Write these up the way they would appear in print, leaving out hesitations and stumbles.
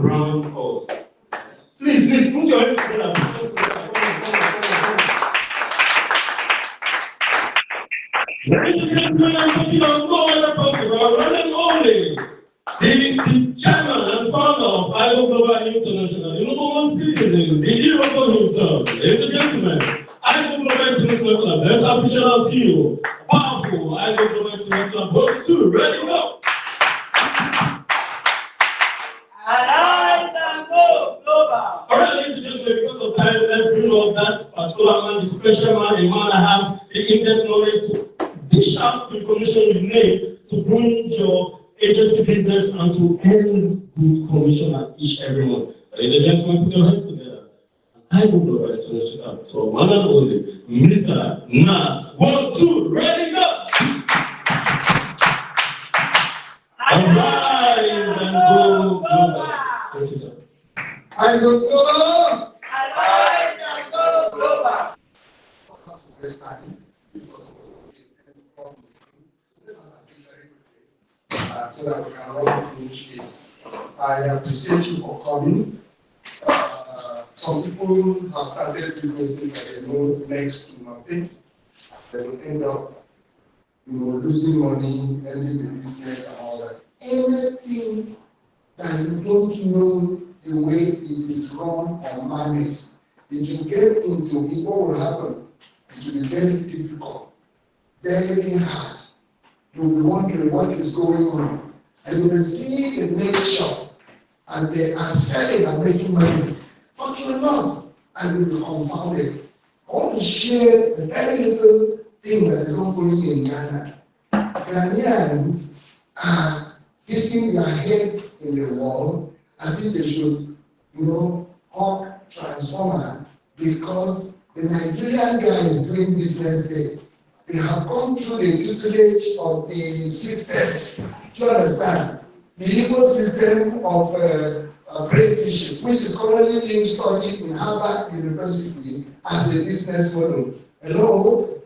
around us. Please, put your hands together. The chairman and founder of IGOGLOBAL International, the number one citizen, the hero himself, ladies and gentlemen, IGOGLOBAL International, best official CEO, powerful IGOGLOBAL International, both two, ready, go! Arise and go global. All right, ladies and gentlemen, because of time, let's bring up that particular man, the special man, a man that has the in-depth knowledge to dish out the information you need to bring your agency business and to earn good commission at each every month. Ladies and gentlemen, put your hands together. I will provide international to one and only Mr. Nat. 1, 2, ready, go! Arise and go global. Thank you, sir. I go global. Arise and go global. This time, this was so that we can run finish this. I appreciate you for coming. Some people have started businesses that they know next to nothing. They will end up, losing money, ending the business and all that. Anything that you don't know the way it is run or managed, if you get into it, what will happen? It will be very difficult, very hard. You'll be wondering what is going on. And you will see the next shop, and they are selling and making money, but you're not, and you'll be confounded. I want to share a very little thing that is ongoing in Ghana. Ghanaians are hitting their heads in the wall as if they should, hawk transformer, because the Nigerian guy is doing business there. They have gone through the tutelage of the systems. Do you understand? The Igbo system of apprenticeship, which is currently being studied in Harvard University as a business model. Hello?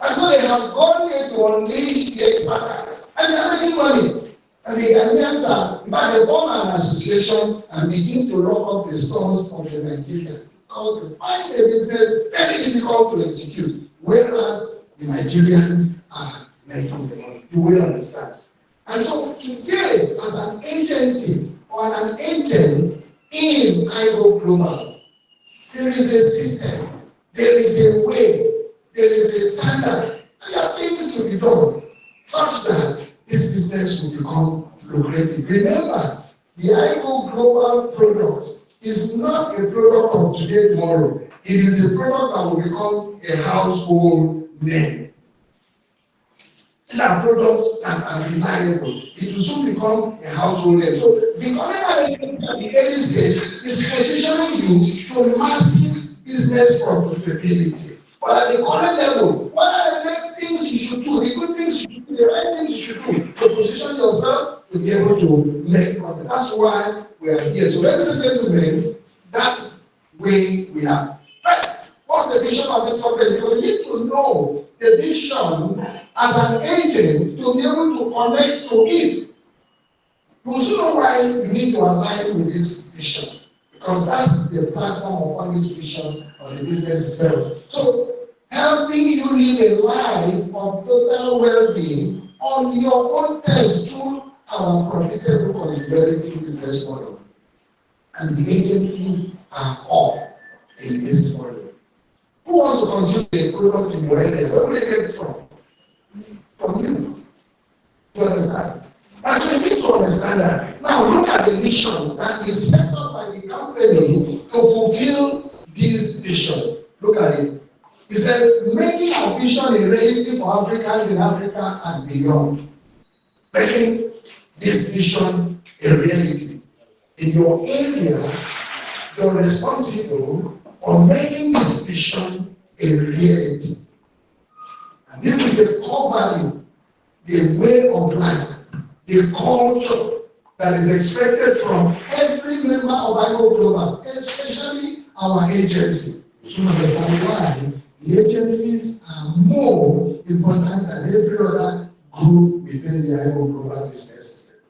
And so they have gone there to unleash the expertise, and they are making money. And the Ghanaians are, but they form an association and begin to lock up the stores of the Nigerians. Because to find a business very difficult to execute, whereas the Nigerians are making the money. You will understand. And so today, as an agency or an agent in IGOGLOBAL, there is a system, there is a way, there is a standard, and there are things to be done such that this business will become lucrative. Remember, the IGOGLOBAL product is not a product of today, tomorrow. It is a product that will become a household name. These are products that are reliable. It will soon become a household name. So becoming an agent at the early stage is positioning you to massive business profitability. But at the current level, what are the next things you should do? The good things you should do, the right things you should do to position yourself to be able to make profit. That's why we are here. So ladies and gentlemen, that's where we are. First, what's the vision of this company? Because you need to know the vision as an agent to be able to connect to it. You also know why you need to align with this vision, because that's the platform upon this vision of the business is built. So, helping you live a life of total well-being on your own terms through our profitable contributory business model. And the agencies are all in this model. Who wants to consume a product in your area? Where will they get it from? From you. You understand? And so you need to understand that. Now look at the mission that is set up by the company to fulfill this vision. Look at it. It says, making our vision a reality for Africans in Africa and beyond. Making this vision a reality. In your area, you're responsible for making this vision a reality. And this is the core value, the way of life, the culture that is expected from every member of IGOGLOBAL, especially our agency. So understand why the agencies are more important than every other group within the IGOGLOBAL business system.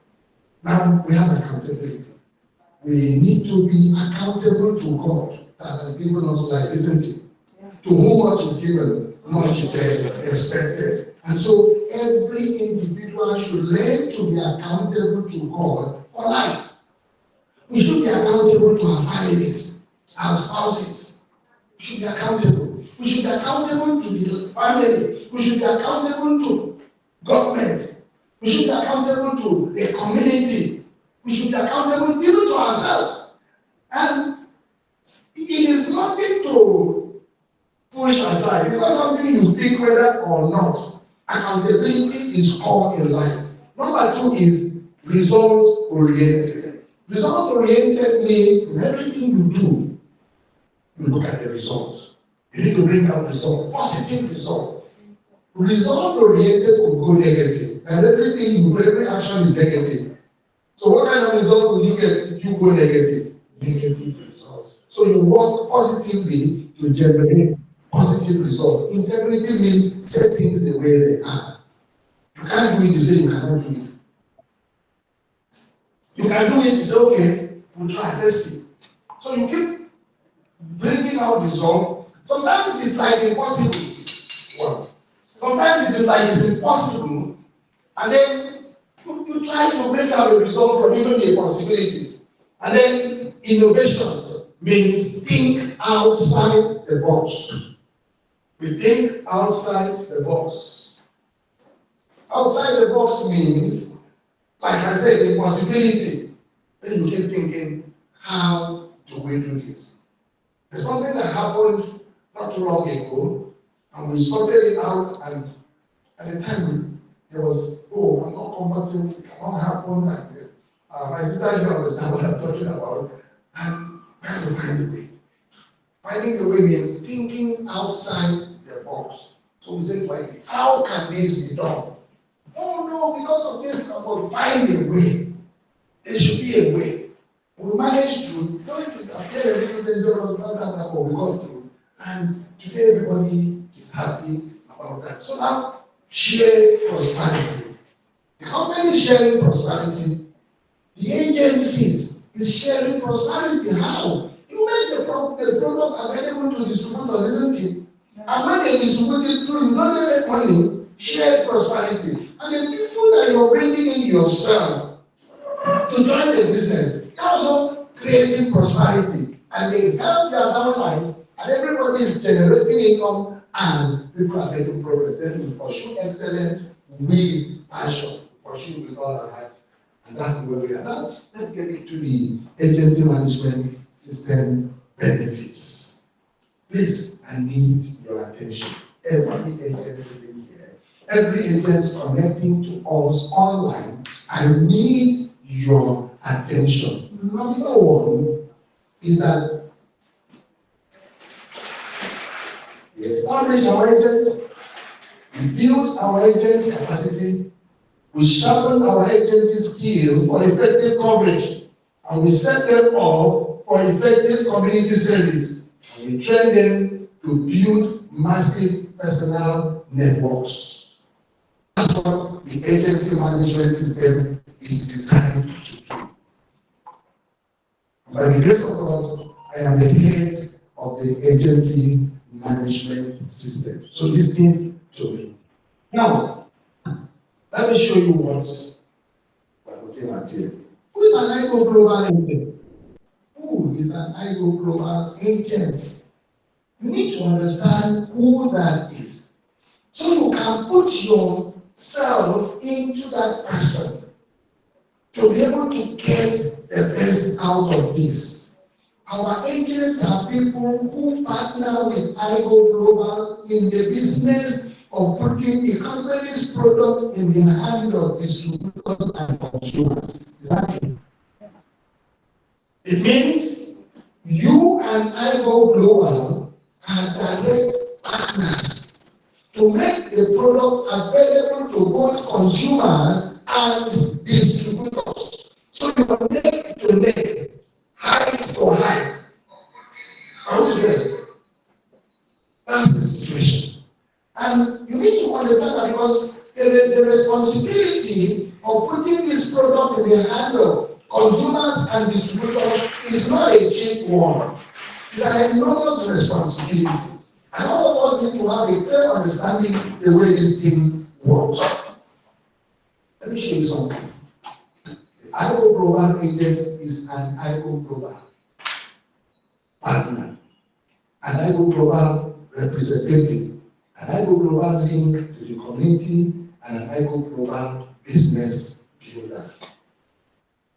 Now we have accountability. we need to be accountable to God that has given us life, isn't it? To whom much is given, much is expected. And so every individual should learn to be accountable to God for life. We should be accountable to our families, our spouses. We should be accountable. We should be accountable to the family. We should be accountable to government. We should be accountable to the community. We should be accountable even to ourselves. And it is nothing to push aside. It's not something you think whether or not. Accountability is core in life. Number 2 is result-oriented. Result-oriented means in everything you do, you look at the result. You need to bring out result, positive result. Result-oriented will go negative. And everything you do, every action is negative. So what kind of result will you get if you go negative? Negative results. So you work positively to generate positive results. Integrity means set things the way they are. You can't do it, you say you cannot do it. You can do it, you say, okay, we'll try, let's see. So you keep bringing out results. Sometimes it's like impossible. Well, sometimes it is like it's impossible. And then you try to bring out a result from even the possibility. And then innovation means think outside the box. We think outside the box. Outside the box means, like I said, impossibility. Then you keep thinking, how do we do this? There's something that happened not too long ago, and we sorted it out, and at the time there was, I'm not comfortable, it cannot happen, and my sister didn't understand what I'm talking about, and trying to find a way. Finding a way means thinking outside the box. So we say to IT, how can this be done? Oh no, because of this, we'll find a way. There should be a way. We managed to, though it appeared a little dangerous, but we got through. And today everybody is happy about that. So now, share prosperity. The company is sharing prosperity. The agencies is sharing prosperity. How? You make the product available to distributors, isn't it? And when they distribute it through, you don't make money, share prosperity. And the people that you're bringing in yourself to join the business, they're also creating prosperity. And they help their downlines, and everybody is generating income, and people are making progress. Then we pursue excellence with passion, pursue with all our hearts. And that's the way we are now. Let's get into the agency management system benefits. Please, I need your attention. Every agency in here, every agent connecting to us online, I need your attention. Number 1 is that we establish our agents, we build our agents' capacity, we sharpen our agency skill for effective coverage, and we set them up for effective community service. And we train them to build massive personal networks. That's what the agency management system is designed to do. By the grace of God, I am the head of the agency management system. So listen to me. Now, let me show you what we're looking at here. Who is an IGOGLOBAL agent? Who is an IGOGLOBAL agent? You need to understand who that is. So you can put yourself into that person to be able to get the best out of this. Our agents are people who partner with IGOGLOBAL in the business of putting the company's products in the hand of distributors and consumers. Exactly. It means you and IGOGLOBAL are direct partners to make the product available to both consumers and distributors. So you are neck to neck, heights to heights. Are we there? That's the situation. And you need to understand that because the responsibility of putting this product in the hand of consumers and distributors is not a cheap one. It's an enormous responsibility. And all of us need to have a clear understanding the way this thing works. Let me show you something. The IGOGLOBAL agent is an IGOGLOBAL partner, an IGOGLOBAL representative, an IGOGLOBAL link to the community, and an IGOGLOBAL business builder.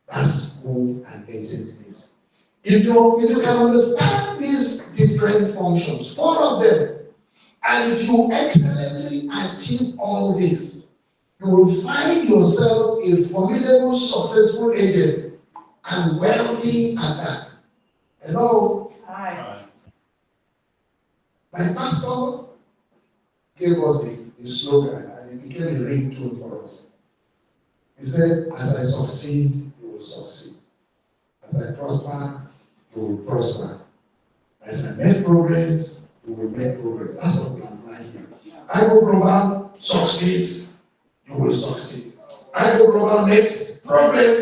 That's who an agent is. If you can understand these different functions, 4 of them, and if you excellently achieve all this, you will find yourself a formidable, successful agent and wealthy at that. Hello? Hi. My pastor gave us a slogan, and it became a ringtone for us. He said, as I succeed, you will succeed. As I prosper, you will prosper. As I make progress, you will make progress. That's what we are applying here. IGOGLOBAL succeeds, you will succeed. IGOGLOBAL makes progress,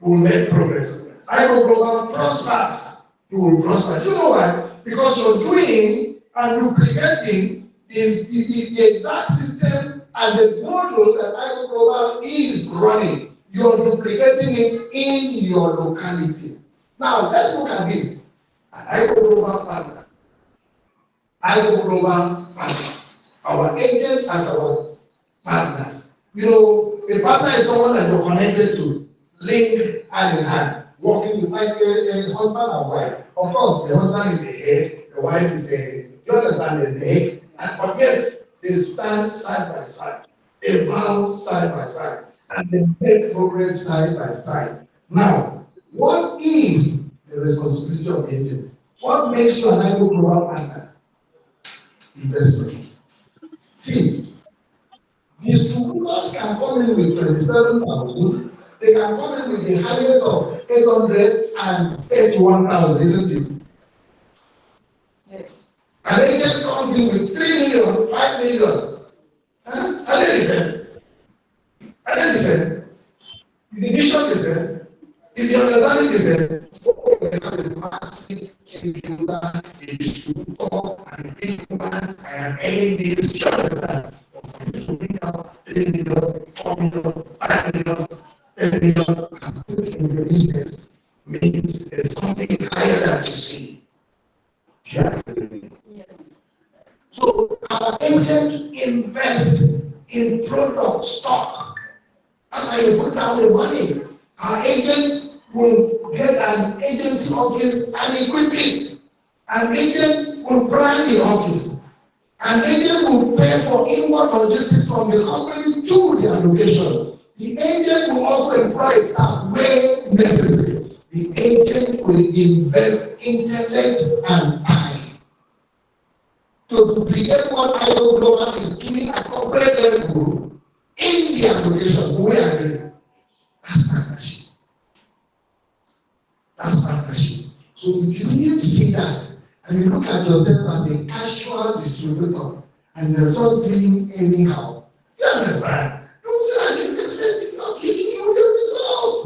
you will make progress. IGOGLOBAL prospers, you will prosper. You know why? Because you're doing and duplicating is the exact system and the model that IGOGLOBAL is running. You're duplicating it in your locality. Now, let's look at this. An IGOGLOBAL partner. IGOGLOBAL partner. Our agent as our partners. You know, a partner is someone that you're connected to, linked hand in hand, working with like a husband and wife. Of course, the husband is the head, the wife is you understand, the neck. But yes, they stand side by side, they bow side by side, and they make progress side by side. Now, what is the responsibility of the agent? What makes you an IGOGLOBAL partner? Investment. See, distributors can come in with 27,000, they can come in with the highest of 831,000, isn't it? Yes. An agent comes in with 3 million, 5 million. And then he said, the vision is said, is the understanding is said, we have a massive builder, a distributor, and a big man, and any this, you understand? For you to bring out 3 million, 4 million, 5 million, 10 million, and put in the business means there's something higher that you see. Yeah. So our agent invest in product stock. That's why you put down the money. Our agent will get an agency office and equip it. An agent will brand the office. An agent will pay for inward logistics from the company to their location. The agent will also employ staff where necessary. The agent will invest intellect and time to duplicate what IGOGLOBAL is doing at corporate level in their location. We agree. That's partnership. That's partnership. So if you didn't see that, and you look at yourself as a casual distributor, and you're just doing anyhow, you understand? You say that investment is not giving you the results.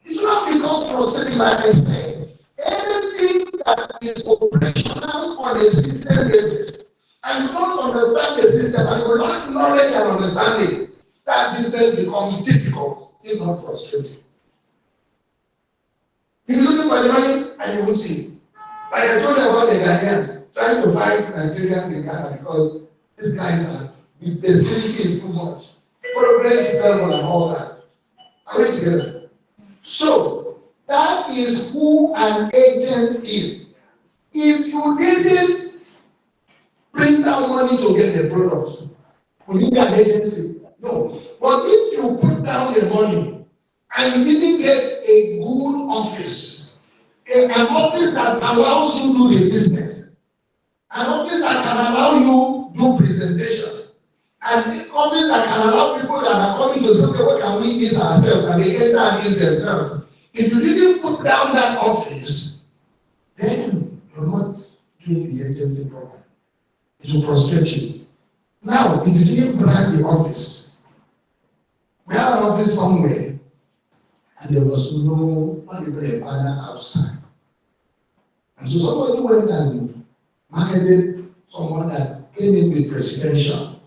It will not become frustrating, like I said. Anything that is operational on a system basis, and you don't understand the system, and you lack knowledge and understanding, that business becomes difficult, if not frustrating. If you're looking for the money, and you will see it. Like I told you about the Ghanaians trying to fight Nigerians in Ghana because these guys are, the security is too much. Progress level and all that. Are we together? So, that is who an agent is. If you didn't bring down money to get the product, will you be an agency? No. But if you put down the money and you didn't get a good office, an office that allows you to do the business, an office that can allow you do presentation, and an office that can allow people that are coming to say, okay, what can we ease ourselves, and they enter and ease themselves. If you didn't put down that office, then you're not doing the agency properly. It will frustrate you. Now, if you didn't brand the office, we have an office somewhere, and there was not even a banner outside. And so somebody went and marketed someone that came in with presidential,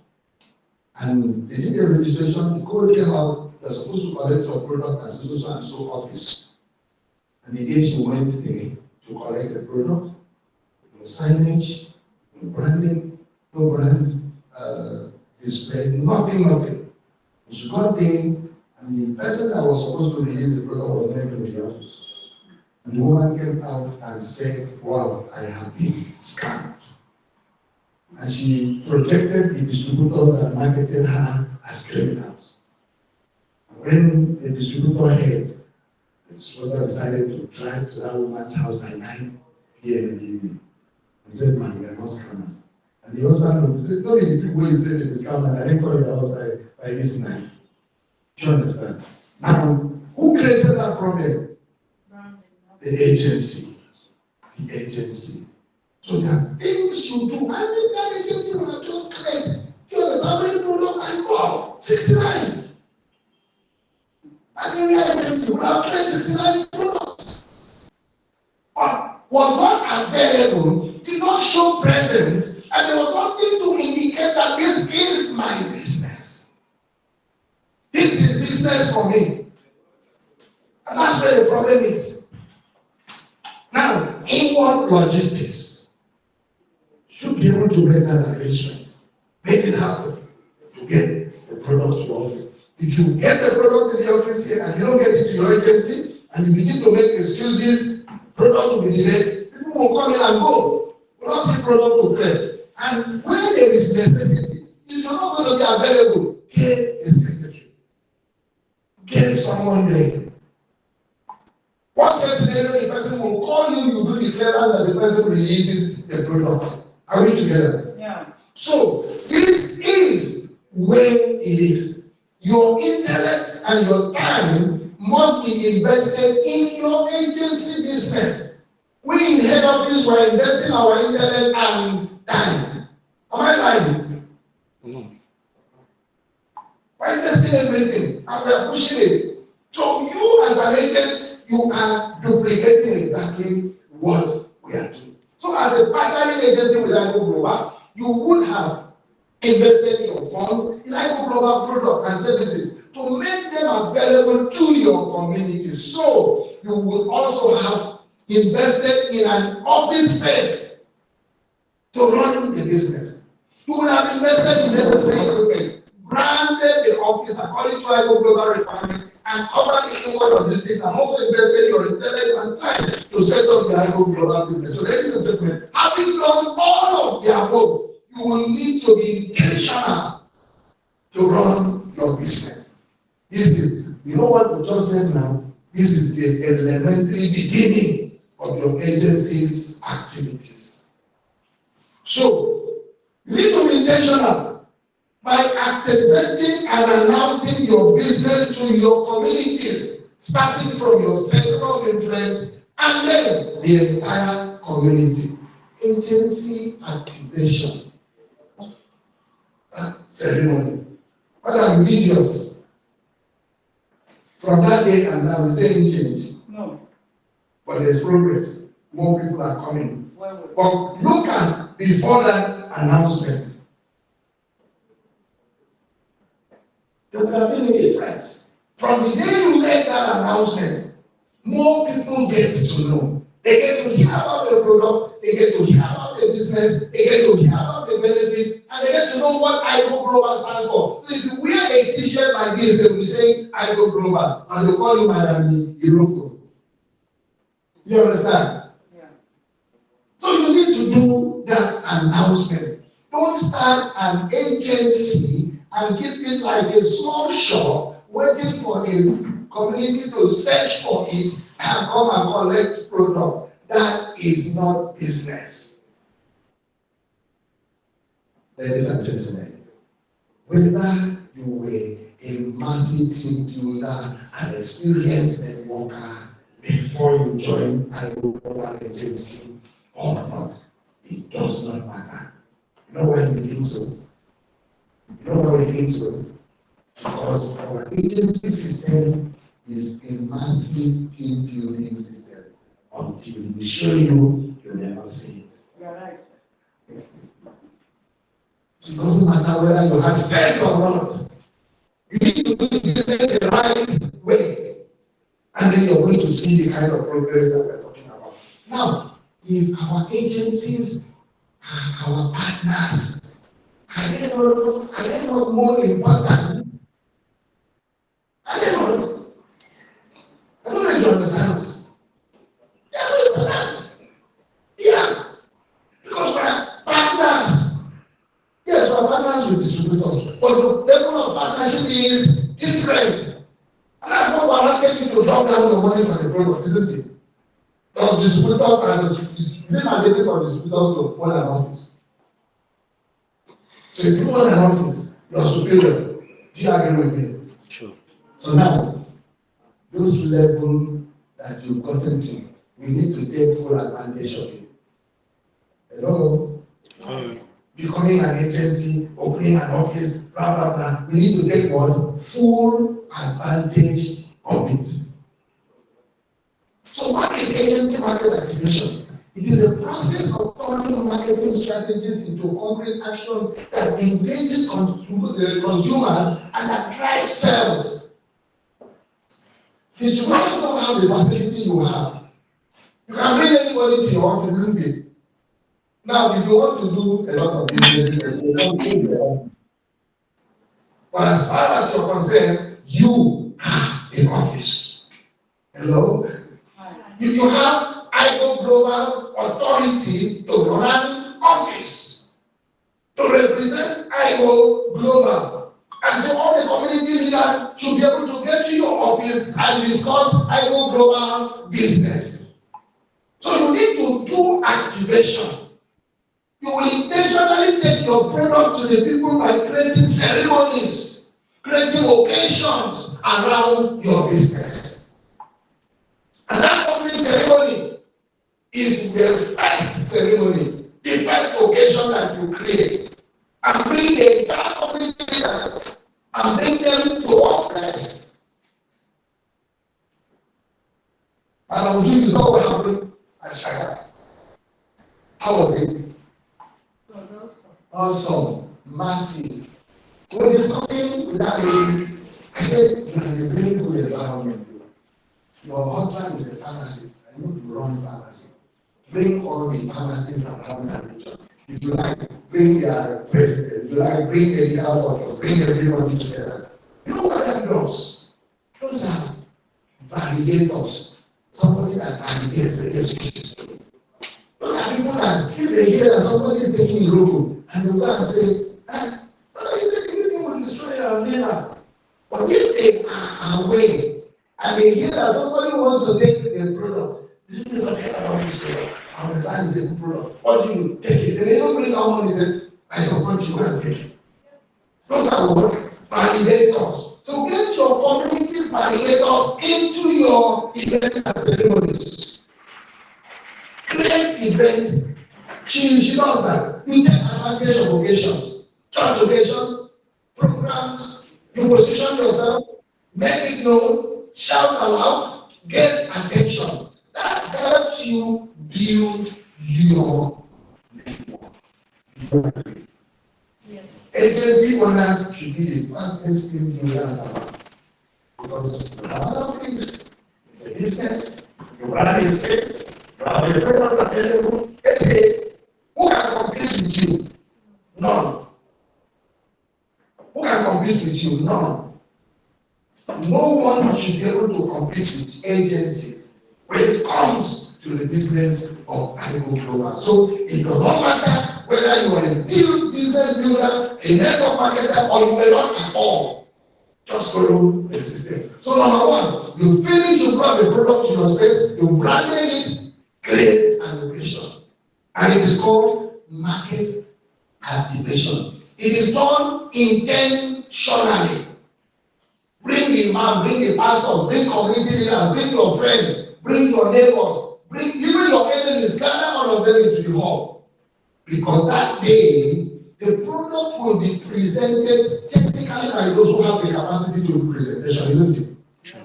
and they did a registration. The code came out. They're supposed to collect your product as so and so office. And the day she went there to collect the product, no signage, no branding, no brand display, nothing. And she got there, and the person that was supposed to release the product was not in the office. And the woman came out and said, "Wow, I have been scammed." And she projected the distributor that marketed her as criminals. When the distributor heard, the distributor decided to drive to that woman's house by 9 p.m. in the evening. He said, "Man, we are not scammers." And the husband said, "No, the people who said it is scammer, I didn't call your house by this night." Do you understand? Now, who created that problem? The agency. The agency. So there are things you do, and that agency will have just claimed. Do you understand how many products I bought? 69. And the agency will have claimed 69 products. But was not available, did not show presence, and there was nothing to indicate that this is my business. This is business for me. And that's where the problem is. Now, inward logistics should be able to make that arrangement. Make it happen to get the product to your office. If you get the product in the office here and you don't get it to your agency and you begin to make excuses, product will be delayed, people will come in and go. We don't see product to play. And when there is necessity, if you're not going to be available, get a secretary. Get someone there. What's the scenario? The person will call you, you do the clearance, and the person releases the product. Are we together? Yeah. So, this is where it is. Your intellect and your time must be invested in your agency business. We in head office were investing our intellect and time. Am I lying? No. We're investing everything and we're pushing it. So you as an agent, you are duplicating exactly what we are doing. So as a partnering agency with IGOGLOBAL, you would have invested your funds in IGOGLOBAL products and services to make them available to your community. So you would also have invested in an office space to run the business. You would have invested in necessary equipment, branded the office according to IGOGLOBAL requirements, and covered the inward logistics, and also invested your intellect and time to set up the IGOGLOBAL business. So ladies and gentlemen, having done all of the above, you will need to be intentional to run your business. This is, you know what we just said now? This is the elementary beginning of your agency's activities. So, you need to be intentional by activating and announcing your business to your communities, starting from your circle of influence and then the entire community. Agency activation ceremony. What are videos? From that day and now, is there any change? No. But there's progress. More people are coming. Well, But look at before that announcement. There would have been a difference. From the day you make that announcement, more people get to know. They get to hear about the product, they get to hear about the business, they get to hear about the benefits, and they get to know what IGOGLOBAL stands for. So if you wear a t-shirt like this, they will say IGOGLOBAL, and they call you Madam Iroko. You understand? yeah. So you need to do that announcement. Don't start an agency and keep it like a small shop waiting for the community to search for it and come and collect product. That is not business. Ladies and gentlemen, whether you were a massive team builder and experienced networker before you joined IGOGLOBAL agency or not, it does not matter. You know why we think so? You know why we think so? Because our agency system is a massive team building system. Until we show you, you'll never see it. You're right. It doesn't matter whether you have faith or not. You need to do business the right way. And then you're going to see the kind of progress that we're talking about. Now, if our agencies are our partners, are they not more important? Are they not? I don't know if you understand us. They are not important. Yeah. Because we're partners. Yes, we're partners with distributors. But the level of partnership is different. And that's what we're not getting to drop down the money for the product, isn't it? Because distributors are is it mandated for distributors to own an office? So if you own an office, you're superior. Do you agree with me? Sure. So now, those levels that you've gotten to, we need to take full advantage of it. Hello? Becoming an agency, opening an office, blah, blah, blah. We need to take what? Full advantage of it. So what is agency market activation? It is a process of turning marketing strategies into concrete actions that engages consumers and that drives sales. Distributors don't have the facility you have. You can bring anybody to your office, isn't it? Now, if you want to do a lot of business, but as far as you're concerned, you have an office. Hello? You have IGOGLOBAL's authority to run office, to represent IGOGLOBAL. And so all the community leaders should be able to get to your office and discuss IGOGLOBAL business. So you need to do activation. You will intentionally take your product to the people by creating ceremonies, creating occasions around your business. And that opening ceremony is the first ceremony, the first occasion that you create. And bring the entire community leaders and bring them to one place. And I'll give you some what happened at Shaka. How was it? Awesome, massive. We're discussing with that lady. I said, you're in a very good environment. Your husband is a pharmacist, and you run pharmacy. Bring all the pharmacists around that region. If you like, bring their president. If you like, bring the leader doctors, bring everybody together. You know what that does? Those are validators. Somebody that validates the excuses. Those are people that if they hear that somebody is taking a local, and they go and say, what are you taking? This thing will destroy your neighbor. But if they are away, and they hear that somebody wants to take the product, this is not about this product. I understand it's a good product. What do you take it? And they don't bring out money, say, I support you, go and take it. Those are what? Validators. So get your community validators into your events and ceremonies. Create events. She does that. You take advantage of occasions, church occasions, programs, you position yourself, make it known, shout aloud, get attention. That helps you build your network. Yes. Agency owners should be the fastest team builders around. Because you have an office, it's a business, you run a space, you have a product available. Hey, who can compete with you? None. Who can compete with you? None. No one should be able to compete with agencies when it comes to the business of IGOGLOBAL. So it does not matter whether you are a business builder, a network marketer, or you are not at all. Just follow the system. So number one, you finish, you brought the product to your space, you branded it, create an location. And it is called market activation. It is done intentionally. Bring the imam, bring the pastors, bring community leaders, bring your friends, bring your neighbors, bring even your enemies, gather all of them into the hall. Because that day, the product will be presented technically by those who have the capacity to do presentation, isn't it? Sure.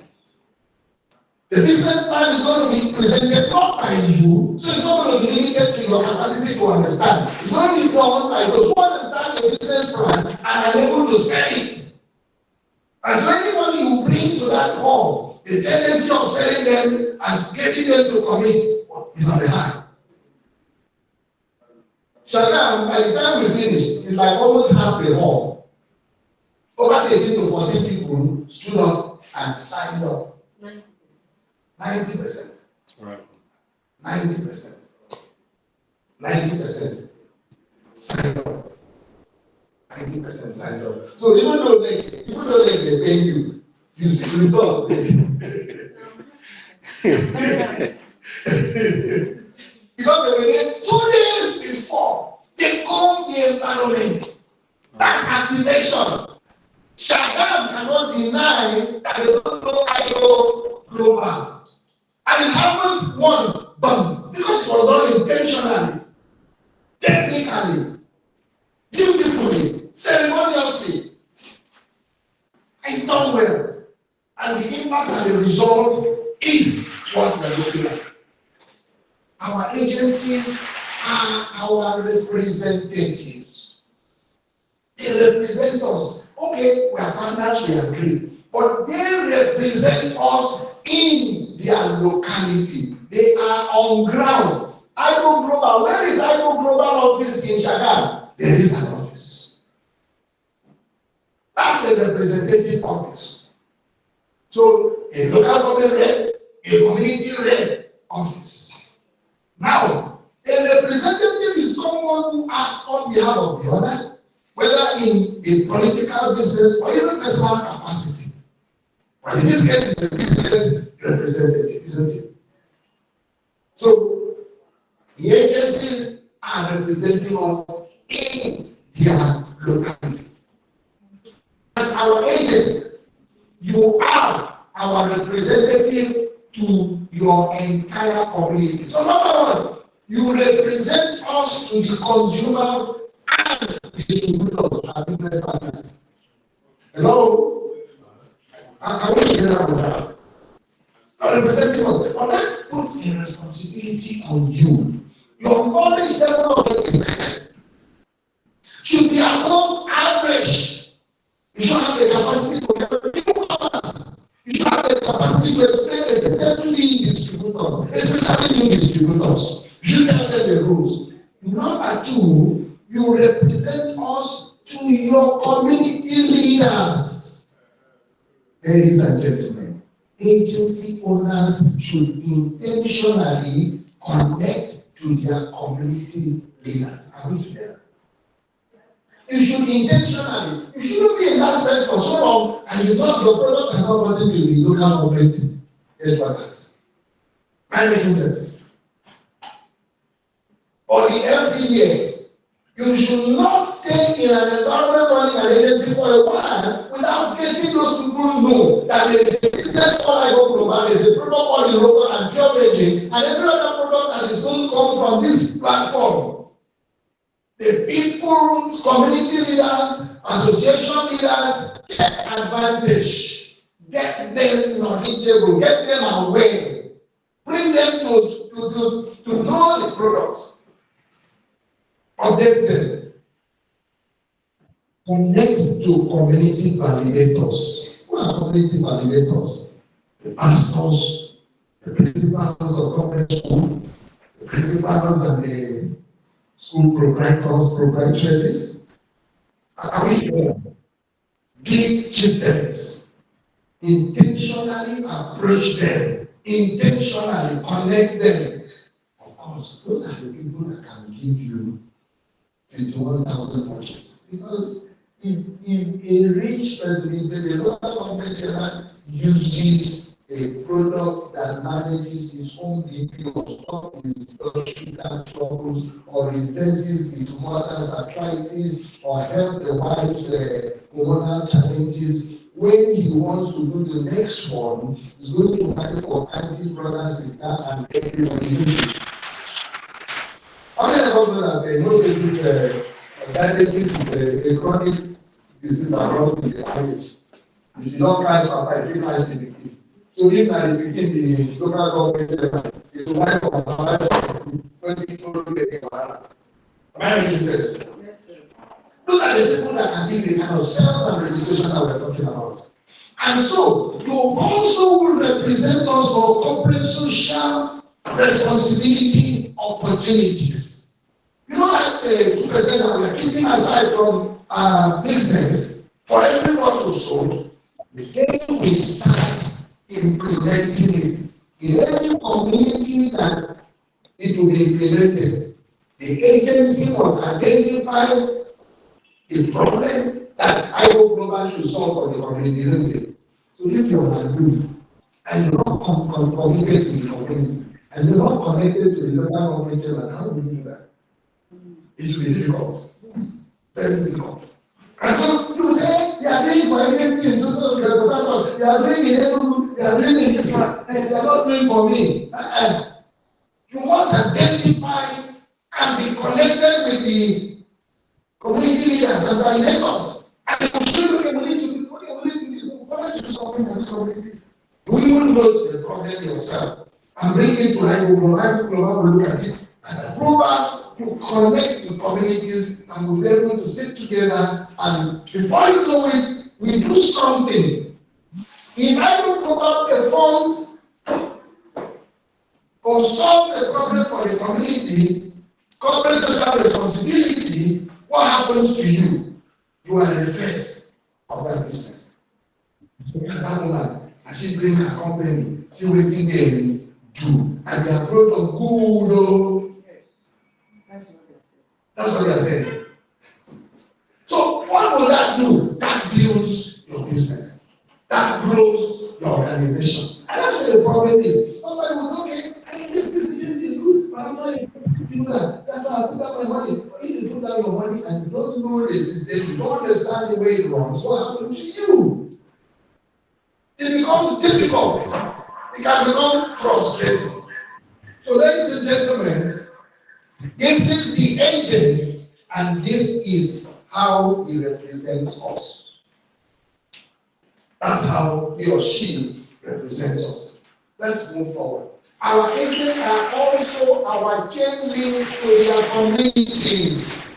The business plan is going to be presented not by you, so it's not going to be limited to your capacity to understand. It's going to be done by those who understand the business plan and are able to sell it. And so anybody you bring to that hall, the tendency of selling them and getting them to commit is on the high. Shagam, by the time we finish, it's like almost half the hall. Over 18 to 14 people stood up and signed up. 90%. Right. 90%. 90% signed up. 90% signed up. So even though they pay you, you still result. Because they were there 2 days before they come the environment. That's activation. Shagam cannot deny that they don't know IGOGLOBAL. And it happens once, but because it was done intentionally, technically, beautifully, ceremoniously, it's done well. And the impact and the result is what we're looking at. Our agencies are our representatives. They represent us. Okay, we are partners, we agree. But they represent us in their locality. They are on ground. IGOGLOBAL, where is IGOGLOBAL office in Shagam? There is an office. That's the representative office. So a local government rep, a community rep office. Now, a representative is someone who acts on behalf of the other, whether in a political business or even personal capacity. But in this case, it's a business representative, isn't it? So, the agencies are representing us in their locality. As our agent, you are our representative to your entire community. So, number one, you represent us to the consumers and distributors and business partners. Hello? I wish you know that. Representative of that puts a responsibility on you. Your knowledge level of the business should be above average. You should have the capacity to help newcomers. You should have the capacity to explain the system to the distributors, especially new distributors. You should tell them the rules. Number two, you represent us to your community leaders. Ladies and gentlemen, agency owners should intentionally connect to their community leaders. Are we together? You should intentionally. You shouldn't be in that space for so long and your product has not gotten to the local government headquarters. Am I making sense? Or the LCDA. You should not stay in an environment running an agency for a while without getting those people know that there is a business called IGOGLOBAL, there is a product called Europa and Pure Veggie, and every other product that is going to come from this platform. The people's community leaders, association leaders, take advantage. Get them knowledgeable, get them aware, bring them to know the products. Update them. Connect to community validators. Who are community validators? The pastors, the principals of government school, the principals and the school proprietaresses. Are we here? Give chieftains. Intentionally approach them. Intentionally connect them. Of course, those are the people that can give you 51,000 watches. Because if a rich person, if the local government uses a product that manages its own BP or stops its blood sugar troubles or reverses its mother's arthritis or help the wife's hormonal challenges, when he wants to do the next one, he's going to buy for auntie, brother, sister, and everybody. I don't know that most of these diabetes is a chronic disease that runs in the marriage. If you don't Christ, Papa, if you Christ in the key. So if I begin the local government, it's one of our when people look at the Am I making sense? Yes, sir. Look at the people that are doing the kind of sales and registration that we're talking about. And so, you also will represent us for corporate social responsibility opportunities. You know that 2% that we are keeping aside from business for everyone to sold, the day we start implementing it in every community that it will be implemented, the agency must identify the problem that IGOGLOBAL should solve for the community, isn't it? So if you are good and you're not committed to the community and you're not connected to the local government, how do you do that? It will be difficult. Very difficult. And so you say, you are doing for everything, you are doing in every, you are doing in this one, and you are not doing for me. You must identify and be connected with the community leaders and coordinators. And I'm sure you need to do something for this community. You even know the problem yourself and bring it to IGOGLOBAL will look at it and approval to connect the communities and we'll be able to sit together and before you know it, we do something. If IGOGLOBAL performs or solves a problem for the community, corporate social responsibility, what happens to you? You are the first of that business. So that woman, and she bring her company, see what they do, and their product good. Oh. Yes. That's what they are saying. So what will that do? That builds your business. That grows your organization. And that's what the problem is. Somebody was okay, I think this is good, but I'm not able to do that. That's why I put out my money. But if you put out your money and you don't know the system, you don't understand the way it runs, what happens to you? It becomes difficult. It can become frustrating. So, ladies and gentlemen, this is the agent, and this is how he represents us. That's how he or she represents us. Let's move forward. Our agents are also our chain link to their communities.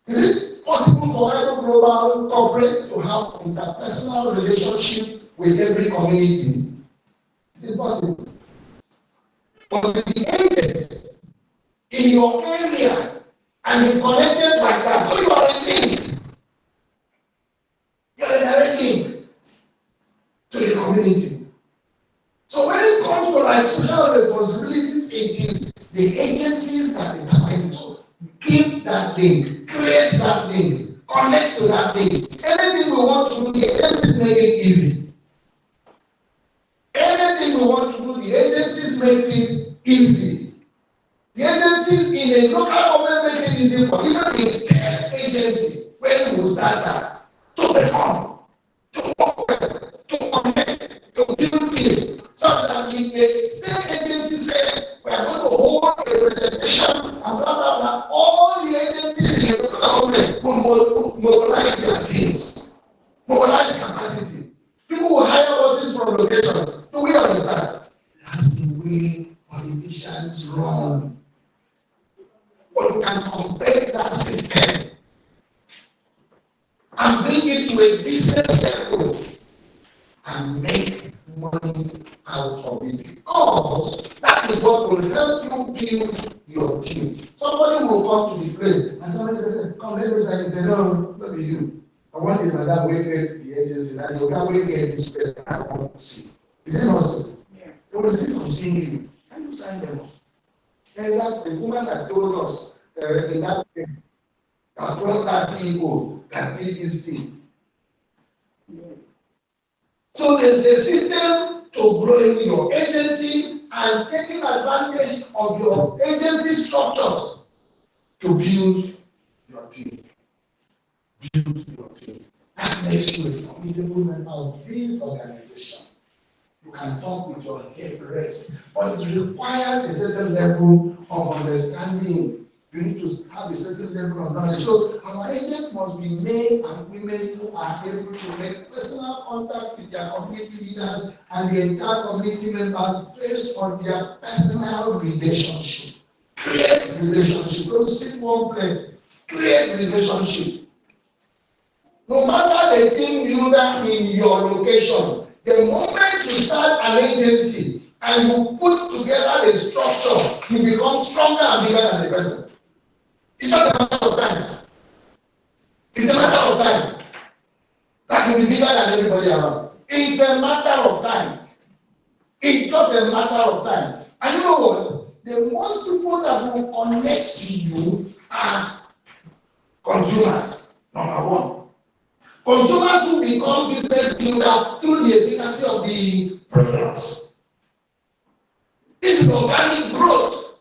Is it possible for every global corporate to have interpersonal relationship with every community? Is it possible? But with the agents in your area and be connected like that, so you are a link. You are a direct link to the community. So when it comes to like social responsibilities, it is the agencies that determine it. Keep that link, create that link, connect to that link. Anything we want to do, the agencies make it easy. Anything we want to do, the agencies make it easy. The agencies in a local government makes it easy for even the state agency when we start that to perform, to work well, to connect, to build it. So that if the state agency says we are going to hold a presentation and blah blah blah, all the agencies in the local government will mobilize their teams, mobilize capacity. People will hire buses from locations. Do we understand? That's the way politicians run. But you can compare that system and bring it to a business level and make money out of it. Because that is what will help you build your team. Somebody will come to the place and somebody says, come, let me say, no, not be you. I want the madam will get the agency and the guy will get this person I want to see. Is it not so? Yeah. It was it continuing you. Can you sign them off? And that the woman that told us in that thing, that told that people that did this thing. So there's a system to growing your agency and taking advantage of your agency structures to build your team. Build your team. That makes you a formidable member of this organization. You can talk with your head rest, but it requires a certain level of understanding You need to have a certain level of knowledge. So our agents must be men and women who are able to make personal contact with their community leaders and the entire community members based on their personal relationship. Create relationship. Don't sit one place. Create relationship. No matter the team builder in your location, the moment you start an agency and you put together the structure, you become stronger and bigger than the person. It's just a matter of time. It's a matter of time. That will be bigger than everybody around. It's a matter of time. It's just a matter of time. And you know what? The most people that will connect to you are consumers, number one. Consumers who become business builder through the efficacy of the products. This is organic growth.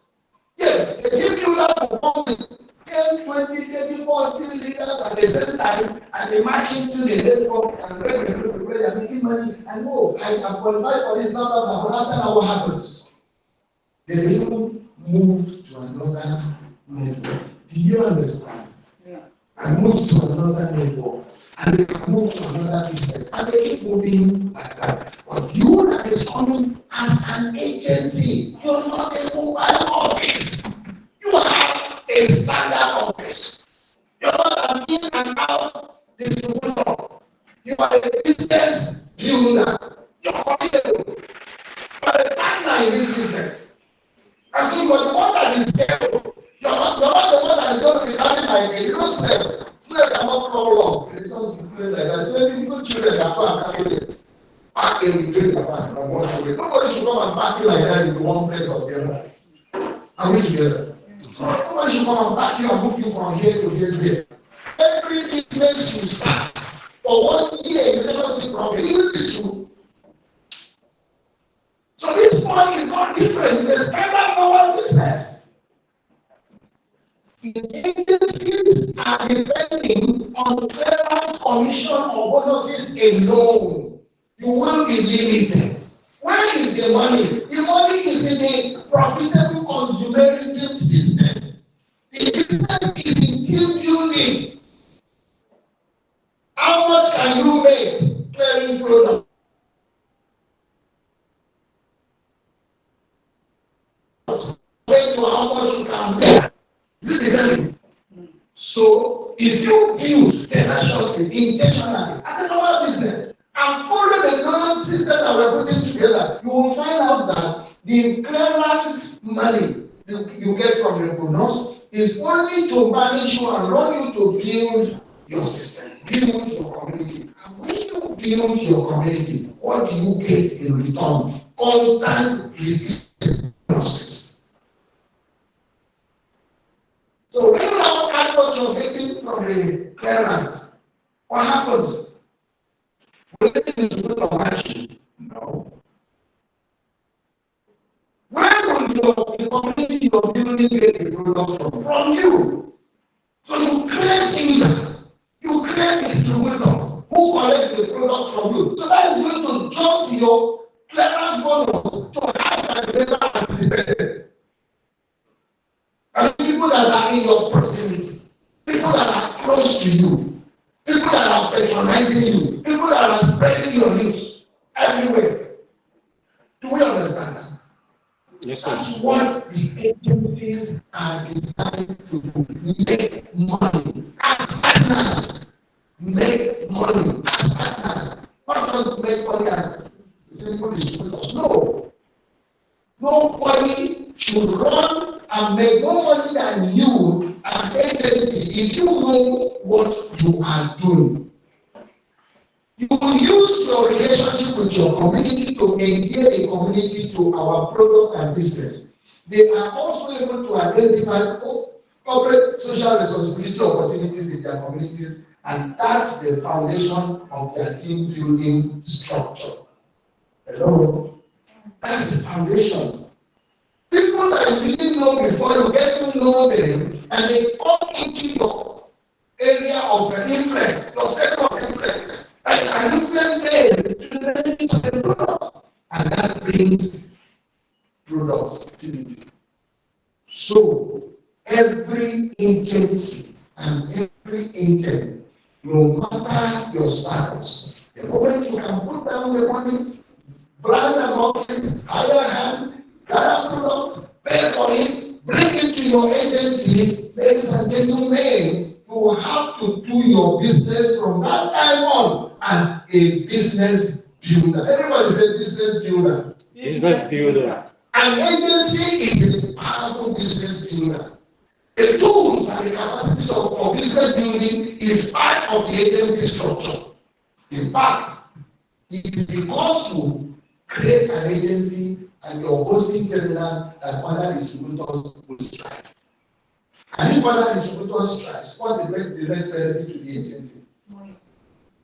Yes, the team builder will come with 10, 20, 30, 40 leaders at the same time, and they march into the network and they are making money. And oh, I am qualified for this, blah, blah, blah. But after that, what happens? They even move to another network. Do you understand? Yeah. And move to another network. And they can move to another business. And they keep moving like that. But you that is coming as an agency, you're not a mobile office. You have a standard office. You're not an in and out distributor. You are a business builder. You're committed. You are a partner in this business. And so you are the one that is there. You're not the one that is going to be carried like a slave. Slaves are not problem. They just play like that. So many good children that go and carry it. Pack them between their back from one to the other. Nobody should come and pack you like that in one place or the other. Are we together? So nobody should come and pack you and move you from here to here to here. Every business you start for 1 year, you never see problem. Even the two. So this one is not different. It's a standard normal business. The agencies are depending on clearance, commission, or bonuses alone. You will be limited. Where is the money? The money is in the profitable consumerism system. The business is in team building. How much can you make clearing products? Based on how much you can make. So, if you build tenaciously, intentionally, as a normal business, and follow the normal system that we're putting together, you will find out that the clearance money you get from the bonus is only to manage you and run you to build your system, build your community. And when you build your community, what do you get in return? Constant resources. So when you have output you're getting from the clearance, what happens? Will it be good or matching? No. Where will the community you're building get the product from? You. So you create users, you create distributors who collect the product from you. So that is going to jump your clearance bonus to higher and better anticipated. And people that are in your proximity, people that are close to you, people that are patronizing you, people that are spreading your news everywhere. Do we understand? Yes, sir. That's what the agencies are designed to do. Make money as partners. Make money as partners. Not just make money as simple distributors. No. Nobody should run and make more money than you, an agency, if you know what you are doing. You will use your relationship with your community to engage the community to our product and business. They are also able to identify corporate social responsibility opportunities in their communities, and that's the foundation of their team building structure. Hello? That's the foundation. People that you didn't know before, you get to know them, and they come into your area of interest, your sector of interest. And you can make to the benefit of the product, and that brings productivity. So every agency and every agent, no matter your status, the moment you can put down the money, brand and market, hire hand, gather products, pay for it, bring it to your agency, ladies and gentlemen, you will have to do your business from that time on as a business builder. Everybody say business builder. Business builder. An agency is a powerful business builder. The tools and the capacities of business building is part of the agency structure. In fact, it is because you create an agency and you're hosting seminars that other distributors will strike. And if other distributors strike, what's the next benefit to the agency?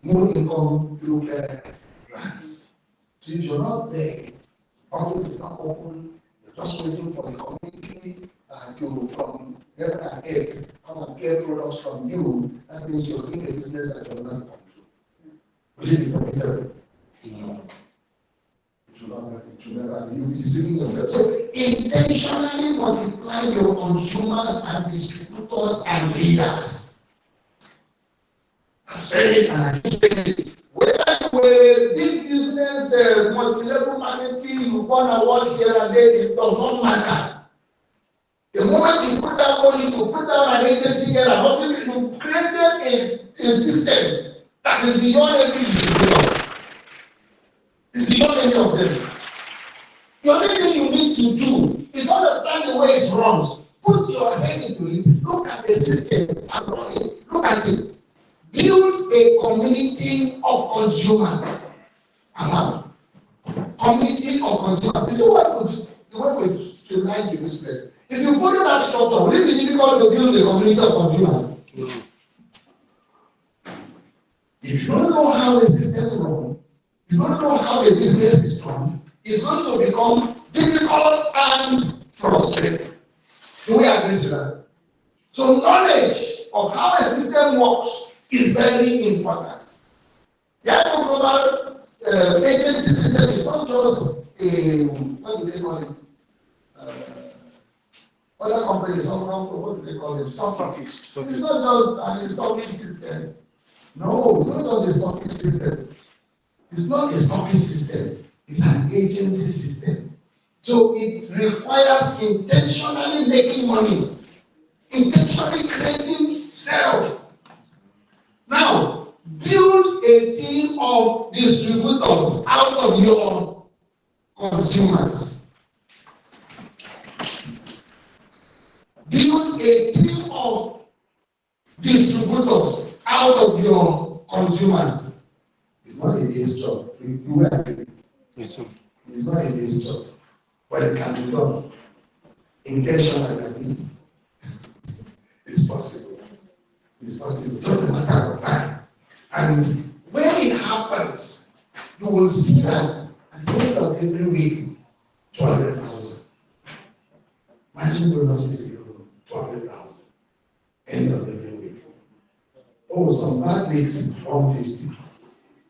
More income through grants. So if you're not there, office is not open, you're just waiting for the community to from heaven and earth come and get products from you, that means you're doing a business that you're not control. Will it be profitable? No. It will never be. You'll be deceiving yourself. So intentionally multiply your consumers and distributors and leaders. I'm saying it and I keep saying it. Whether you were a big business, multi-level marketing, you won awards here and there, it does not matter. The moment you put down money to put down an agency here, you created a system that is beyond every distributor. It's beyond any of them. The only thing you need to do is understand the way it runs. Put your head into it, look at the system and run it. Look at it. Build a community of consumers. Community of consumers. This is the way we streamline the business. If you follow that structure, will it be difficult to build a community of consumers? No. If you don't know how the system runs, you don't know how the business is run, it's going to become difficult and frustrating. Do we agree to that? So knowledge of how a system works is very important. The IGOGLOBAL agency system is not just a, what do they call it? Other companies, what do they call it? Stocking. It's not just an stocking system. No, it's not just a stocking system. It's not a stocking system. It's an agency system. So it requires intentionally making money, intentionally creating sales. Now, build a team of distributors out of your consumers. Build a team of distributors out of your consumers. It's not a day's job. You agree? Yes, sir. It's not a day's job. But it can be done intentionally. It's possible. It's possible. Just a matter of time. And when it happens, you will see that at the end of every week, 200,000. Imagine bonuses alone, 200,000. End of every week. Oh, some bad weeks, 150.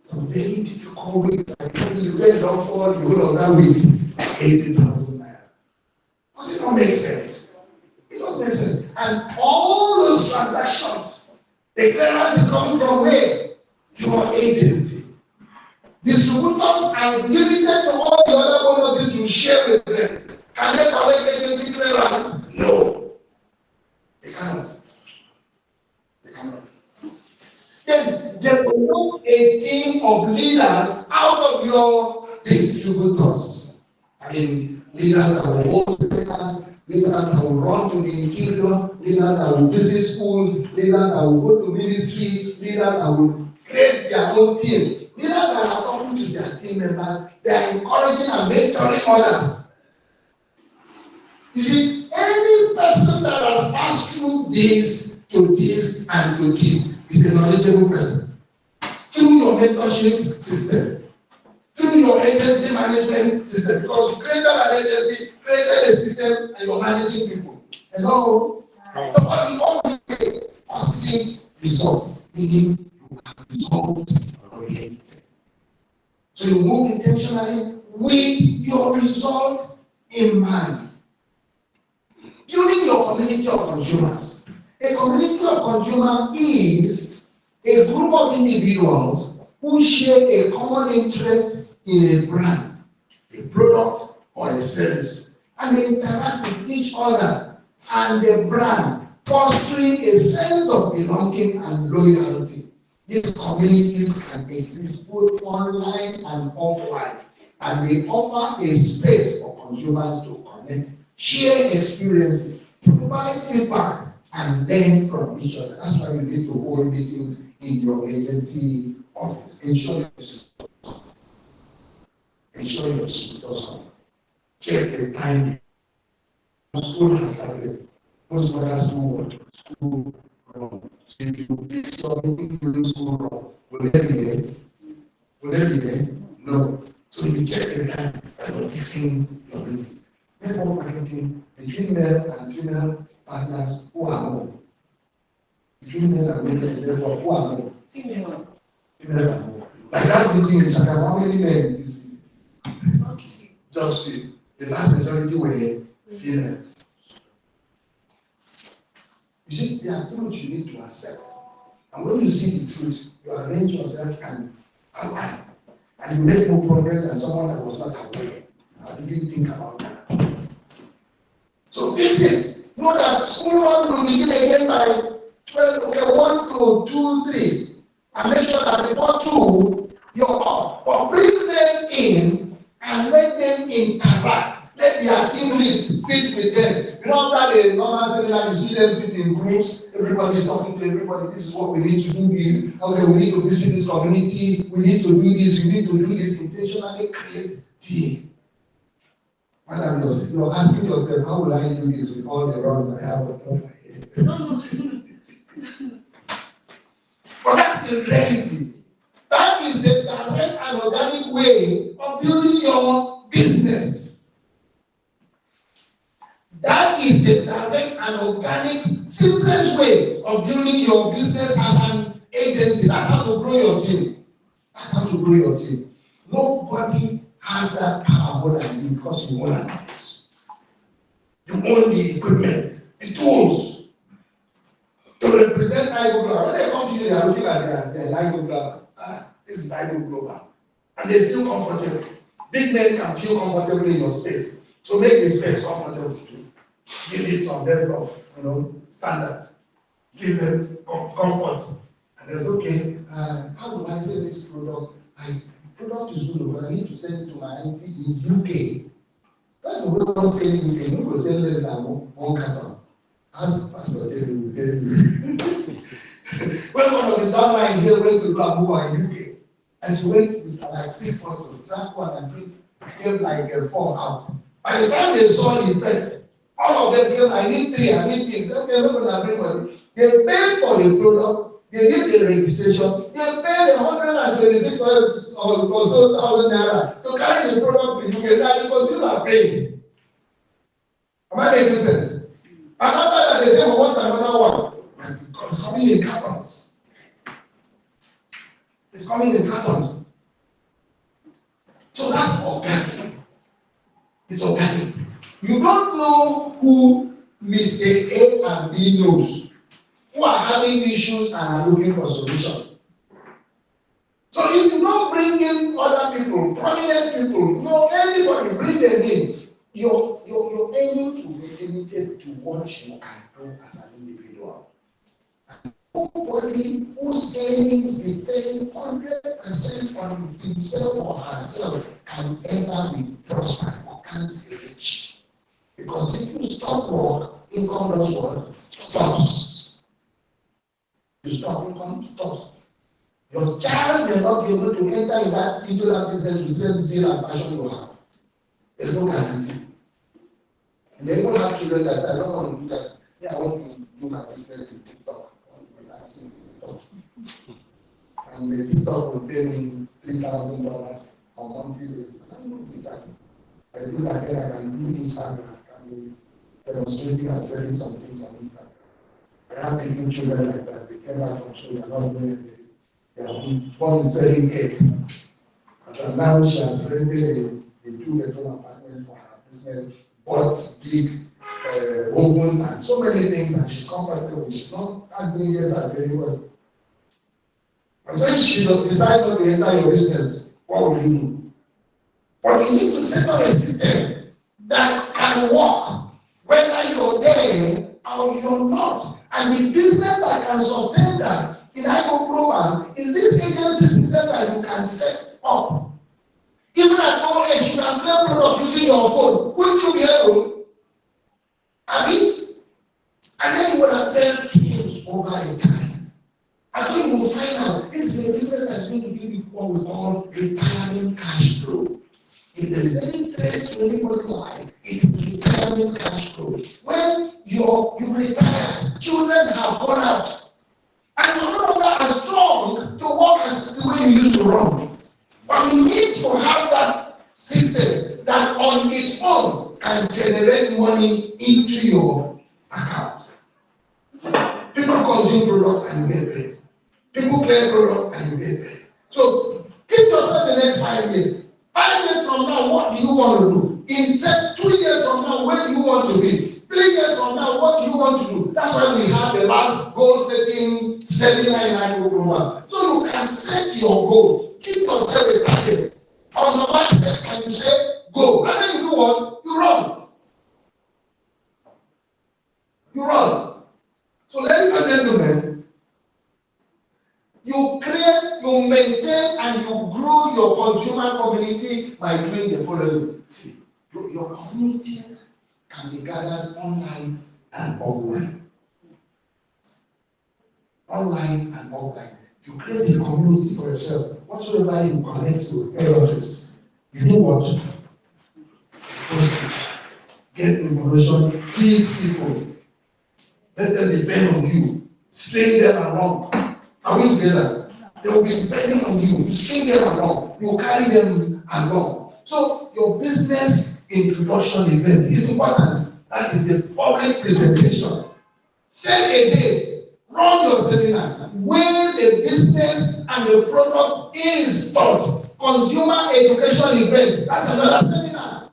Some very difficult weeks, like you get off all the whole of that week, 80,000 naira. Does it not make sense? It does make sense. And all those transactions, the clearance is coming from where? Your agency. Distributors are limited to all the other bonuses you share with them. Can they collect agency clearance? No. They cannot. They cannot. Then they will a team of leaders out of your distributors. I mean, leaders that will host seminars, leaders that will run to the interior, leaders that will visit schools, leaders that will go to ministry, leaders that will create their own team, leaders that are talking to their team members, they are encouraging and mentoring others. You see, any person that has passed through this to this and to this is a knowledgeable person. Through your mentorship system, through your agency management system, because you created an agency, created a system, and you're managing people. Hello? So what we always get positive result, meaning you are result oriented. So you move intentionally with your result in mind. During your community of consumers? A community of consumers is a group of individuals who share a common interest in a brand, a product, or a service, and they interact with each other and the brand, fostering a sense of belonging and loyalty. These communities can exist both online and offline, and they offer a space for consumers to connect, share experiences, provide feedback, and learn from each other. That's why you need to hold meetings in your agency office. Ensure your speakers check the time. School has started. Most brothers do school run. So if you fix your meeting during school run, will they be there? Will they be there? No. So you check the time that you're fixing your meeting. Network marketing between male and female partners who are more. Between male and women, therefore, who are more? Female. Female and more. Like that meeting in Shaka, how many men do you see? Just few. The vast majority were females. You see, there are truths you need to accept. And when you see the truth, you arrange yourself and align. And you make more progress than someone that was not aware. I didn't think about that. So listen, know that school run will begin again by 1 to 2, 3. And make sure that before 2, you're off. But bring them in and let them interact. Let their team leads sit with them. You know, after the normal seminar, you see them sit in groups. Everybody is talking to everybody. This is what we need to do. This. Okay, we need to visit this community. We need to do this. We need to do this. Intentionally create team. Madam, you're asking yourself, how will I do this with all the runs I have on top of my head? But that's the reality. That is the direct and organic way of building your business. That is the direct and organic, simplest way of building your business as an agency. That's how to grow your team. That's how to grow your team. Nobody has that power more than you because you own an office. You own the equipment, the tools to represent IGOGLOBAL. When they come to you, they are looking at their IGOGLOBAL. This is IGOGLOBAL. And they feel comfortable. Big men can feel comfortable in your space. So make the space comfortable too. Give it some level of standards. Give them comfort. And there's okay, how do I sell this product? Product is good, but I need to send it to my auntie in UK. That's the way we don't sell in UK. We will sell less than one carton. As Pastor Terry will tell you. When one of his downline here went to do a move in UK, and she went with like 6 photos, track one and came like 4 out. By the time they saw the effect, all of them came, I need 3, I need this. Okay, I'm not going to bring money. They paid for the product. They did the registration. They paid 126 or so thousand naira to carry the product to UK. Now the consumer paying. Am I making sense? And after that, they say we want another one. Because it's coming in cartons. It's coming in cartons. So that's organic. It's organic. You don't know who Mr. A and B knows, who are having issues and are looking for solutions. So if you don't bring in other people, prominent people, no anybody, bring them in, you're aiming to be limited to what you can do as an individual. And nobody whose earnings depend 100% on himself or herself can ever be prosperous or can be rich. Because if you stop work, income does what? Stops. You stop, income stops. Your child may not be able to enter into that business with the same zeal and passion you have. There's no guarantee. And they even have children that say, I don't want to do that. Yeah, I want to do my business in TikTok. I want to relax in TikTok. And the TikTok will pay me $3,000 on monthly basis. I don't do that. I do that, then I can do Instagram. I can be demonstrating and selling some things on Instagram. I have little children like that. They came out from school, they're not doing anything. They have born selling cake. And now she has rented a 2-bedroom apartment for her business, bought big ovens and so many things, and she's comfortable. She's not acting yes and very well. But when she does decide not to enter your business, what will you do? But you need to set up a system that can work, whether you're there or you're not. And the business that can sustain that in IGOGLOBAL is this agency system that you can set up. Even at old age, you can play product using your phone. Wouldn't you be able? I mean, and then you will have built teams over the time. Until you will find out this is a business that's going to give you what we call retirement cash flow. If there is any trace to anybody's life, it is retirement cash flow. When you retire, children have gone out, and you're no longer as strong to work as the way you used to run. But you need to have that system that on its own can generate money into your account. People consume products and you get paid. People play products and you get paid. So give yourself the next 5 years. 5 years from now, what do you want to do? In 2 years from now, where do you want to be? 3 years from now, what do you want to do? That's why we have the last goal setting seminar in IGOGLOBAL. So you can set your goal. Give yourself a target. On the last step, and you say, go. And then you do what? You run. You run. So ladies and gentlemen, you create, you maintain, and you grow your consumer community by doing the following. See, your communities can be gathered online and offline. Online and offline. You create a community for yourself. Whatsoever you connect to others, you do what? First, get information, feed people. Let them depend on you. String them along. Are we together? They will be depending on you. You string them along. You carry them along. So your business introduction event is important. That is the public presentation. Set a date. Run your seminar where the business and the product is taught. Consumer education events. That's another seminar.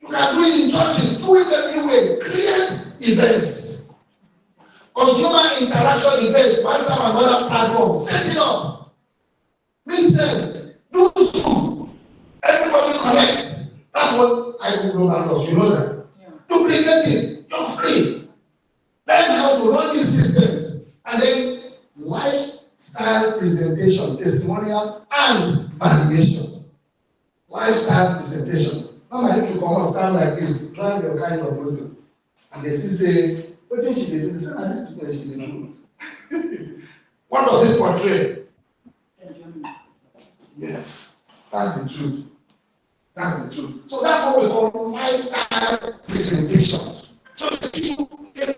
You can do it in churches. Do it everywhere. Create events. Consumer interaction events. WhatsApp and other platforms. Set it up. Meet them. Do Zoom. Everybody connects. That's what IGOGLOBAL does. You know that. Yeah. Duplicate it. You're free. Learn how to run these systems. And then lifestyle presentation, testimonial, and validation. Lifestyle presentation. Now, if you come and stand like this, drive your kind of motor, and they say, what did she do? They say, this business she did. What does it portray? Yes, that's the truth. That's the truth. So that's what we call lifestyle presentation. So you get a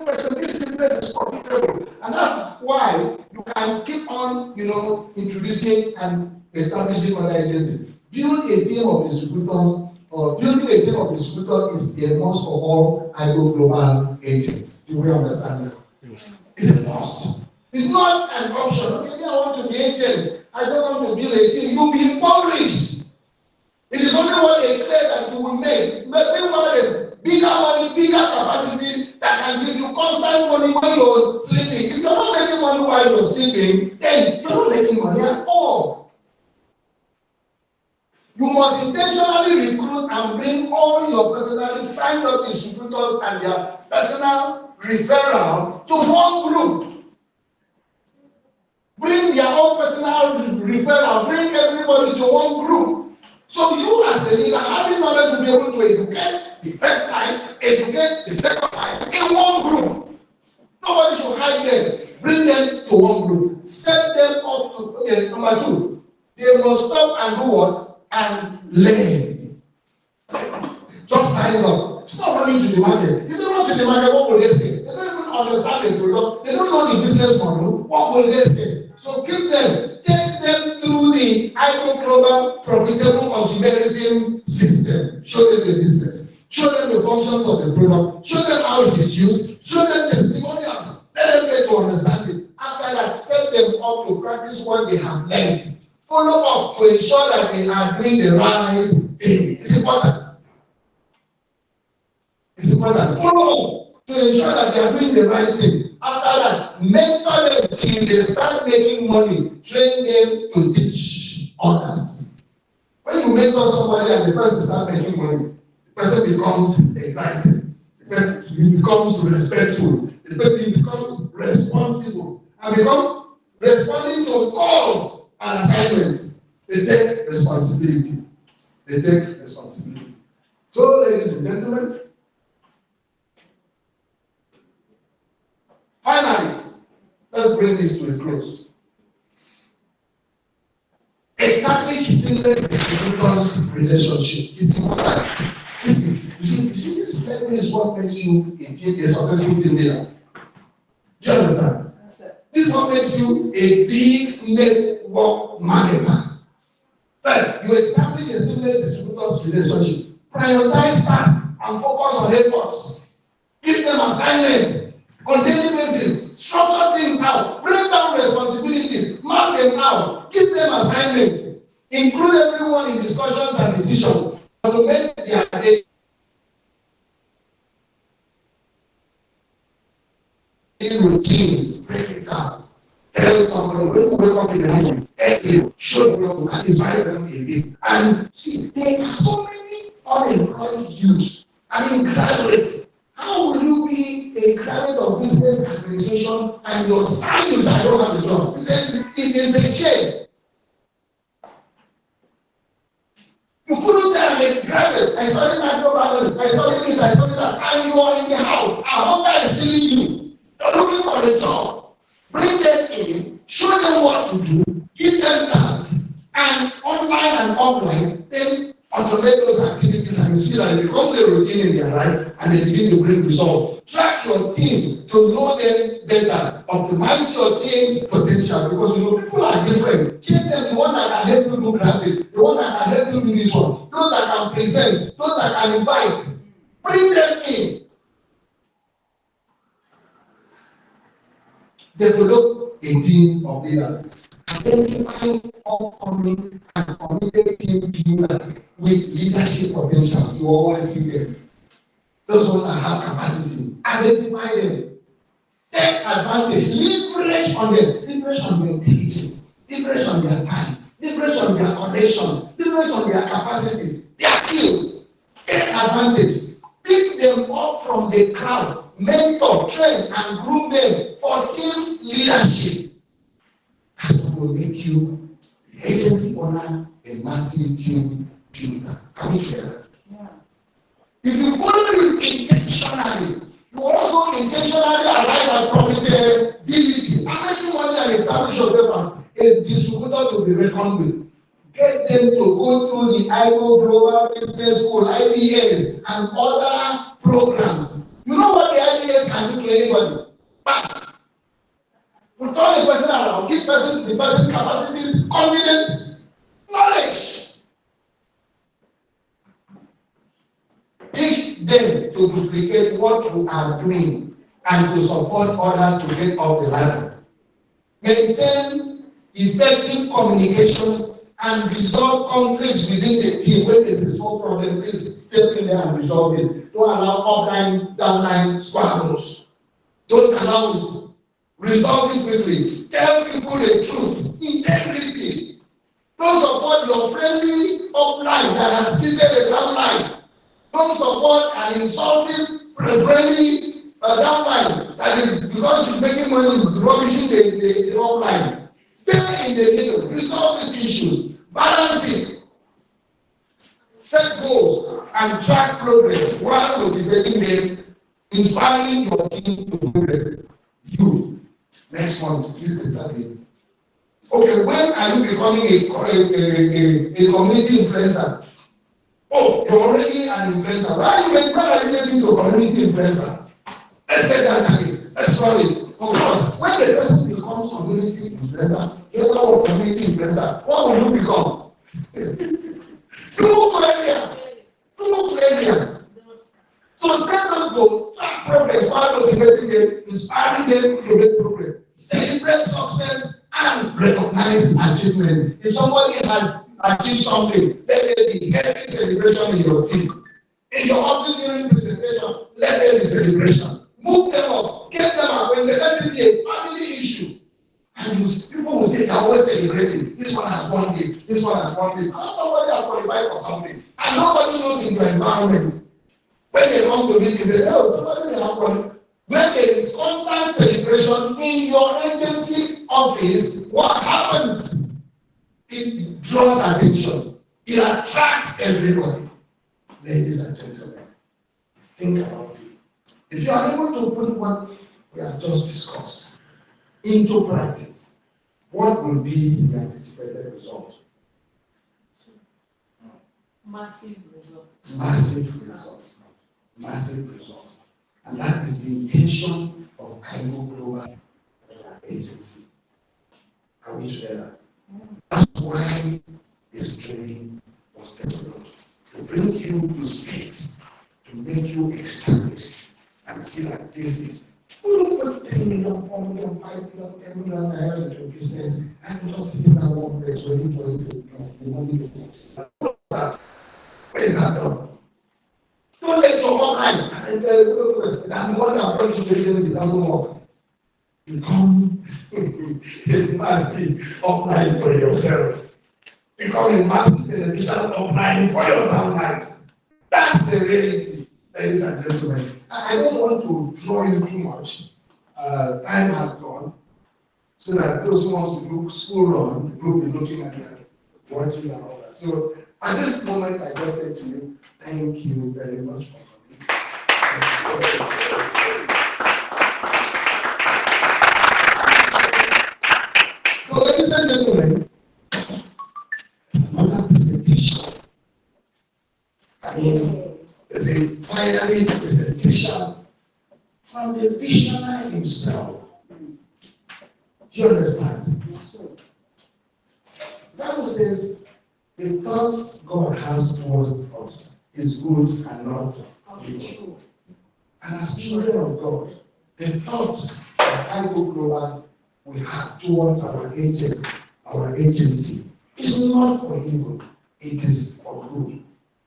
presentation is profitable. And that's why you can keep on, introducing and establishing other agencies. Build a team of distributors, or building a team of distributors is a must for all IGOGLOBAL agents. Do we understand that? It's a must. It's not an option. Okay, I want to be agent. I don't want to build a team. You'll be impoverished. It is only what they declare that you will make. Meanwhile, there's bigger money, bigger capacity that can give you constant money when you're sleeping. If you're not making money while you're sleeping, then you're not making money at all. You must intentionally recruit and bring all your personally signed up distributors and their personal referral to one group. Bring their own personal referral, bring everybody to one group. So you as the leader, having knowledge, will be able to educate the first time, educate the second time in one group. Nobody should hide them. Bring them to one group. Set them up to, okay, number 2. They must stop and do what? And learn. Just sign up. Stop running to the market. If they run to the market, what will they say? They don't even understand the product. They don't know the business model. What will they say? So keep them. Take them through the IGOGLOBAL profitable consumerism system. Show them the business. Show them the functions of the product. Show them how it is used. Show them testimonials. Let them get to understand it. After that, set them up to practice what they have learned. Follow up to ensure that they are doing the right thing. It's important. important. Follow up to ensure that they are doing the right thing. After that, mentor them till they start making money. Train them to teach others. When you mentor somebody and the person starts making money, the person becomes excited. He becomes respectful. The person becomes responsible and become responding to calls and assignments. They take responsibility. They take responsibility. So, ladies and gentlemen, finally, let's bring this to a close. Establish seamless distributors relationship. It's important. You see, this level is what makes you a successful team leader. Do you understand? Yes, this is what makes you a big network marketer. First, you establish a seamless distributors relationship. Prioritize tasks and focus on efforts. Give them assignments on daily basis. Structure things out. Break down responsibilities. Mark them out. Give them assignments. Include everyone in discussions and decisions to make their day. Routines. Break it down. Tell someone when you wake up in the morning, early, show them and inspire them a bit. And see, there are so many unemployed youths. Graduates. How will you be a graduate of business administration and your spouse I don't have a job? He says it is a shame. You couldn't say I'm a graduate. I studied microbiology. I studied this. I studied that. And you are in the house. And hunger is stealing you. You're looking for a job. Bring them in. Show them what to do. Give them tasks. And online and offline, then automate those activities, and you see that it becomes a routine in their life and they begin to bring results. Track your team to know them better. Optimize your team's potential because people are different. Change them, the one that can help you do graphics, the one that can help you do this one, those that can present, those that can invite. Bring them in. Develop a team of leaders. Identify upcoming and committed team leaders with leadership potential. You always see them. Those ones that have capacity. Identify them. Take advantage. Leverage on them. Leverage on their intelligence. Leverage on their time. Leverage on their connections. Leverage on their capacities. Their skills. Take advantage. Pick them up from the crowd. Mentor, train, and groom them for team leadership. That's what will make you the agency owner, a massive team builder. Can we share that? Yeah. If you follow this intentionally, you also intentionally arrive at profitability. How many money and establish yourself as a distributor to be reckoned with? Get them to go through the IGOGLOBAL Business School, IBS, and other programs. You know what the IBS can do to anybody? But we turn the person around, give the person capacities, confidence, knowledge. Teach them to duplicate what you are doing and to support others to get up the ladder. Maintain effective communications and resolve conflicts within the team. When there's a small problem, please step in there and resolve it. Don't allow upline, downline squabbles. Don't allow it. Resolve it quickly. Tell people the truth. Integrity. Don't support your friendly upline that has cheated the downline. Don't support an insulting friendly downline that is because she's making money is rubbishing the upline. Stay in the middle. Resolve these issues. Balance it. Set goals and track progress while motivating them, inspiring your team to progress. You. Next month, please take that in. Okay, when are you becoming a community influencer? Oh, you're already an influencer. When are you getting to a community influencer? Let's take that target. Let's run it. Of course, when the person becomes community influencer, you know community influencer, what will you become? Two area. So set those goals, track progress while motivating them, inspiring them to make progress. Celebrate success and recognize achievement. If somebody has achieved something, let there be heavy celebration in your team. In your office during presentation, let there be celebration. Move them up, get them up. When let it be a family issue. And people will say they're always celebrating. This one has won this, this one has won this. How somebody has qualified for something. And nobody knows in your environment. When they come to meeting, they say, oh, somebody may have won. When there is constant celebration in your agency office, what happens? It draws attention. It attracts everybody. Ladies and gentlemen, think about it. If you are able to put what we have just discussed into practice, what will be the anticipated result? Massive result. Massive result. Massive result. And that is the intention of IGOGLOBAL Agency. Are we together? That's why this training was developed. To bring you to speed, to make you established, and see that this is 10 million, 4 million, 5 million, 10 million naira into business, and just sitting at one place waiting for it to come. The money to come. Where is that done? Don't let your work hide. And that's more than what situation it doesn't work. Become a massive upline for yourself. Become a massive celebration upline for your downline. That's the reality, ladies and gentlemen. I don't want to draw you too much. Time has gone. So that those who want to do school run will be looking at their watches and all that. So at this moment, I just say to you, thank you very much for coming. So ladies and gentlemen, another presentation. I mean, the finally presentation from the visionary himself. Do you understand? The Bible says the thoughts God has towards us is good and not evil. And as children of God, the thoughts that IGOGLOBAL we have towards our agency is not for evil, it is for good.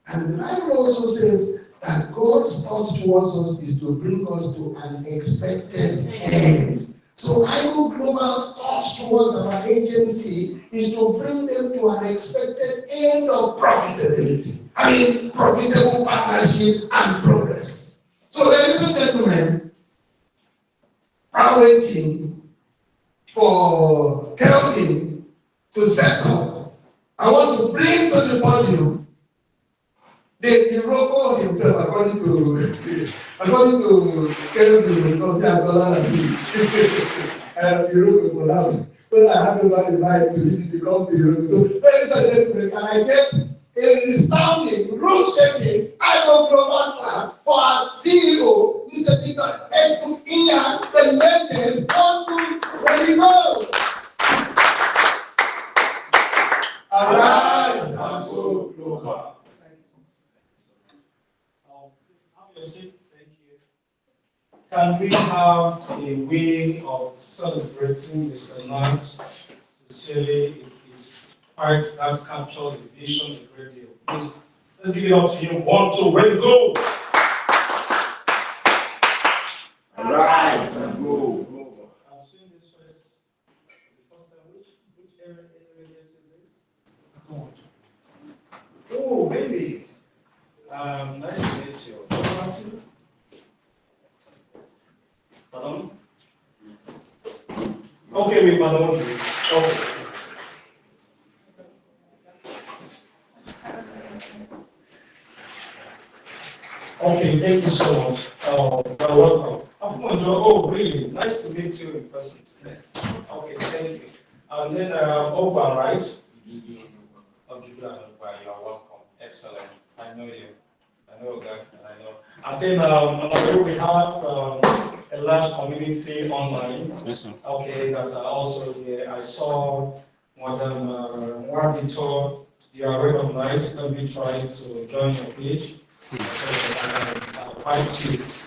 And the Bible also says that God's thoughts towards us is to bring us to an expected end. So IGOGLOBAL thoughts towards our agency is to bring them to an expected end of profitability. I mean, profitable partnership and progress. So ladies and gentlemen, I'm waiting for Kelvin to settle. I want to bring to the podium the Iroko himself, according to Kelvin, because they are dollar and Iroko for now. When I hand over the mic to him, he becomes the Iroko. So, ladies and gentlemen, can I get a resounding, road-shaking, IGOGLOBAL clap for our CEO, Mr. Peter Ian, the legend, ready, go! Arise and go global. Please have your seat. Thank you. Can we have a way of celebrating Mr. Nance? Sincerely, it's quite that captures the vision a great deal. Please, let's give it up to him. 1, 2, ready, go! Arise and go global. I've seen this face the first time. Which area is this? Oh, baby. Nice to meet you. Madam? Okay, with Madam. Okay. Okay, thank you so much. You're welcome. Of course, oh, really? Nice to meet you in person today. Okay, thank you. And then, Oba, right? Of Jubilee, you're welcome. Excellent. I know you. I know that, I know. And then, I'm sure we have a large community online. Yes, sir. Okay, that are also here. I saw Madam Wadito. You are recognized. Let me try to join your page.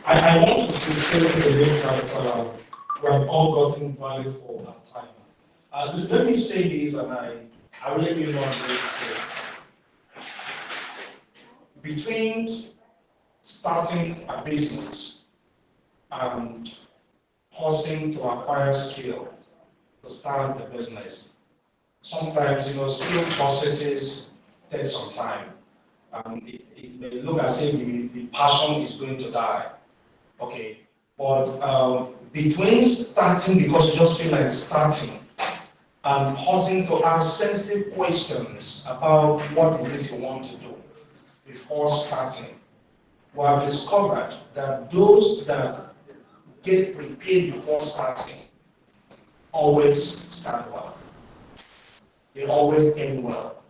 I want to sincerely believe that we have all gotten value for our time. Let me say this, and I really do not want to say. Between starting a business and pausing to acquire skill to start the business. Sometimes, skill processes take some time. It may look as if the passion is going to die. Okay, but between starting because you just feel like starting and pausing to ask sensitive questions about what is it you want to do before starting, we have discovered that those that get prepared before starting always start well. They always end well.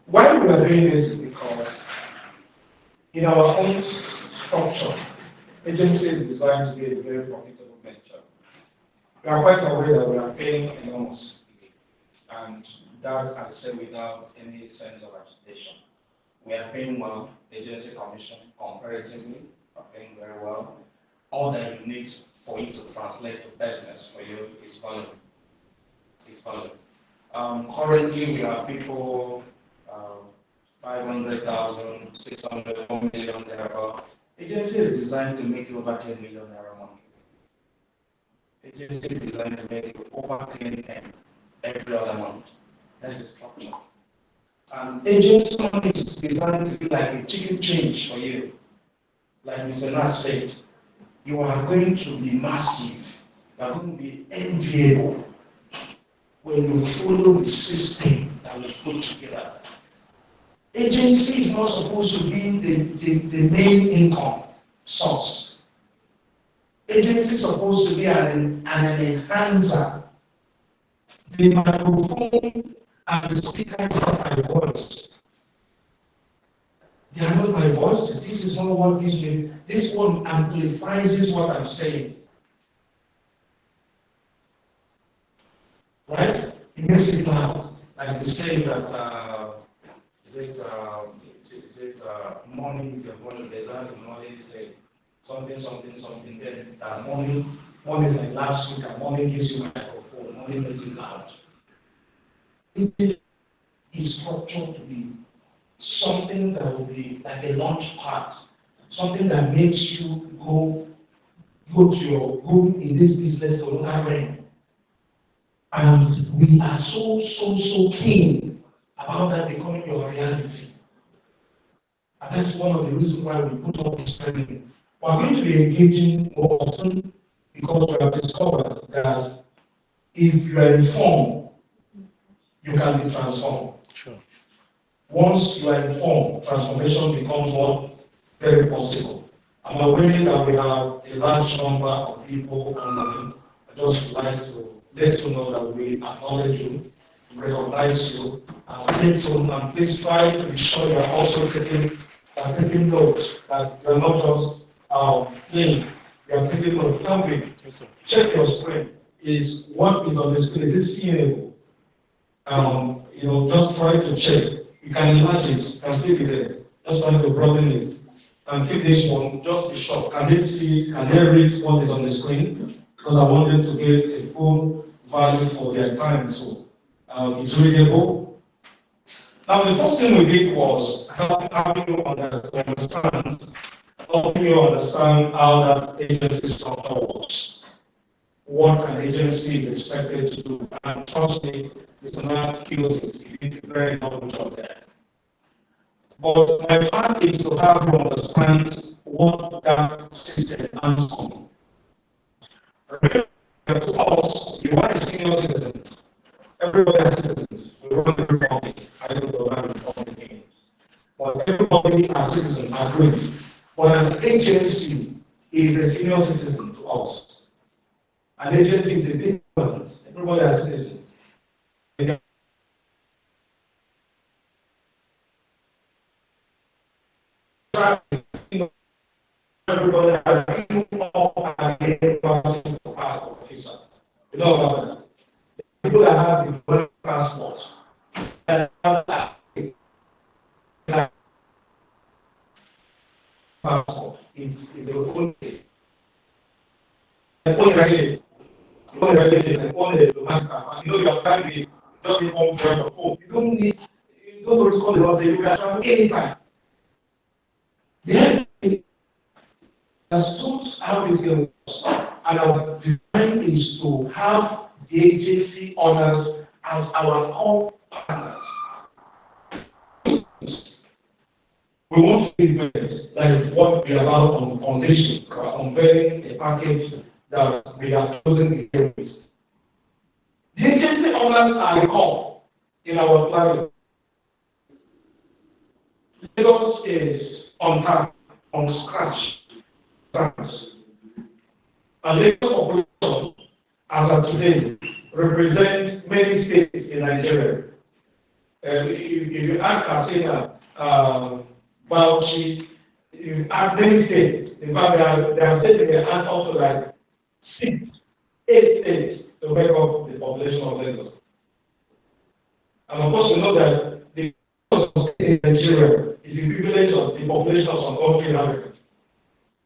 Why we are doing this is because in our own structure, agency is designed to be a very profitable venture. We are quite aware that we are paying enormously, and that, as I said, without any sense of agitation. We are paying well, agency commission comparatively are paying very well. All that you need for you to translate to business for you is volume. It's volume. Currently, we have people 500,000, 600, 1 million thereabout. Agency is designed to make you over 10 million naira monthly. Agency is designed to make you over 10 M every other month. That's the structure. And agency money is designed to be like a chicken change for you. Like Mr. Nash said, you are going to be massive. You are going to be enviable when you follow the system that was put together. Agency is not supposed to be the main income source. Agency is supposed to be an enhancer. The microphone and the speaker are not my voice. They are not my voice. This is not what gives me. This one amplifies what I'm saying. Right? It makes it loud. Like the saying that is it morning, you're going to the land in the morning, say something, then morning is like last week, and morning gives you a microphone, morning makes it loud. It is structured to be something that will be like a launch pad, something that makes you go in this business to another realm. And we are so keen about that becoming your reality. And that's one of the reasons why we put up this training. We're going to be engaging more often because we have discovered that if you are informed, you can be transformed. Sure. Once you are informed, transformation becomes what? Very possible. I'm aware that we have a large number of people online. I just would like to let you know that we acknowledge you, recognize you, and stay tuned, and please try to be sure you are also taking notes, that you are not just playing, you are taking notes. Something, check your screen. Is what is on the screen, is it seeable? Just try to check. You can enlarge it, you can see it there. Just try to broaden it. And keep this one, just be sure. Can they see it? Can they read what is on the screen? Because I want them to get a full value for their time too. It's readable. Now, the first thing we did was helping you understand how that agency structure works. What an agency is expected to do. And trust me, Mr. Matt kills it. He did a very noble job there. But my part is to have you understand what that system stands on. Remember, to us, you are a senior citizen. Everybody is citizens. We run the republic. I don't know how the republic means. But everybody as citizens agree. But an agency is a senior citizen to us. An agency is a big government. Everybody as citizens. Everybody has officer. You know about that. People that have the work passport is the only regulation. Only the bank. You know your family just inform your home. You don't need. You don't respond to what you can travel anytime. understood how this game works, and our design is to have the agency owners as our core partners. We want to invest, that is what we are about on this, unveiling a package that we are closing the year with. The agency owners are the core in our planning. Lagos is on track, on scratch. And Lagos population, as of today, represents many states in Nigeria. If you ask Katsina, Bauchi, you ask many states. In fact, there are states that ask also like 6, 8 states to make up the population of Lagos. And of course, we know that the in Nigeria is the equivalent of the population of some countries in Africa.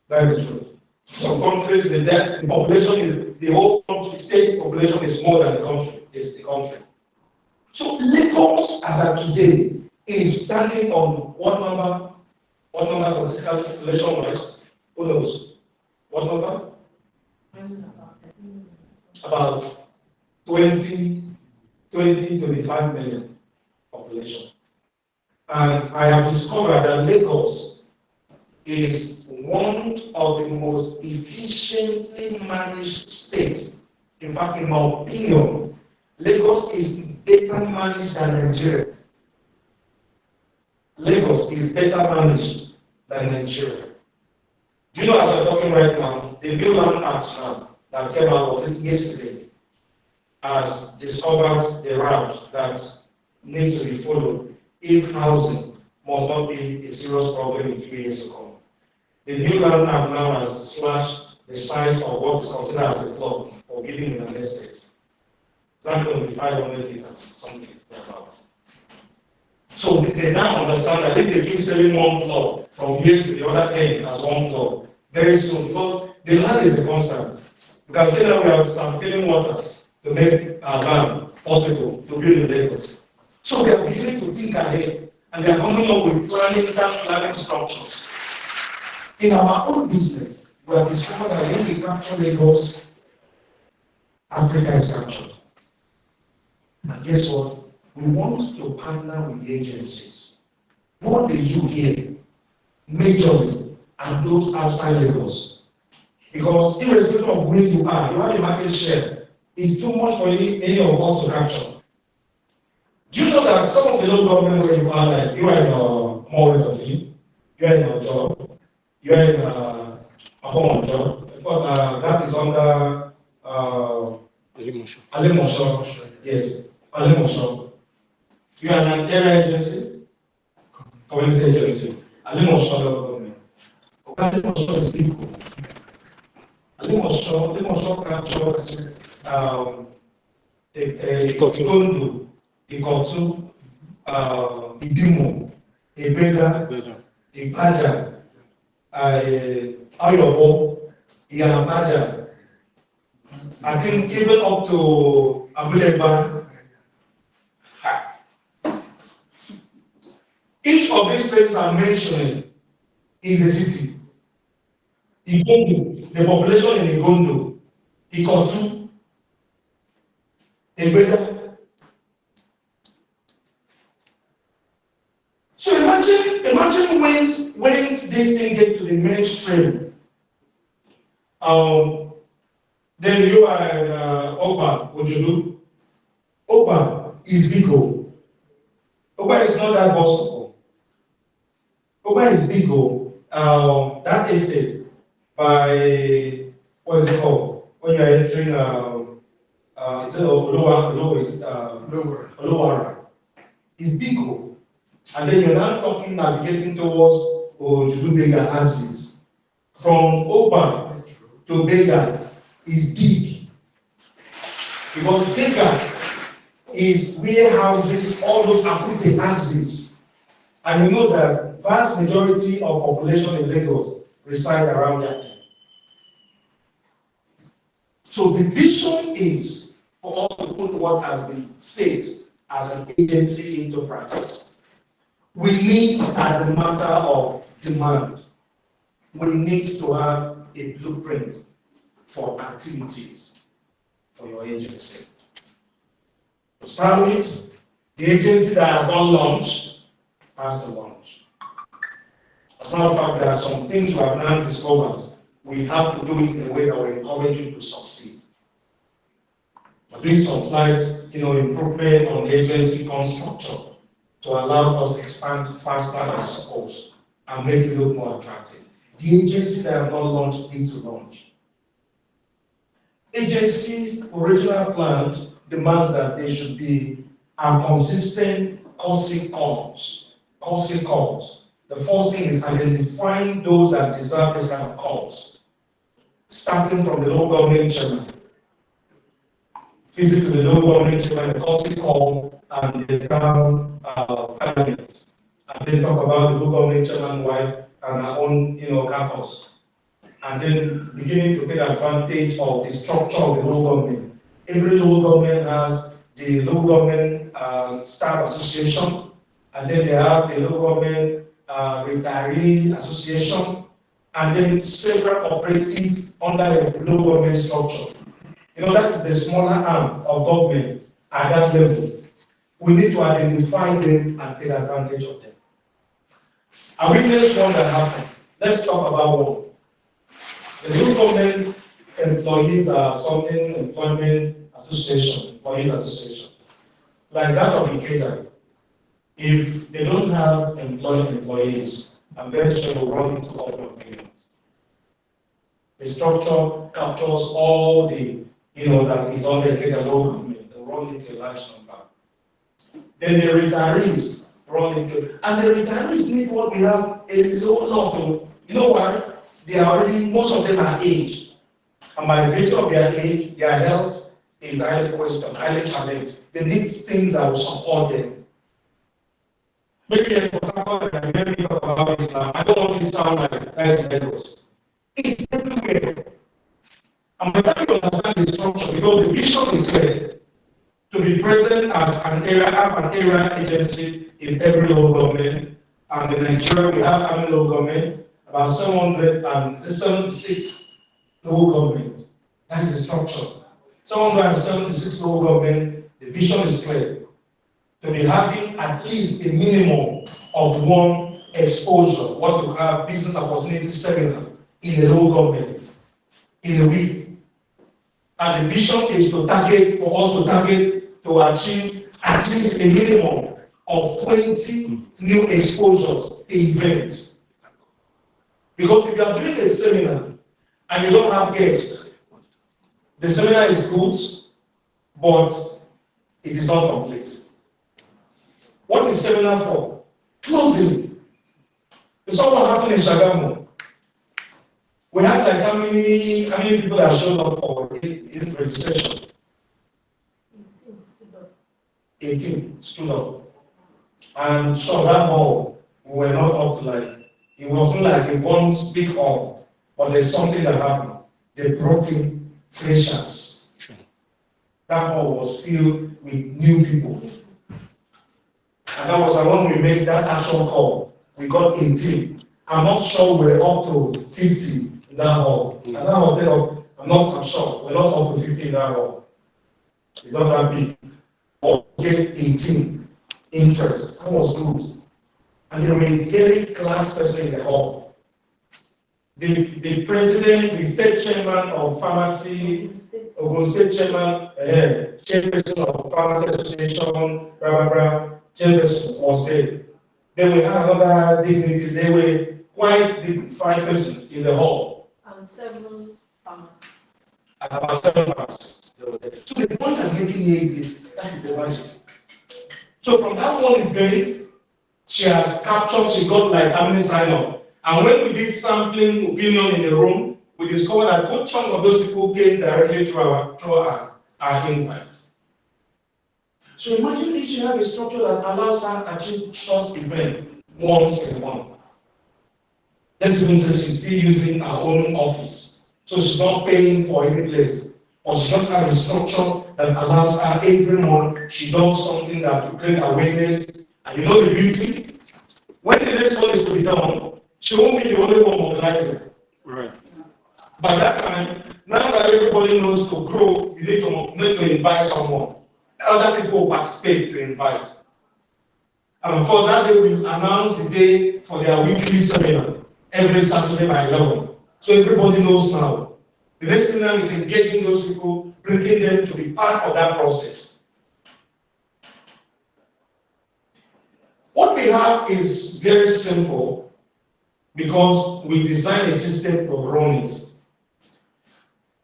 That is true. Some countries, the population is, the whole country, state population is more than the country, is the country. So Lagos, as of today, is standing on what number statistical population-wise? Who knows? What number? About 25 million population. And I have discovered that Lagos is one of the most efficiently managed states. In fact, in my opinion, Lagos is better managed than Nigeria. Lagos is better managed than Nigeria. Do you know, as I'm talking right now, the new land act now that came out of it yesterday has discovered the route that needs to be followed if housing must not be a serious problem in 3 years to come. The new land act now has slashed the size of what is considered as a plot for building in an estate. That's going to be 500 meters, something about. So they now understand that if they keep selling one floor from here to the other end as one floor, very soon, because the land is a constant. You can say that we are filling water to make our land possible to build in Lagos. So they are beginning to think ahead, and they are coming up with planning structures. In our own business, we have discovered that when we capture Lagos, Africa is captured. And guess what? We want to partner with the agencies. What they do here, majorly, are those outside Lagos. Because irrespective of where you have a market share. It's too much for any of us to capture. Do you know that some of the local government where you are, like you are in a more of you are in a job, you are in a home job, but that is under Alimosho. Yes, Alimosho. You are an area agency, community agency. Alimosho local government. Alimosho is people. Alimosho captured Ikotu, Idimo, Ibeda, Ipaja, Ayobo, Iyanapaja. I think even up to Abuleba. Each of these places I'm mentioning is a city. Igondo, the population in Igondo, Ikotu, Ibeda. So imagine when this thing gets to the mainstream. Then you are in Oba, Ojodu. Oba is Bigo. Oba is not that possible. Oba is Bigo. That estate by, what is it called? When you are entering, it's Olowara. It's Bigo. And then you're now navigating towards Ojudu Bega axis. From Oba to Bega is big. Because Bega is where houses all those Akute axes. And you know that vast majority of population in Lagos reside around there. So the vision is for us to put what has been said as an agency into practice. We need as a matter of demand. we need to have a blueprint for activities for your agency. To start with, the agency that has not launched has to launch. As a matter of fact, there are some things we have now discovered. We have to do it in a way that will encourage you to succeed. We're doing some slides, improvement on the agency construction to allow us to expand faster than supposed and make it look more attractive. The agencies that have not launched need to launch. Agencies' original plan demands that they should be a consistent course calls. The first thing is identifying those that deserve this kind of calls, starting from the local government chairman, visit to the local government chairman, the course call, and the town parliament, and then talk about the local government chairman wife and our own, campus. And then beginning to take advantage of the structure of the local government. Every local government has the local government staff association, and then they have the local government retiree association, and then several cooperative under the local government structure. That is the smaller arm of government at that level. We need to identify them and take advantage of them. I witnessed one that happened. Let's talk about one. The local government employees are something employment association, employees association, like that of the catering. If they don't have employees, I'm very sure they'll run into all of payments. The structure captures all the, that is on the catering local government. They run into a large number. Then the retirees run into, and the retirees need what we have a low lot of. You know why? They are already, most of them are aged. And by virtue of their age, their health is highly questioned, highly challenged. They need things that will support them. Maybe I talk about this now. I don't want to sound like guys Lagos. It's everywhere. And by the time you understand the structure, because the vision is there to be present as an area agency in every local government. And in Nigeria, we have having local government. About 776 local government. That is the structure. 776 local government, the vision is clear. To be having at least a minimum of one exposure, what you have business opportunity seminar in the local government in a week. And the vision is to target, for us to target, to achieve at least a minimum of 20 new exposures in events. Because if you are doing a seminar and you don't have guests, the seminar is good, but it is not complete. What is seminar for? Closing. You saw what happened in Shagamu. We had like how many people that showed up for this registration? 18 stood up. And sure, that hall, we were not up to like, it wasn't like a one big hall, but there's something that happened. They brought in freshers. That hall was filled with new people. And that was when we made that actual call. We got 18. I'm not sure we're up to 50 in that hall. And that hotel, I'm sure we're not up to 50 in that hall. It's not that big. But we get 18 interest. That was good. And they were a very class person in the hall. The president, the state chairman of pharmacy, Ogun State chairman, chairperson of pharmacy association, chairperson was there. Then we had another dignity. They were quite dignified persons in the hall. And 7 pharmacists. And about 7 pharmacists. So the point I'm making here is that is the magic. So from that one event, she has captured, she got like how many sign-up. And when we did sampling opinion in the room, we discovered that a good chunk of those people came directly through our invites. So imagine if she had a structure that allows her to achieve trust event once in a month. Let's even say she's still using her own office. So she's not paying for any place. Or she just has a structure that allows her every month, she does something that will create awareness. And you know the beauty? When the next one is to be done, she won't be the only one mobilizing. Right. By that time, now that everybody knows to grow, you need to invite someone. Other people will participate to invite. And of course, that day we announce the day for their weekly seminar every Saturday by 11. So everybody knows now. The next thing now is engaging those people, bringing them to be part of that process. What we have is very simple because we design a system to run it.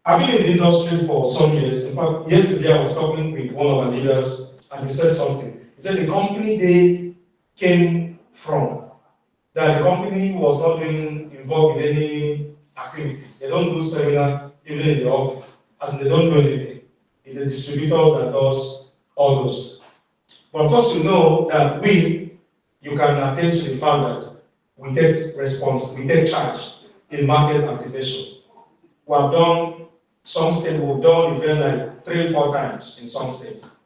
I've been in the industry for some years. In fact, yesterday I was talking with one of our leaders and he said something. He said the company they came from, that the company was not involved in any activity. They don't do seminar even in the office, as in they don't do anything. It's a distributor that does all those. But of course, you know that you can attest to the fact that we take charge in market activation. We have done some states, we've done events like 3 or 4 times in some states,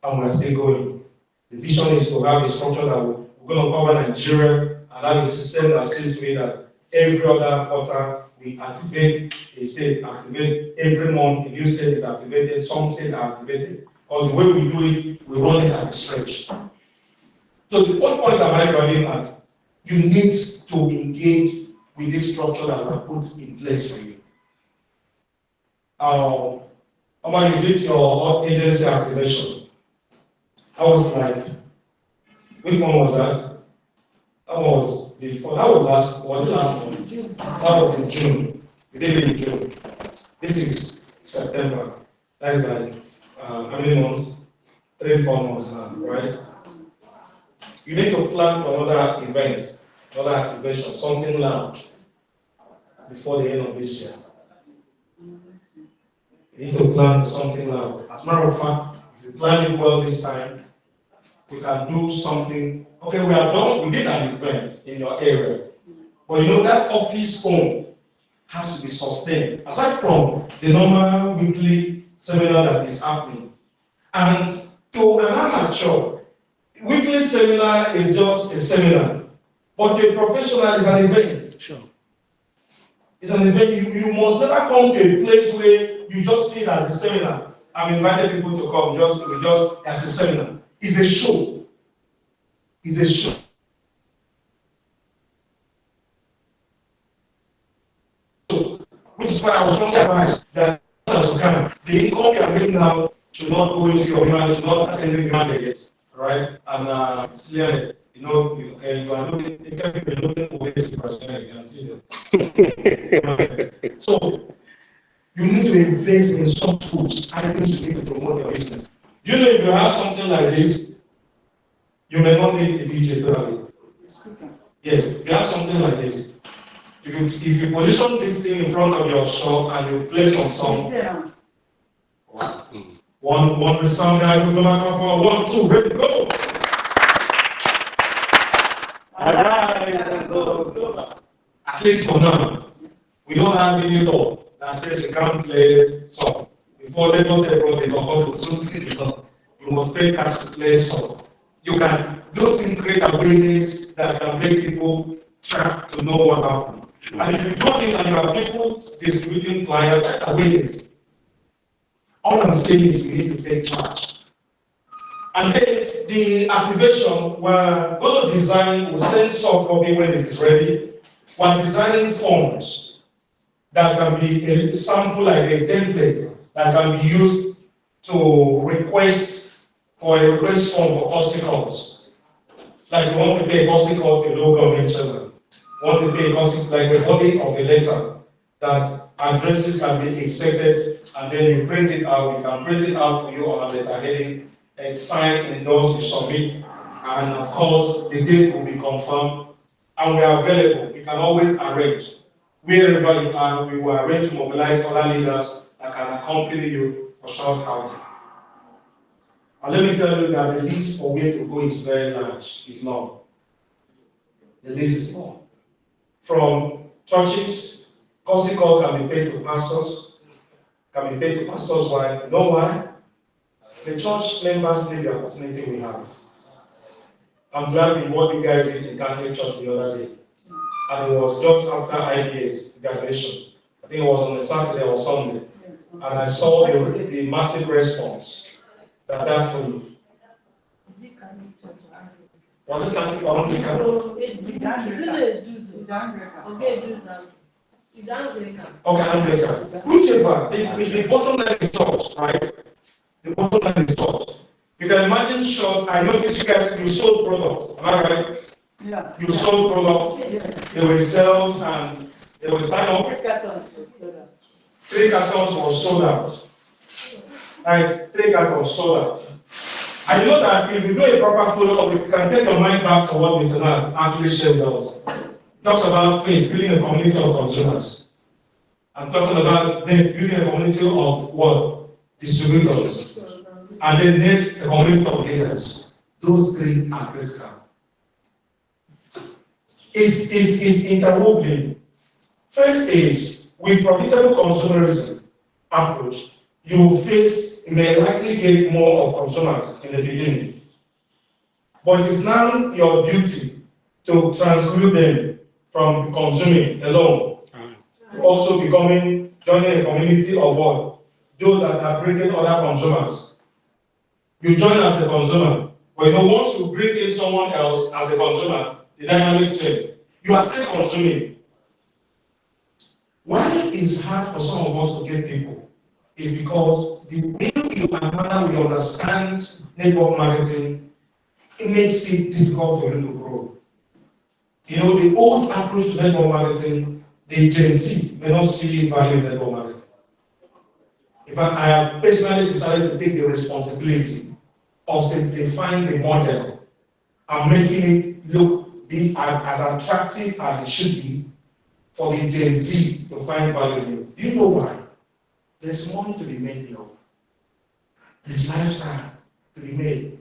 and we're still going. The vision is to have a structure that we're going to cover Nigeria and have a system that sees to it that every other quarter we activate a state, activate every month, a new state is activated, some states are activated. Because the way we do it, we run it at the stretch. So what point am I driving at? You need to engage with this structure that we have put in place for you. How about you did your agency activation? I was like, which one was that? That was before. That was last month? That was in June. We did it in June. This is September. That is like how many months? 3 or 4 months now, right? You need to plan for another event, another activation, something loud before the end of this year. You need to plan for something loud. As a matter of fact, if you plan it well this time, we can do something. Okay, we did an event in your area. But you know that office phone has to be sustained. Aside from the normal weekly seminar that is happening. And to an amateur, weekly seminar is just a seminar. But a professional is an event. Sure. It's an event. You must never come to a place where you just see it as a seminar. I've invited people to come just as a seminar. It's a show. It's a show. Which is why I was strongly advised that as you can, the income you are making now should not go into your human, should not start entering human again. Right? And clearly, you know, you are looking for ways to personally, you can see that. So you need to invest in some tools, items you need to promote your business. Do you know if you have something like this, you may not need a DJ totally. Yes, if you have something like this, if you position this thing in front of your shop and you play some song, one sound guy will go back for 1, 2, ready, go! Arise and go global. At least for now, we don't have any law that says you can't play song. Before let us everyone they don't something you must pay cash to play song. You can those things create awareness that can make people track to know what happened. And if you do this and you have people distributing flyers, that's awareness. All I'm saying is we need to take charge. And then the activation, we're going to design, we'll send soft copy when it is ready. We're designing forms that can be a sample, like a template that can be used to request for a request form for courtesy calls. Like you want to pay a courtesy call to a local government chairman. You want to pay a courtesy, like the body of a letter that addresses can be accepted, and then you print it out. We can print it out for you on a letter heading, and sign, endorse, you submit, and of course the date will be confirmed, and we are available. We can always arrange. Wherever you are, we will arrange to mobilize other leaders that can accompany you for short outing. And let me tell you that the list for where to go is very large. It's not. The list is long. From churches, courtesy calls can be paid to pastors, can be paid to pastor's wife. You know why? The church members need the opportunity we have. I'm glad with what you guys did in Catholic Church the other day. and it was just after IBA's graduation. I think it was on a Saturday or Sunday, and I saw the massive response that food. Was it Catholic or Okay, Anglican. Whichever, the bottom line is church, right? The bottom line is church. You can imagine church. I noticed you guys, you sold products. Am I right? Yeah. You sold products. There were sales and there was sign up. 3 cartons was sold out. Right? 3 cartons sold out. I know that if you do a proper follow-up, if you can take your mind back to what Mr. Nat actually shared with us. Talks about faith, building a community of consumers. I'm talking about building a community of what? Distributors. And then next, a community of leaders. Those 3 are critical. It's interwoven. First is, with profitable consumerism approach, you may likely get more of consumers in the beginning. But it's now your duty to transmute them from consuming alone to also joining a community of what? Those that are bringing other consumers. You join as a consumer, but once you bring in someone else as a consumer, the dynamics change. You are still consuming. Why it's hard for some of us to get people is because the way and manner we understand network marketing, it makes it difficult for you to grow. The old approach to network marketing, the Gen Z may not see value in network marketing. In fact, I have personally decided to take the responsibility of simplifying the model and making it be as attractive as it should be for the Gen Z to find value in it. Do you know why? There's money to be made here. There's lifestyle to be made.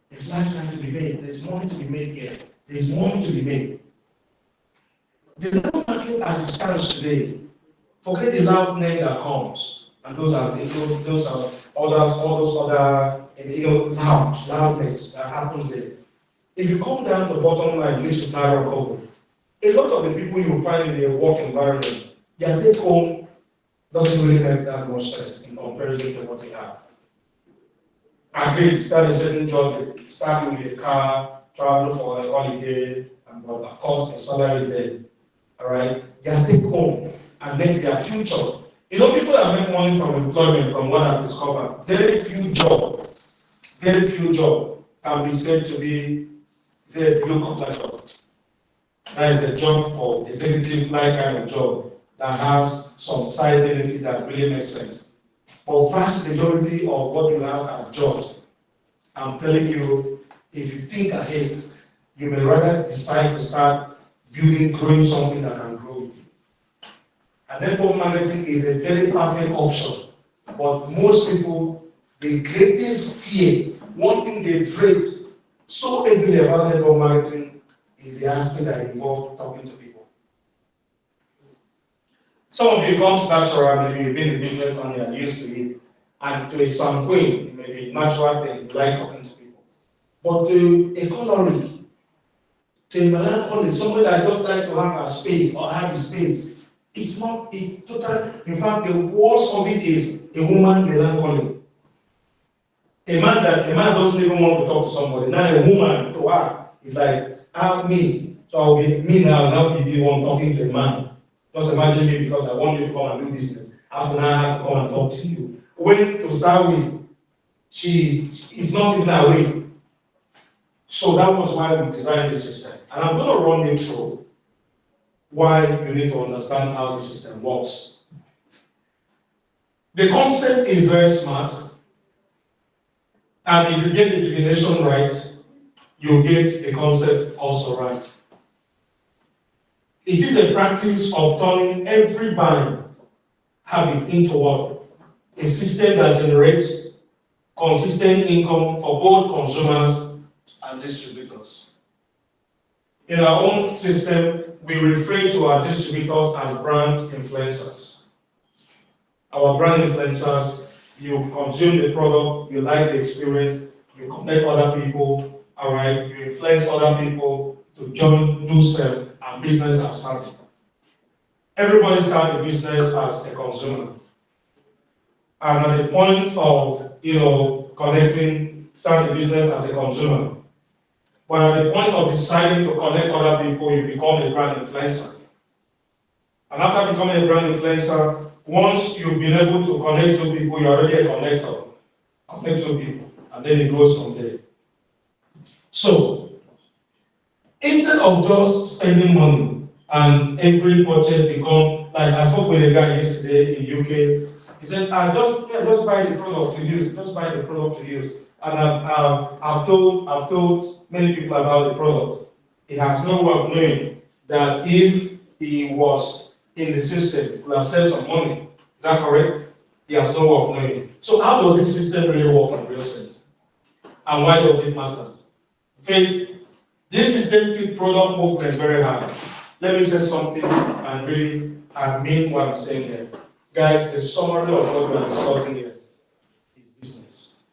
There's lifestyle to be made. There's money to be made here. There's money to be made. The network market as it stands today, forget the loud name that comes, and those are all those other loudness that happens there. If you come down to the bottom line, which is narrow cover, a lot of the people you find in their work environment, their take home doesn't really make that much sense in comparison to what they have. Agreed, start a certain job, start with a car, travel for a holiday, but of course the salary is there. Alright? Their take home and then their future. People that make money from employment, from what I've discovered, very few job can be said to be a blue collar job. That is a job for executive-like kind of job that has some side benefit that really makes sense. But vast majority of what you have as jobs, I'm telling you, if you think ahead, you may rather decide to start growing something that can grow. And network marketing is a very perfect option. But most people, the greatest fear, one thing they dread so heavily about network marketing is the aspect that involves talking to people. Some of you comes natural, maybe you've been in business and you're used to it, and to a some point, maybe natural thing, you like talking to people. But to a choleric, to a melancholic, somebody that just like to have a space or have a space, it's total. In fact, the worst of it is a woman melancholic. A man doesn't even want to talk to somebody. Now a woman to her is like, me. So I'll be me now be the one talking to a man. Just imagine me because I want you to come and do business. After now I have to come and talk to you. When to start with, she is not even away. So that was why we designed the system. And I'm going to run you through why you need to understand how the system works. The concept is very smart. And if you get the definition right, you get the concept also right. It is a practice of turning every buying habit into what? A system that generates consistent income for both consumers and distributors. In our own system, we refer to our distributors as brand influencers. Our brand influencers, you consume the product, you like the experience, you connect other people, all right, you influence other people to join, do sell, and and business have started. Everybody started the business as a consumer. And at the point of, connecting, start the business as a consumer. But at the point of deciding to connect other people, you become a brand influencer. And after becoming a brand influencer, once you've been able to connect to people, you're already a connector. Connect to people, and then it goes from there. So, instead of just spending money and every purchase become, like I spoke with a guy yesterday in UK, he said, just buy the product to use, just buy the product to use. And I've told many people about the product. He has no way of knowing that if he was in the system, he would have saved some money. Is that correct? He has no way of knowing. So how does this system really work in real sense? And why does it matter? First, this system keeps product movement very high. Let me say something and really mean what I'm saying here. Guys, the summary of what we are discussing here is business.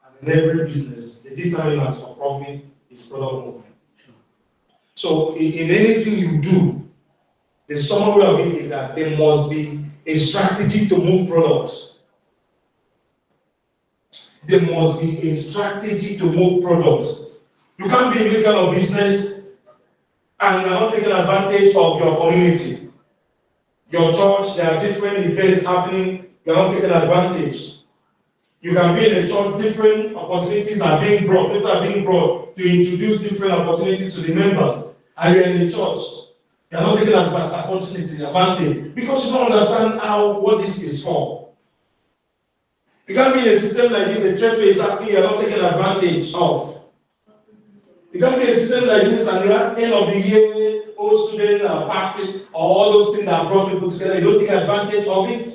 And in every business, the determinant for profit is product movement. So in anything you do, the summary of it is that there must be a strategy to move products. There must be a strategy to move products. You can't be in this kind of business and you're not taking advantage of your community. Your church, there are different events happening, you're not taking advantage. You can be in a church, different opportunities are being brought, people are being brought to introduce different opportunities to the members. And you're in the church, you're not taking advantage, because you don't understand what this is for. You can't be in a system like this, a church where exactly you're not taking advantage of. You can't be in a system like this and you're at the end of the year, old student party, or all those things that brought people together, you don't take advantage of it.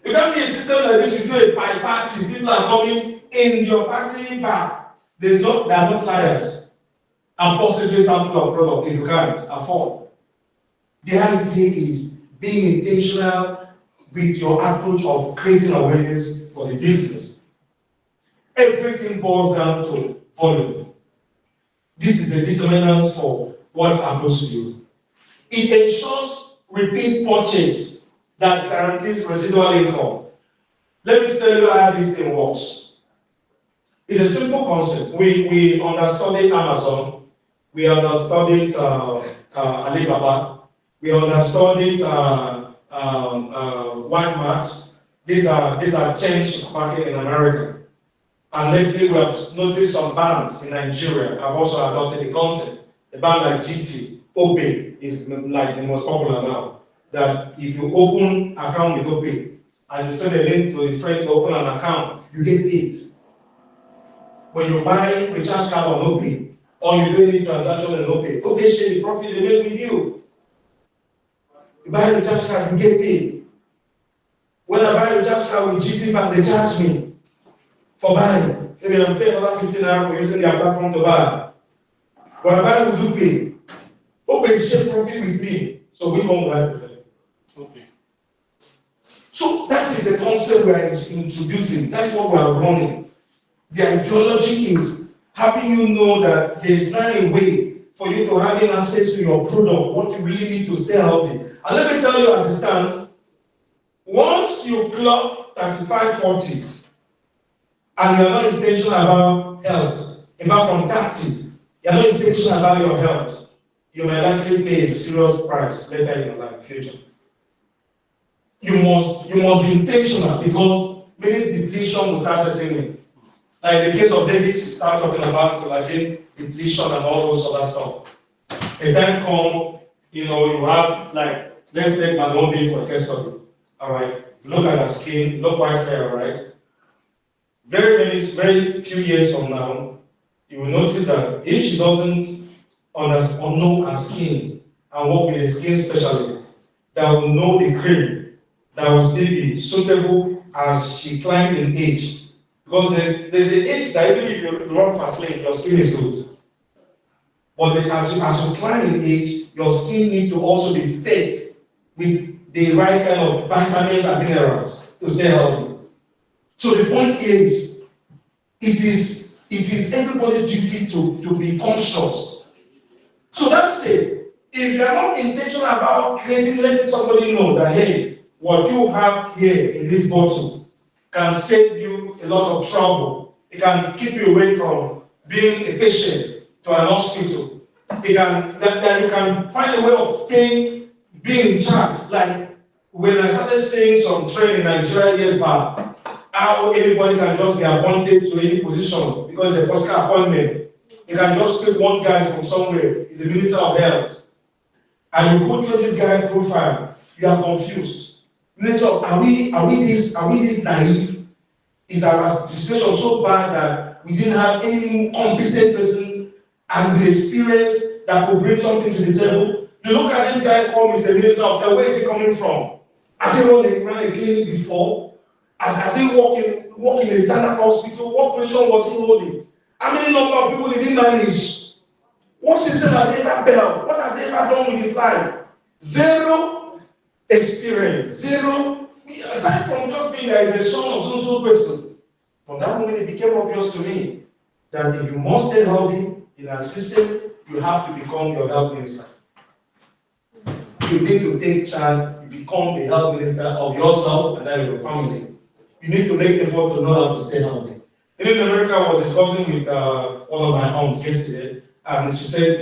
You can't be in a system like this, you do a party, people are coming in your party bar. There are no flyers. And possibly sample of product if you can't afford. The idea is being intentional with your approach of creating awareness for the business. Everything boils down to volume. This is the determinant for what happens to you. It ensures repeat purchase that guarantees residual income. Let me tell you how this thing works. It's a simple concept. We understudied Amazon. We understudied Alibaba. We understudied Walmart. These are chains supermarket in America. And lately we have noticed some banks in Nigeria have also adopted the concept. A bank like GT, Opay is like the most popular now. That if you open account with Opay and you send a link to a friend to open an account, you get paid. When you buy a recharge card on Opay, or you do any transaction on Opay, Opay share the profit they make with you. You buy a recharge card, you get paid. When I buy a recharge card with GT Bank, they charge me for buying. Maybe I'm paying another 15 naira for using their platform to buy. When I buy with Opay, Opay share profit with me. So which one will I prefer? Okay. So that is the concept we are introducing. That's what we are running. The ideology is having you know that there is now a way for you to have access to your product, what you really need to stay healthy. And let me tell you as it stands, once you clock 35, 40, and you're not intentional about health, in fact from 30, you're not intentional about your health, you may likely pay a serious price later in your life, future. You must be intentional because many depletion will start setting in. Like in the case of David, start talking about collagen depletion and all those other stuff. A time come, you have like, let's take my own being for a case study. Alright. Look at her skin, look quite fair, right? Very few years from now, you will notice that if she doesn't know her skin and work with a skin specialist that will know the cream that will still be suitable as she climbs in age. Because there's an age that even if you run fast lane, your skin is good. But as you climb in age, your skin needs to also be fed with the right kind of vitamins and minerals to stay healthy. So the point here is, it is everybody's duty to be conscious So that's it. If you are not intentional about letting somebody know that, hey, what you have here in this bottle can save you a lot of trouble. It can keep you away from being a patient to an hospital. It can that you can find a way of being in charge. Like when I started seeing some training in Nigeria years back, how anybody can just be appointed to any position because it's a political appointment. You can just pick one guy from somewhere, he's the Minister of Health. And you go through this guy's profile, you are confused. So are we this naive? Is our situation so bad that we didn't have any competent person and the experience that could bring something to the table? You look at this guy called Mr. Minister of Health, where is he coming from? Has he run a clinic before? Has he worked in a standard hospital? What position was he holding? How many number of people did he manage? What system has he ever built? What has he ever done with his life? Zero experience. Zero. Aside from just being there is a son of so person. From that moment, it became obvious to me that if you must stay healthy in our system, you have to become your health minister. You need to take charge. You become the health minister of yourself and that of your family. You need to make effort to know how to stay healthy. In America, I was discussing with one of my aunts yesterday, and she said,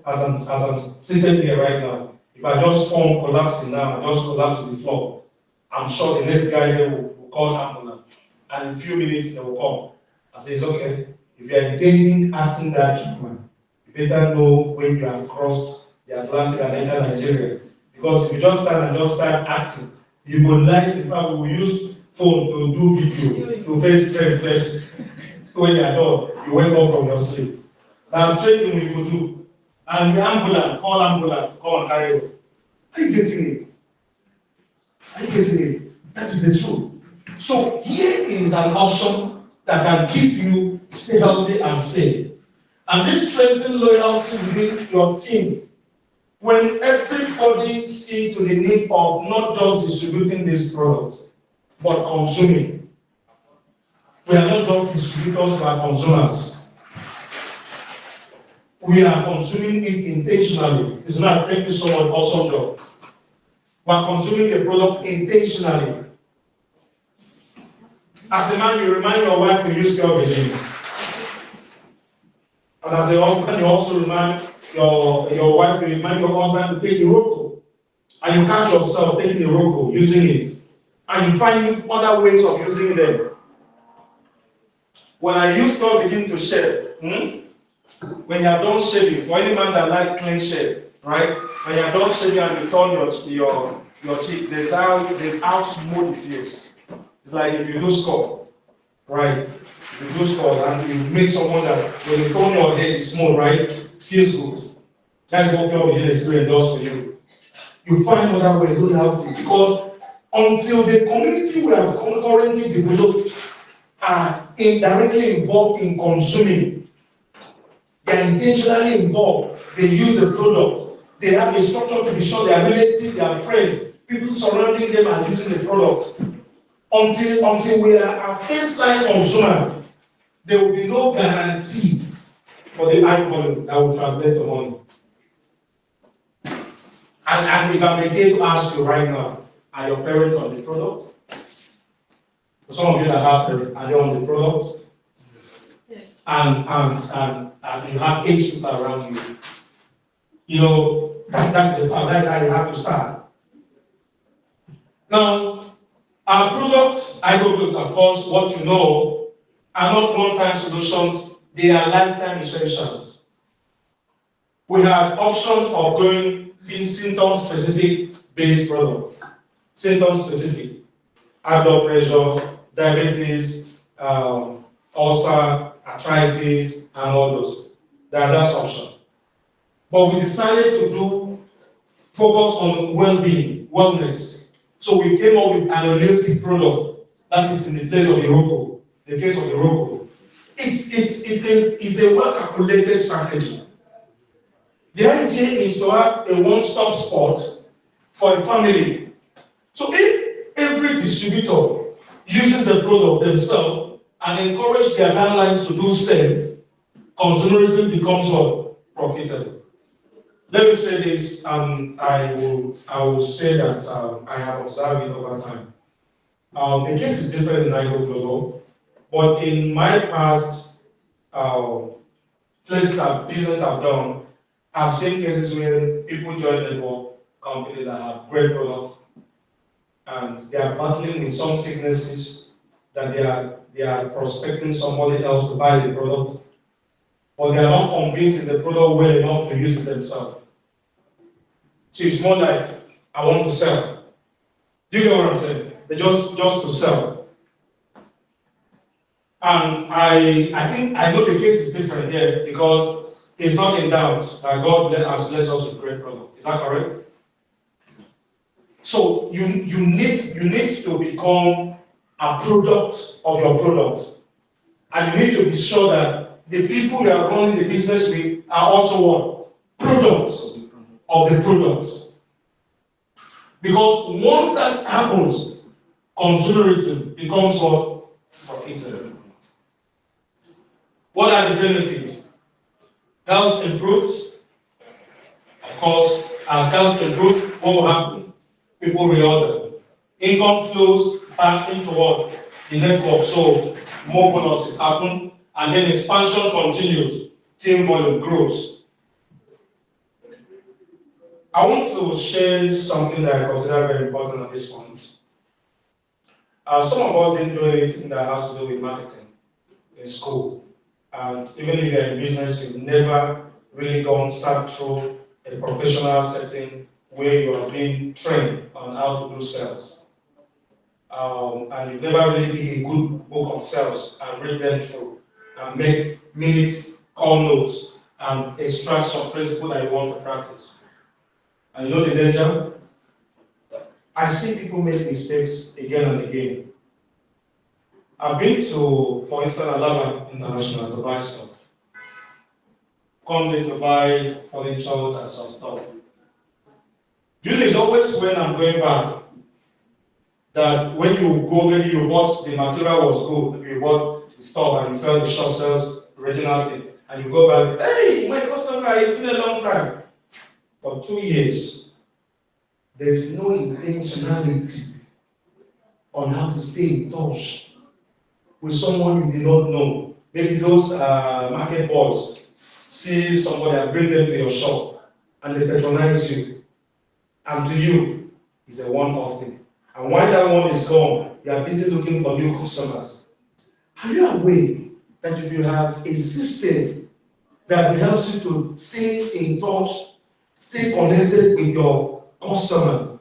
as I'm sitting here right now, if I just form collapsing now, I just collapse to the floor, I'm sure the next guy there will call ambulance, and in a few minutes they will come. I say, it's okay. If you are intending acting that treatment, you better know when you have crossed the Atlantic and entered Nigeria. Because if you just stand and just start acting, you will like, in fact, we will use phone to do video, to face when you are done, you wake up from your sleep. Now training we will do. And the ambulance, call ambulance, come and carry you. Are you getting it? Are you getting it? That is the truth. So here is an option that can keep you stay healthy and safe. And this strengthens loyalty within your team. When everybody sees to the need of not just distributing this product, but consuming. We are not just distributors, we are consumers. We are consuming it intentionally. It's not, thank you so much, awesome job. We are consuming the product intentionally. As a man, you remind your wife to use pure virgin. And as a husband, you also remind your wife to remind your husband to take the Iroko. And you catch yourself taking the Iroko, using it. And you find other ways of using them. When I use pure virgin to shave, when you are done shaving, for any man that like clean shave, right? When you are done shaving and you turn your cheek, there's how smooth it feels. It's like if you do score, right? If you do score and you make someone that when you turn your head, it's smooth, right? It feels good. That's what pure virgin experience does for you. You find other way to do healthy because until the community we have currently developed are indirectly involved in consuming. They are intentionally involved. They use the product. They have a structure to be sure they are relatives, they are friends. People surrounding them are using the product. Until we are a first-line consumer, there will be no guarantee for the high volume that will translate to money. And if I'm again to ask you right now, are your parents on the product? For some of you that have parents, are they on the product? Yes. And you have 8 people around you. You know, that's the fact. That's how you have to start. Now, our products, IGOGLOBAL, of course, what you know, are not one-time solutions. They are lifetime essentials. We have options of going symptom-specific based product. Symptom-specific. High blood pressure, diabetes, ulcer, arthritis, and all those. That's option. But we decided to focus on well-being, wellness. So we came up with an holistic product that is in the place of the Iroko. The case of the Iroko. It's a well-calculated strategy. The idea is to have a one-stop spot for a family. So if every distributor uses the product themselves and encourage their downlines to do same, consumerism becomes what? Profitable. Let me say this, and I will say that I have observed it over time. The case is different in IGOGLOBAL, but in my past places that business have done, I've seen cases where people join network companies that have great products, and they are battling with some sicknesses that they are prospecting somebody else to buy the product, but they are not convinced in the product well enough to use it themselves. So it's more like, I want to sell. Do you get what I'm saying? They just to sell. And I think I know the case is different here because it's not in doubt that God has blessed us with great product. Is that correct? So you need to become a product of your product. And you need to be sure that the people you are running the business with are also what? Products of the product. Because once that happens, consumerism becomes what? Profitable. What are the benefits? Health improves. Of course, as health improves, what will happen? People reorder. Income flows back into what? The network. So more bonuses happen, and then expansion continues. Team volume grows. I want to share something that I consider very important at this point. Some of us didn't do anything that has to do with marketing in school. And even if you're in business, you've never really sat through a professional setting where you are being trained on how to do sales. And you've never really been a good book on sales and read them through and make minutes, call notes, and extract some principle that you want to practice. And you know the danger? I see people make mistakes again and again. I've been to, for instance, IGOGLOBAL International to buy stuff. Come there to buy furniture and some stuff. Usually it's always when I'm going back that when you go, maybe you bought the material was good, maybe you bought the stuff and you felt the shop sells original thing, and you go back, hey, my customer, it's been a long time. For 2 years, there is no intentionality on how to stay in touch with someone you did not know. Maybe those market boys see somebody and bring them to your shop and they patronize you. And to you, it's a one-off thing. And once that one is gone, you are busy looking for new customers. Are you aware that if you have a system that helps you to stay in touch, stay connected with your customer,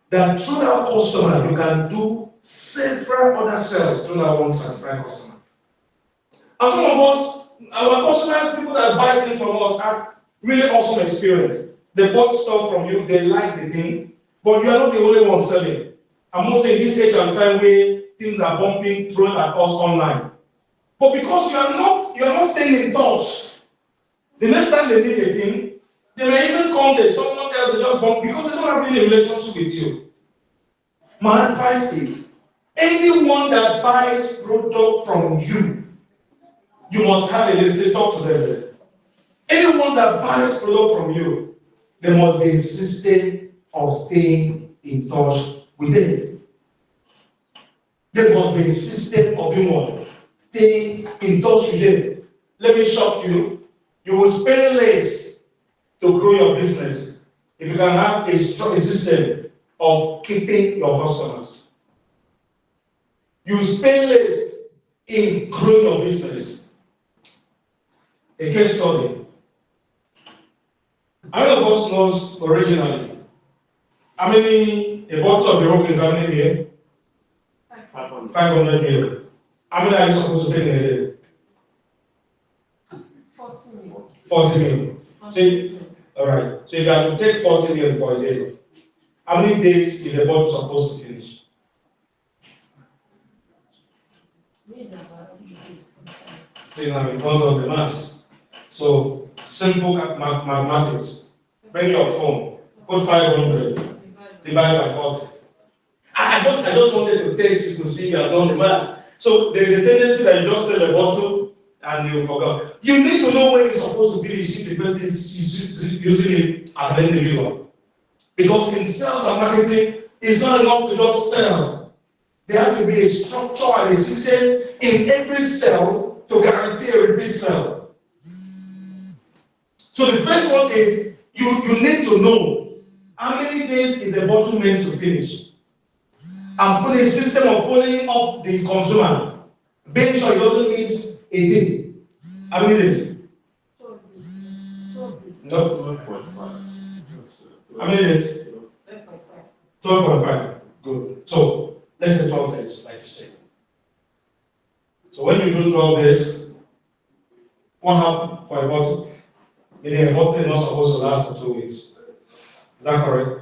that through that customer you can do several other sales through that one satisfied customer? And some of us, our customers, people that buy things from us, have really awesome experience. They bought stuff from you, they like the thing, but you are not the only one selling. And mostly in this age and time where things are bumping, thrown at us online. But because you are not staying in touch, the next time they need a thing, they may even come there, someone else they just bump because they don't have really a relationship with you. My advice is, anyone that buys product from you, you must have a list. Let's talk to them. Anyone that buys product from you, there must be a system of staying in touch with them. There must be a system of being one. Stay in touch with them. Let me shock you. You will spend less to grow your business if you can have a system of keeping your customers. You spend less in growing your business. A case study. How many of us knows originally? How many, a bottle of Iraq is how many here? 500 million. How many are you supposed to take in a day? 40 million. 40 million. All right. So if you have to take 40 million for a day, how many days is the bottle supposed to finish? See now in front of the mass. So simple mathematics. Bring your phone. Put 500. Divide by 40. I just wanted to test you to see you have done the math. So there is a tendency that you just sell a bottle and you forgot. You need to know when it's supposed to finish if the person is using it as an individual. Because in sales and marketing, it's not enough to just sell. There has to be a structure and a system in every cell to guarantee a repeat sale. So the first one is you need to know how many days is a bottle meant to finish. And put a system of following up the consumer. Being sure it doesn't miss a day. How many days? No. How many days? 12.5. Good. So let's say 12 days, like you said. So when you do 12 days, what happened for a bottle? Meaning a bottle is not supposed to last for 2 weeks. Is that correct?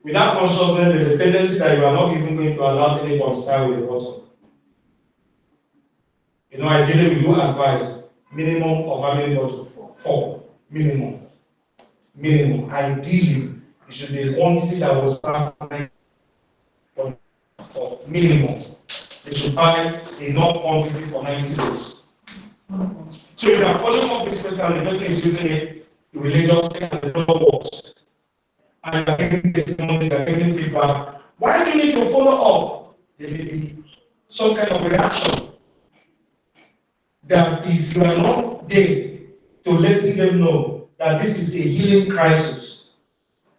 Without consciousness, there's a tendency that you are not even going to allow anyone to start with a bottle. You know, ideally, we do advise minimum of how many bottles? 4. Minimum. Ideally, it should be a quantity that was served for minimum. They should buy enough quantity for 90 days. So if you are following up this question and the person is using it, the religious thing and the follow works. And you are getting testimony, you are getting feedback. Why do you need to follow up? There may be some kind of reaction that if you are not there to letting them know that this is a healing crisis,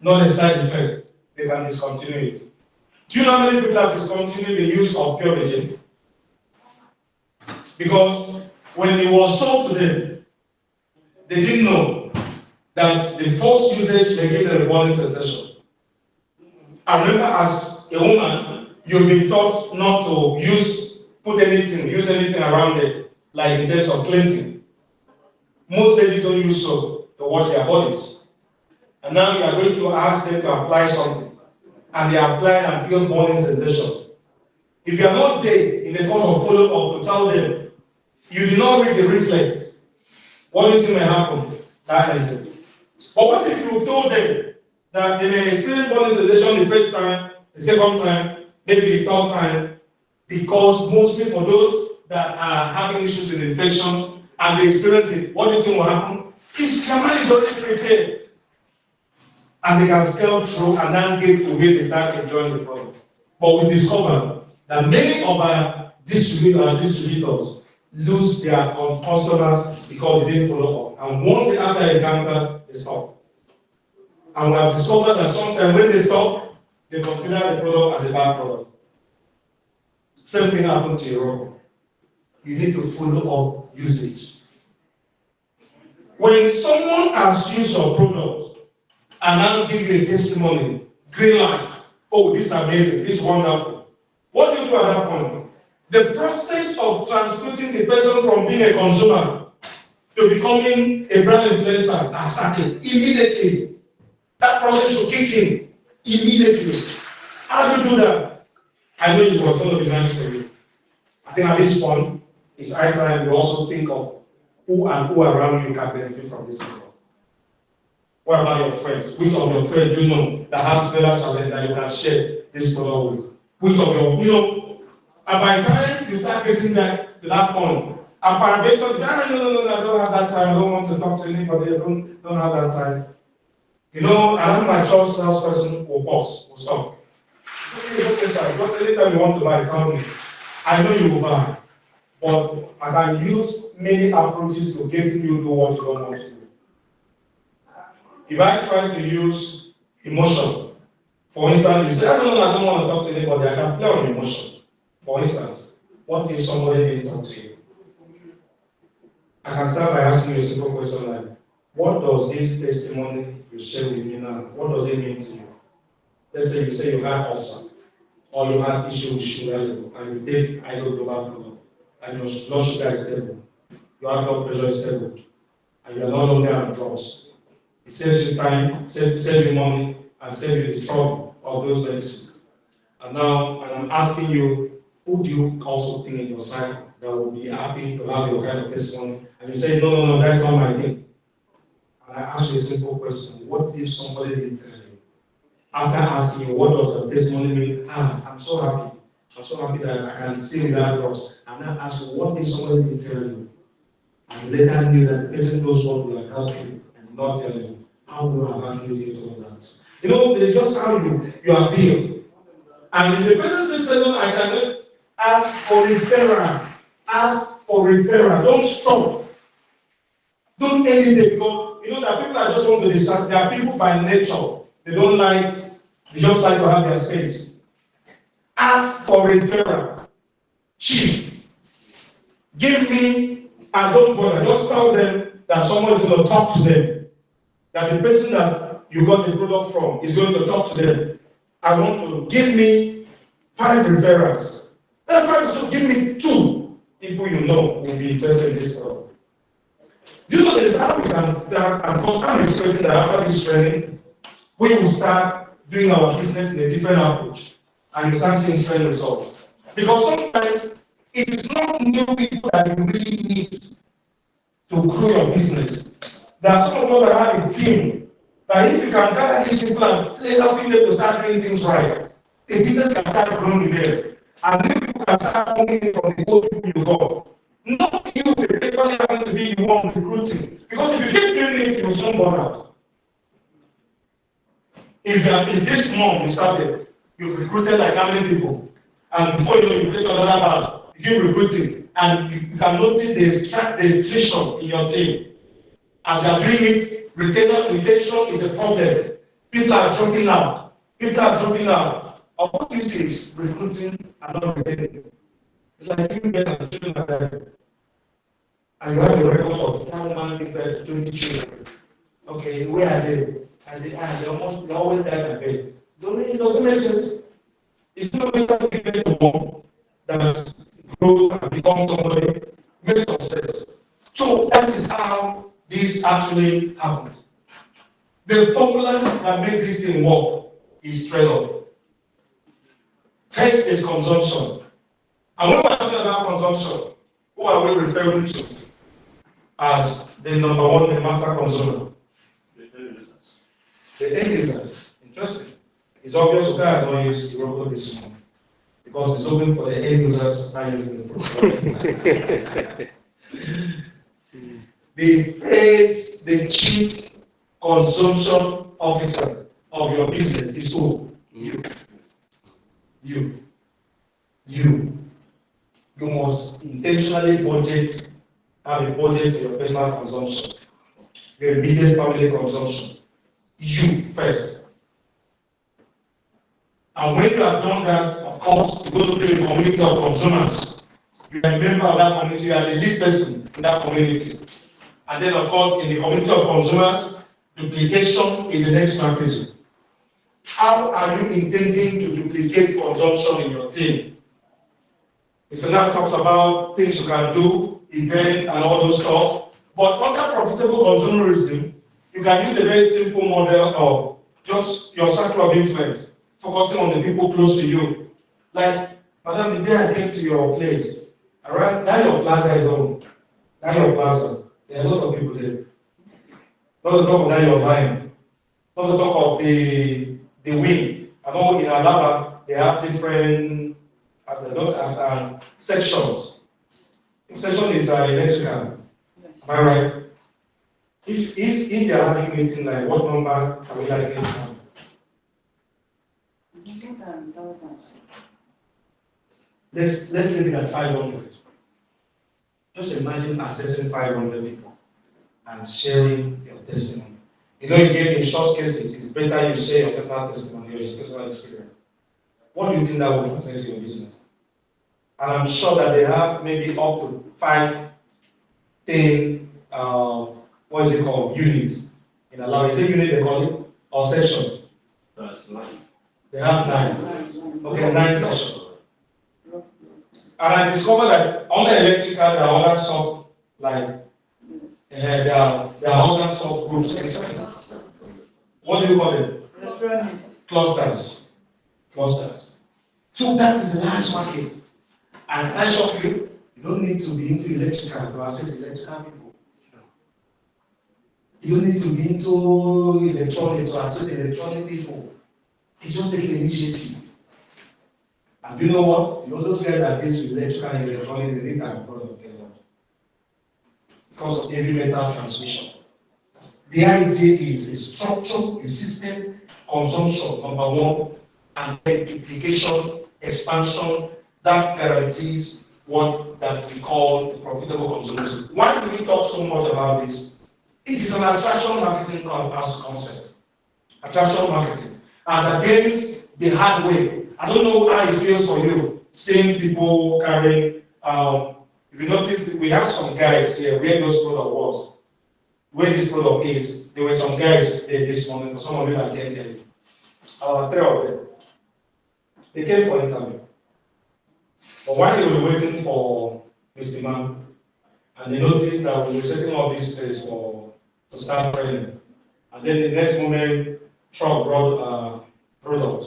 not a side effect, they can discontinue it. Do you know how many people have discontinued the use of pure virgin? Because when it was sold to them, they didn't know that the first usage they gave them a burning sensation. I remember as a woman, you've been taught not to use anything around it, like in terms of cleansing. Most ladies don't use soap to wash their bodies. And now you are going to ask them to apply something. And they apply and feel burning sensation. If you are not there in the course of follow-up to tell them, you did not read the reflex, what do you think may happen? That is it. But what if you told them that they may experience burning sensation the first time, the second time, maybe the third time, because mostly for those that are having issues with infection and they experience it, what do you think will happen? Their mind is already prepared. And they can scale through and then get to where they start enjoying the product. But we discovered that many of our distributors lose their customers because they didn't follow up. And once they have that encounter, they stop. And we have discovered that sometimes when they stop, they consider the product as a bad product. Same thing happened to Europe. You need to follow up usage. When someone has used your product and now give you a testimony, green light, oh, this is amazing, this is wonderful. What do you do at that point? The process of translating the person from being a consumer to becoming a brand influencer has started immediately. That process should kick in immediately. How do you do that? I know it was going to be nice for you. I think at this point, it's high time you also think of who around you can benefit from this product. What about your friends? Which of your friends do you know that has similar challenge that you can share this product with? Which of your, and by the time you start getting that to that point, and paraventure, no, I don't have that time, I don't want to talk to anybody, I don't have that time. And then my trust salesperson will pause, will stop. It's okay, sir, because anytime you want to buy, tell me. I know you will buy, but I can use many approaches to getting you to do what you don't want to do. If I try to use emotion, for instance, you say, I don't want to talk to anybody, I can play on emotion. For instance, what if somebody didn't talk to you? I can start by asking you a simple question like, what does this testimony you share with me now, what does it mean to you? Let's say you say you had ulcer, or you had issue with sugar level, and you take IGOGLOBAL, and your blood sugar is stable, your blood pressure is stable, and you are no longer on drugs. It saves you time, saves you money, and saves you the trouble of those medicines. And now, I'm asking you, who do you also think in your side that will be happy to have your kind of testimony? And you say, no, that's not my thing. And I ask you a simple question: what if somebody didn't tell you? After asking you, what does your testimony mean? I'm so happy. I'm so happy that I can stay without drugs. And now ask you, what did somebody will tell you? And later knew that the person knows what will help you and not tell you. How will I have you do that? You know, it's just how you appeal. And if the person says, I cannot ask for referral. Ask for referral. Don't stop. Don't end it because you know that people are just want to distract. There are people by nature. They don't like, they just like to have their space. Ask for referral. Chief, give me, and don't bother. Just tell them that someone is going to talk to them. That the person that you got the product from is going to talk to them. I want to give me 5 referrals. And 5, so give me 2 people you know will be interested in this product. Do you know this how we can start, and I'm expecting that after this training, we will start doing our business in a different approach and you start seeing certain results. Because sometimes it is not new people that you really need to grow your business. There are some of us that have a team that if you can gather these people and helping them to start doing things right, the business can start growing with them. And then people can start coming from the old people you got. Not you, the people having to be the one recruiting. Because if you keep doing it, you will soon burn out. If this month you started, you've recruited like how many people? And before you know, you take another bag, you keep recruiting, and you can notice there's attrition in your team. As you are doing it, retention is a problem. People are dropping out. Of what this is recruiting and not retaining. It's like you get a children at time. And you have a record of 1 man give birth to 20 children. Okay, where are they? They always die at bed. It doesn't make sense. It's not better to give birth to one that grows and becomes somebody, make success. So that is how this actually happens. The formula that makes this thing work is trade-off. First is consumption. And when we're talking about consumption, who are we referring to as the number one, the master consumer? The end users. Interesting. It's obvious okay, I don't use Iroko this month because it's open for the end users to start using the product. The chief consumption officer of your business is who? You. You must intentionally have a budget for your personal consumption, your immediate family consumption. You first. And when you have done that, of course, you go to the community of consumers. You are a member of that community, you are the lead person in that community. And then, of course, in the community of consumers, duplication is the next strategy. How are you intending to duplicate consumption in your team? It's now talks about things you can do, events, and all those stuff. But under profitable consumerism, you can use a very simple model of just your circle of influence, focusing on the people close to you. Like, Madam, the day I came to your place, alright, that your plaza is on. That your plaza. There are a lot of people there. Not to talk of that your line. Not to talk of the wing. I know in Alaba, they have different sections. Section is electrical. Am I right? If they are having meeting, like what number can we like it from? Let's leave it at 500. Just imagine assessing 500 people and sharing your testimony. You know, again, in short cases, it's better you share your personal testimony, your personal experience. What do you think that will translate to your business? And I'm sure that they have maybe up to 5, 10, what is it called? Units in a lab. Is it unit they call it? Or section? That's 9. They have 9. Okay, 9 sections. And I discovered that on the electrical, there are other sub, like, there are other subgroups inside. What do you call them? Clusters. So that is a large market. And can I shock you? You don't need to be into electrical to access electrical people. You don't need to be into electronic to access electronic people. It's just taking initiative. And you know what? You know those guys that deals with electrical and electronics, they need that product a lot. Because of heavy metal transmission. The idea is a structure, a system, consumption, number one, and then duplication, expansion, that guarantees what that we call profitable consumerism. Why do we talk so much about this? It is an attraction marketing concept. Attraction marketing. As against the hard way. I don't know how it feels for you, seeing people carrying, if you notice, we have some guys here where those product was. Where this product is, there were some guys there this morning, for some of you that came there. 3 of them. They came for interview. But while they were waiting for Mr. Man, and they noticed that we were setting up this place to start training. And then the next moment, truck brought product.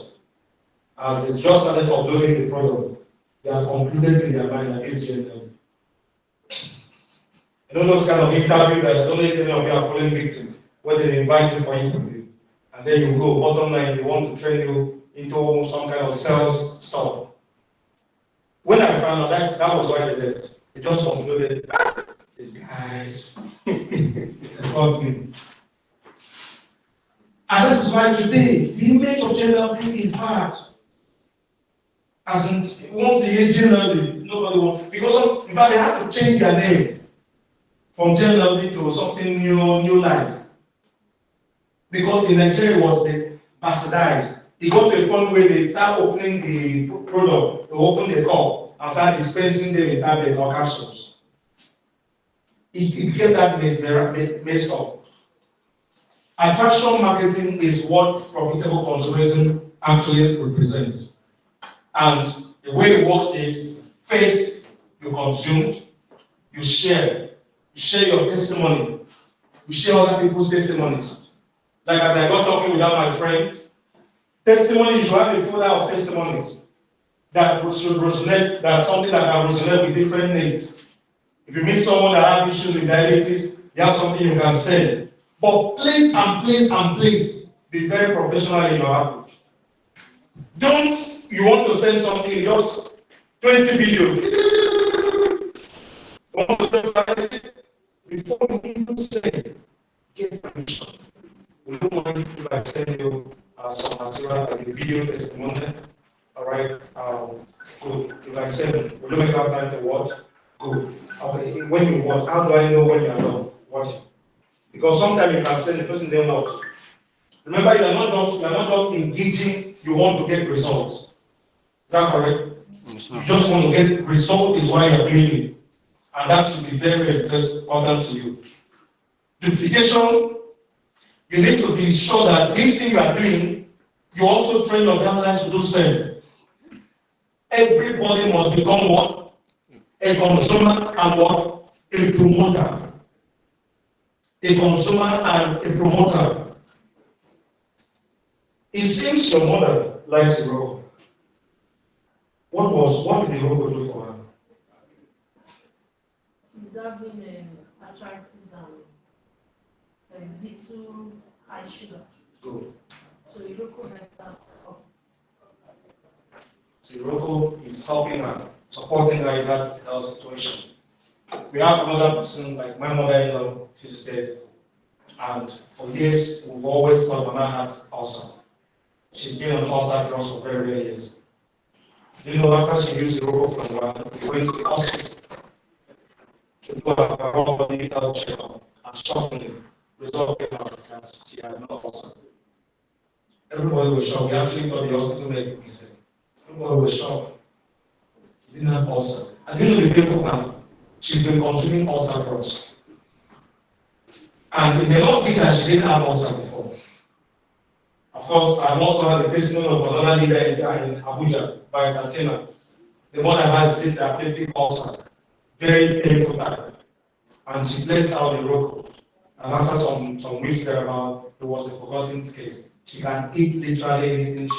As they just started uploading the product, they have concluded in their mind that it's GNL. You know those kind of interviews that I don't know if any of you are falling victim, where they invite you for interview. And then you go, bottom line, they want to train you into some kind of sales stuff. When I found out that was why they left. They just concluded, these guys, they called me. And that is why today, the image of GNLP is bad. As in, once you hear GNLP, nobody wants, because in fact, they had to change their name from GNLP to something new life. Because in Nigeria it was bastardized. It got to a point where they start opening the product, they open the cup, and start dispensing them in tablets or capsules. It became that messed up. Attraction marketing is what profitable consumerism actually represents. And the way it works is, first, you consume, you share your testimony, you share other people's testimonies. Like as I got talking without my friend, testimony, you should have a folder of testimonies that should resonate, that something that can resonate with different needs. If you meet someone that has issues with diabetes, you have something you can send. But please and please and please be very professional in your approach. Don't you want to send something just 20 videos. Before you even say, get permission. We don't mind if I send you some material like a video testimonial. Alright, good. If I send, we don't have time to watch. Good. Okay, when you watch, how do I know when you are done watching? Because sometimes you can send the person they watch. Remember, you are not just engaging, you want to get results. Is that correct? Yes, you just want to get results is why you are doing it. And that should be very important to you. Duplication, you need to be sure that this thing you are doing, you also train your downlines to do the same. Everybody must become what? A consumer and what? A promoter. A consumer and a promoter. It seems your mother likes the role. What did the role do for her? She's having arthritis and little high sugar. Good. So Iroko helped that up. So Iroko is helping her, supporting her in that health situation. We have another person, like my mother-in-law, she's dead. And for years, we've always thought Mama had ulcer. She's been on ulcer drugs for very many years. You know, after she used Iroko for a while, we went to the hospital to do a body health checkup, and shockingly, result came out that she had no ulcer. Everybody was shocked. We actually thought the hospital made me say, everybody was shocked. She didn't have ulcer. I didn't know the painful part. She's been consuming ulcer drugs. And it may not be that she didn't have ulcer before. Of course, I've also had the testimony of another leader in Abuja, by Santina. The one that has therapeutic ulcer. Very painful time. And she placed out in Iroko. And after some weeks thereabout, it was a forgotten case. She can eat literally anything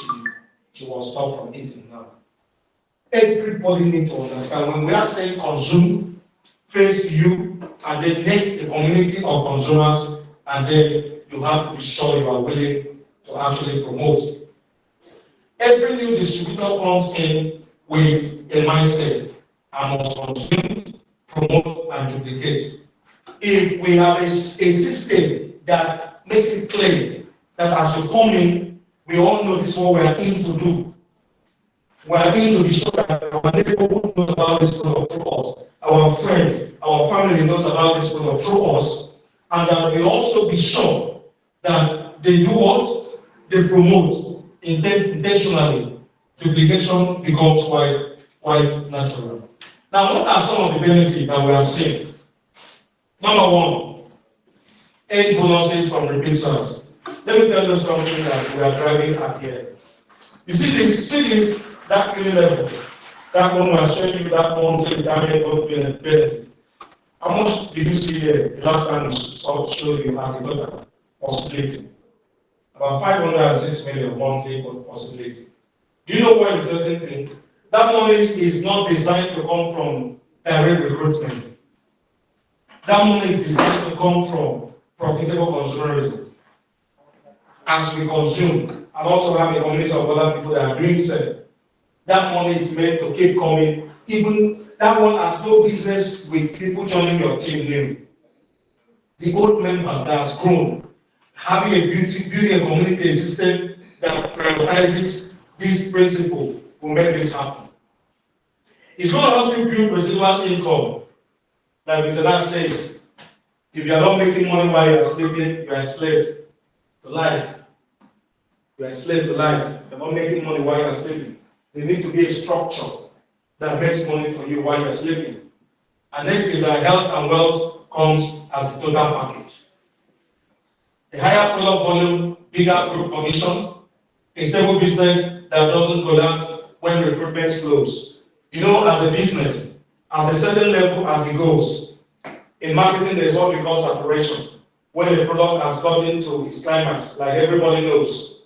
she was stopped from eating now. Everybody needs to understand when we are saying consume, face you, and then next the community of consumers, and then you have to be sure you are willing to actually promote. Every new distributor comes in with a mindset. I must consume, promote, and duplicate. If we have a system that makes it clear that as you come in, we all know this is what we are in to do. We are in to be sure that our neighborhood knows about this product through us, our friends, our family knows about this product through us, and that we also be sure that they do what? They promote intentionally. Duplication becomes quite natural. Now, what are some of the benefits that we have seen? Number one, 8 bonuses from repeat sales. Let me tell you something that we are driving at here. You see this, that clean level, that one was showing you that monthly target benefit. How much did you see here the last time we showed you as a total possibility? About 506 million monthly possibility. Do you know what it doesn't think? That money is not designed to come from direct recruitment. That money is designed to come from profitable consumerism. As we consume, and also have a community of other people that are doing so, that money is meant to keep coming. Even that one has no business with people joining your team new. The old members that has grown, having building a community system that prioritizes this principle will make this happen. It's going to help you build residual income. Like Mr. Nash says, if you are not making money while you are sleeping, you are a slave to life. You are a slave to life. You are not making money while you are sleeping. There needs to be a structure that makes money for you while you are sleeping. And next is that health and wealth comes as a total package. A higher product volume, bigger group commission, a stable business that doesn't collapse when recruitment slows. You know, as a business, as a certain level as it goes, in marketing there's what we call saturation. When the product has gotten to its climax, like everybody knows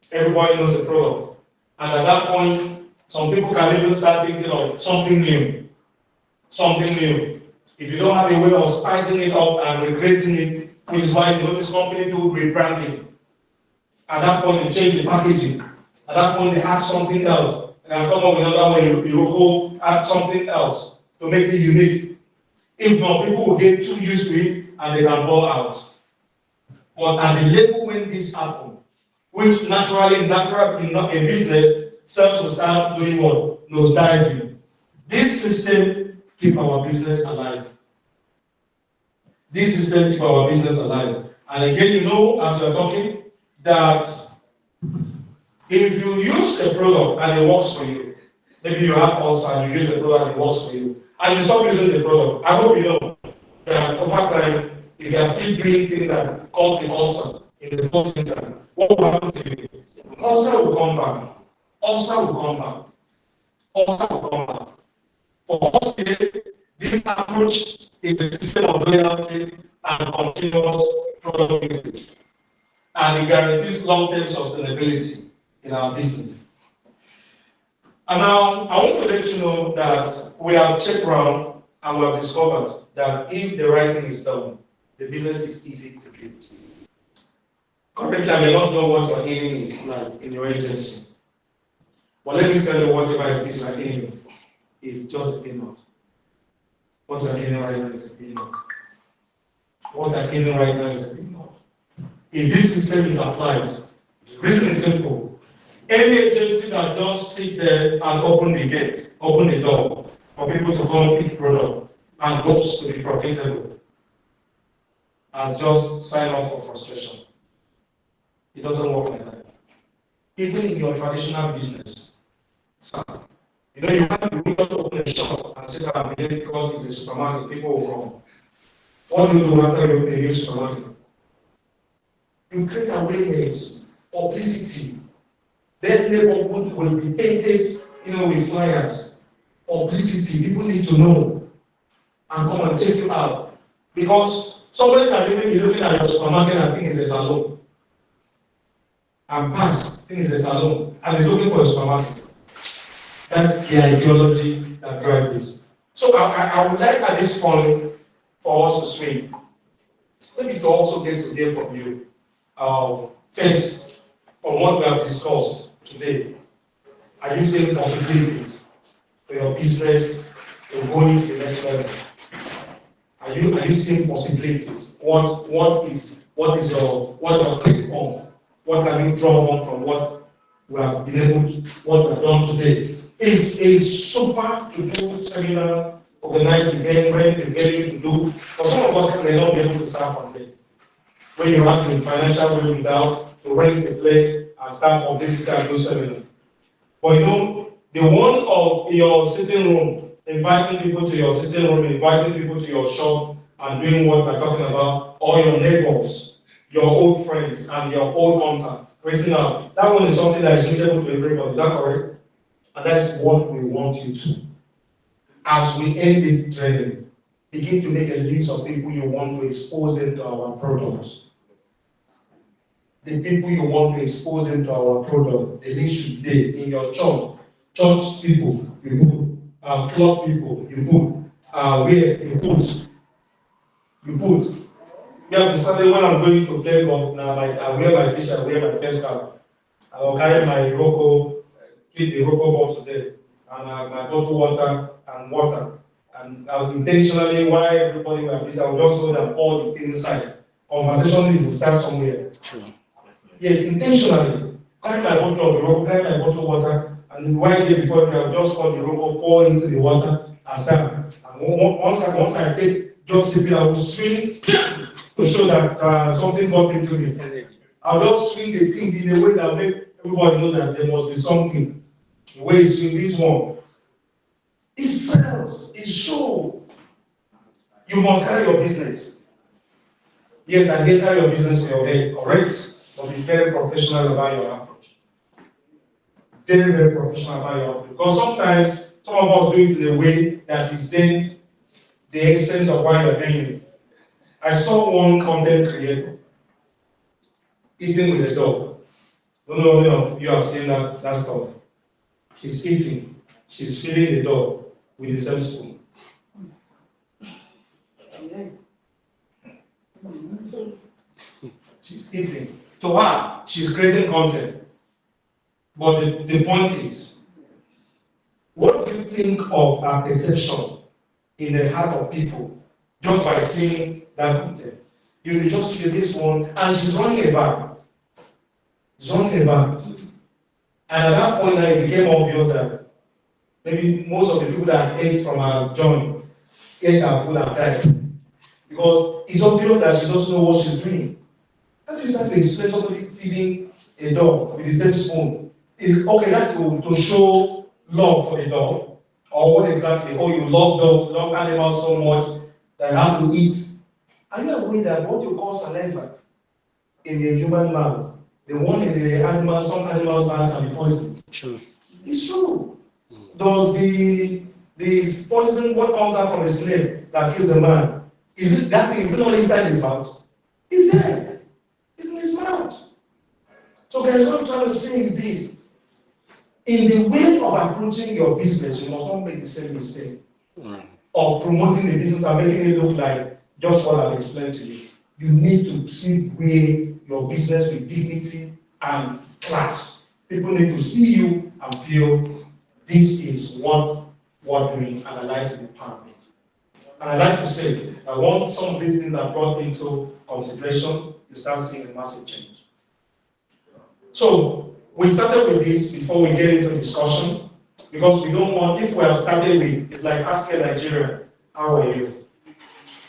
the product. And at that point, some people can even start thinking of something new. Something new. If you don't have a way of spicing it up and recreating it, which is why you notice companies do rebranding. At that point, they change the packaging. At that point, they add something else. And come up with another way, you will add something else to make it unique. If not, people will get too used to it and they can fall out. But at the level when this happens, which naturally in business, sales will start doing what? Nosediving. This system keeps our business alive. This system keeps our business alive. And again, you know, as we're talking, that if you use a product and it works for you, maybe you have ulcer and you use the product and it works for you, and you stop using the product, I hope you know that over time, if you are still doing things that cause the ulcer in the first instance, what will happen to you? Ulcer will come back. Ulcer will come back. Ulcer will come back. For us here, this approach is a system of loyalty and continuous product usage. And it guarantees long-term sustainability in our business. And now, I want to let you know that we have checked around and we have discovered that if the right thing is done, the business is easy to build. Currently, I may not know what your aiming is like in your agency. But let me tell you whatever it is you're aiming is just a peanut. What you're aiming right now is a peanut. What you're aiming right now is a peanut. If this system is applied, the reason is simple. Any agency that just sit there and open the gate, open the door for people to come pick product and hopes to be profitable, has just signed up for frustration. It doesn't work like that. Even in your traditional business, you know, you have to just open a shop and sit down and because it's a supermarket, people will come. What do you do after you open a new supermarket? You create awareness, publicity. That neighborhood will be painted, with flyers. Publicity, people need to know and come and check you out. Because somebody can even be looking at your supermarket and think it's a salon. And pass, think it's a salon, and is looking for a supermarket. That's the ideology that drives this. So I would like at this point for us to swing. Maybe to also get to hear from you. First, from what we have discussed today, are you seeing possibilities your business to go into the next level? Are you seeing possibilities? What is your take on? What can you draw on from what we have been able to, what we have done today? It's super to do seminar, organize event, rent a venue to do. For some of us, may not be able to start from there. When you have the financial way without to rent a place and start on this kind of seminar. But you know, the one of your sitting room, inviting people to your sitting room, inviting people to your shop, and doing what we're talking about, or your neighbors, your old friends, and your old contact, renting out. That one is something that is reachable to everybody. Is that correct? And that's what we want you to. As we end this training, begin to make a list of people you want to expose them to our products. The people you want to expose them to our product, the list should be in your church people, you put, club people, you put, where you put. We have decided when I'm going to play golf now, I wear my t-shirt, I wear my face cap. I will carry my Rocco, keep the Rocco box today, and my bottled water and water. And I'll intentionally, while everybody will busy, I will just go and pour the thing inside. Conversation will start somewhere. True. Yes, intentionally. Carry my bottle of Rocco, carry my bottled water, and one day before I will just pour the Rocco, pour into the water, and start. And once I take just sip it, I will swing to show that something got into me. I'll just swing the thing in a way that will make everybody know that there must be something. The way you swing this one. It sells, it shows. You must carry your business. Yes, I did carry your business for your head, correct? But be very professional about your approach. Very, very professional about your approach. Because sometimes some of us do it in a way that disdains the essence of why you're doing it. I saw one content creator eating with a dog. Don't know how many of you have seen that stuff. She's eating, she's feeding the dog with the same spoon. She's eating. To her, she's creating content. But the point is, what do you think of her perception in the heart of people just by seeing that content? You will just feel this one, and she's running about. She's running about. And at that point, it became obvious that maybe most of the people that ate from her joint ate her food and died. Because it's obvious that she doesn't know what she's doing. How do you start to explain somebody feeding a dog with the same spoon? Is okay that to show love for the dog? Or what exactly? Oh, you love dogs, love animals so much that you have to eat. Are you aware that what you call saliva in the human mouth, the one in the animal, some animals' mouth can be poison? True. It's true. Does the poison, what comes out from the snake that kills a man, is it that thing? Is it not inside his mouth? It's there. It's in his mouth. So guys, what I'm trying to say is this. In the way of approaching your business, you must not make the same mistake of promoting the business and making it look like just what I've explained to you. You need to see where your business with dignity and class. People need to see you and feel this is what we're doing, and I like to be part of it. And I like to say that once some of these things are brought into consideration, you start seeing a massive change. So we started with this before we get into discussion, because we don't want, if we are starting with, it's like asking a Nigerian, how are you?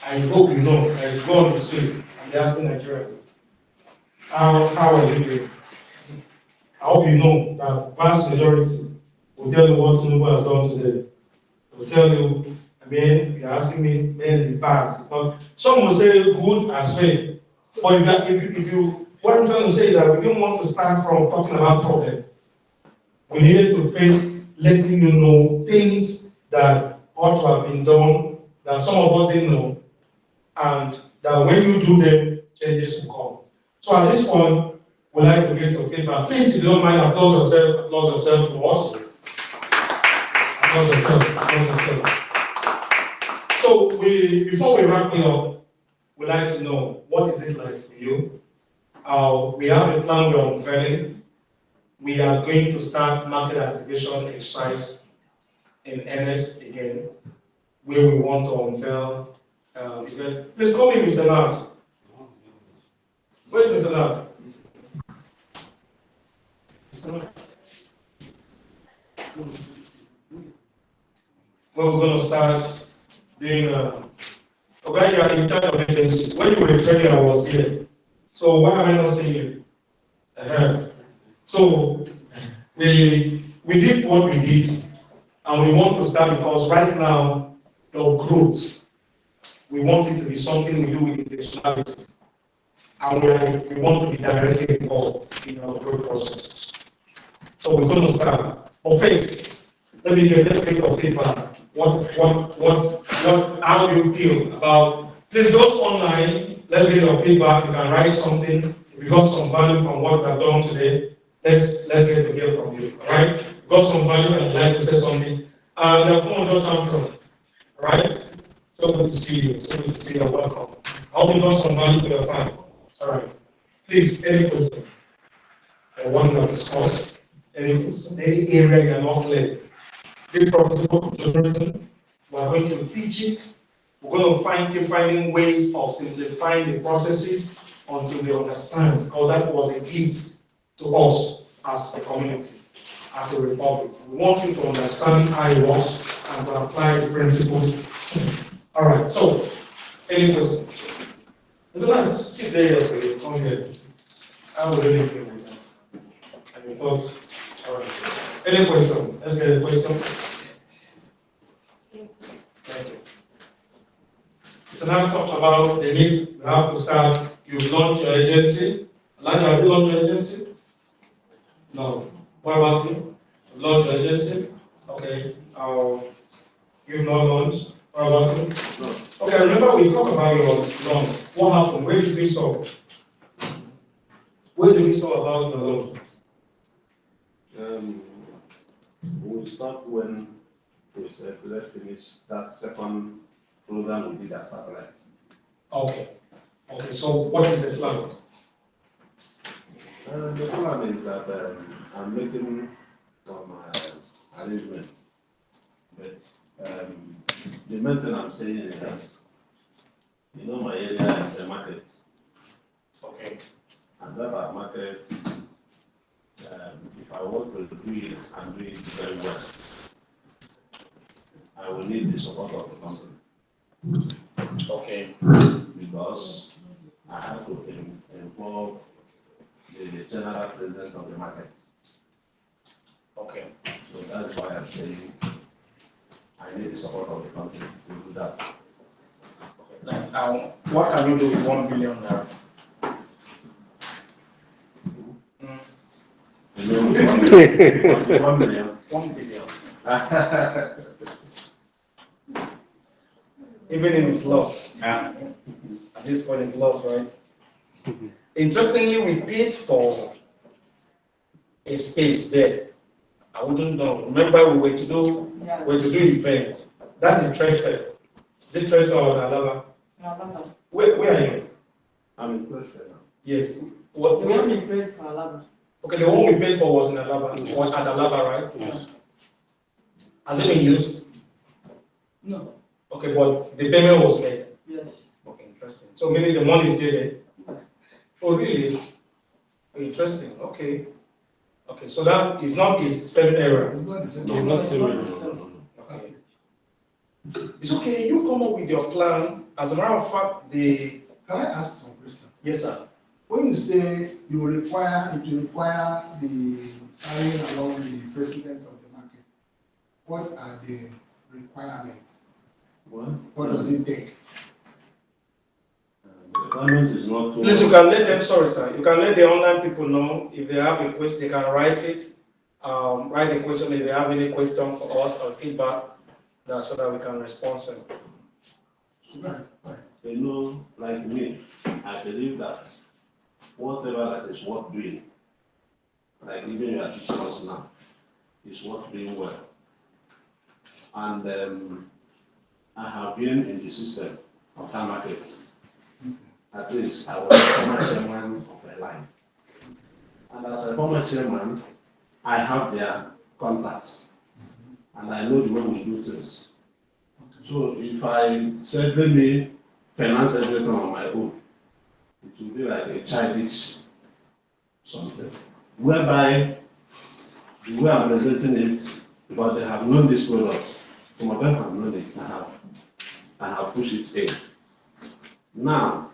I hope you know, I go on the street and they're asking Nigerians, how are you doing? I hope you know that vast majority will tell you what Tinubu has done today. They will tell you, man, you're asking me, man, it's bad. It's not. Some will say good as well. But if you, what I'm trying to say is that we don't want to start from talking about problem. We needed to face letting you know things that ought to have been done, that some of us didn't know, and that when you do them, changes will come. So at this point, we'd like to get your feedback. Please, if you don't mind, applause yourself to us. Applause yourself. So before we wrap it up, we'd like to know, what is it like for you? We have a plan we're unveiling. We are going to start market activation exercise in earnest again, where we want to unveil. Please call me Mr. Nat. Where's Mr. Nat? Well, we're going to start doing. Okay, you are in charge of agency. When you were training, I was here. So why am I not seeing you? So we did what we did, and we want to start because right now, the growth, we want it to be something we do with intentionality, and we want to be directly involved in our growth process. So we're going to start. Let's get your feedback. How do you feel about? Please, those online, let's get your feedback. You can write something. If you got some value from what we have done today, let's get to hear from you. All right? Got some value and you'd like to say something. Come on, John Champion. All right? So good to see you. So good to see you. Welcome. I hope you got some value to your time. All right. Please, any question? I want to discuss any area you are not clear. This profitable journalism, we are going to teach it. We're going to keep finding ways of simplifying the processes until we understand, because that was a gift to us as a community, as a republic. We want you to understand how it works and to apply the principles. All right, so, any questions? Isn't that sit there for you? Come here. I will really agree with that. Any thoughts? All right. Any question? Let's get a question. Thank you. So now talks about the need. You have to start. You launch your agency. Like, have you launched your agency? No. What about you? Launch your agency? Okay. You've not launched. What about you? No. Okay, remember we talked about your loan. What happened? Where did we stop? Where did we stop about the loan? We stopped when we said let's finish that second program we did at satellite. Okay. Okay, so what is the plan? The plan is that I'm making some arrangements. But the main thing I'm saying is that, you know, my area is a market. Okay. And that market, if I want to do it and do it very well, I will need the support of the company. Okay. Because I have to involve the general president of the market. Okay. So that's why I'm saying I need the support of the company to do that. Now, what can you do with 1 billion naira? 1 million. 1 billion. Even if it's lost. At this point, it's lost, right? Interestingly, we paid for a space there. I wouldn't know. Remember, we were to do events. That is trade fair. Is it trade fair or Alaba? Alaba. Where are you? I'm in trade fair now. Yes. The one we paid for Alaba. Okay, the one we paid for was in Alaba. Yes. Was at Alaba, right? Yes. Has it been used? No. Okay, but the payment was made. Yes. Okay, interesting. So meaning the money is still there. Oh, really? Interesting. Okay. Okay, so that is not his same error. No, not similar. Okay. It's okay. You come up with your plan. As a matter of fact, Can I ask some question? yes, sir. When you say it will require the signing along the president of the market, what are the requirements? What does it take? The requirement is not to. Please, you can let them. Sorry, sir. You can let the online people know if they have a question. They can write it. Write the question if they have any question for us or feedback, so that we can respond to them. Right. You know, like me, I believe that whatever that is worth doing, like even you are teaching us now, is worth doing well. And I have been in the system of that market. At least I was a former chairman of a line. And as a former chairman, I have their contacts. and I know the way we do things. So if I said, let me finance everything on my own, it will be like a childish something. Whereby the way I'm presenting it, because they have known this product, some of them have known it and have pushed it in. Now,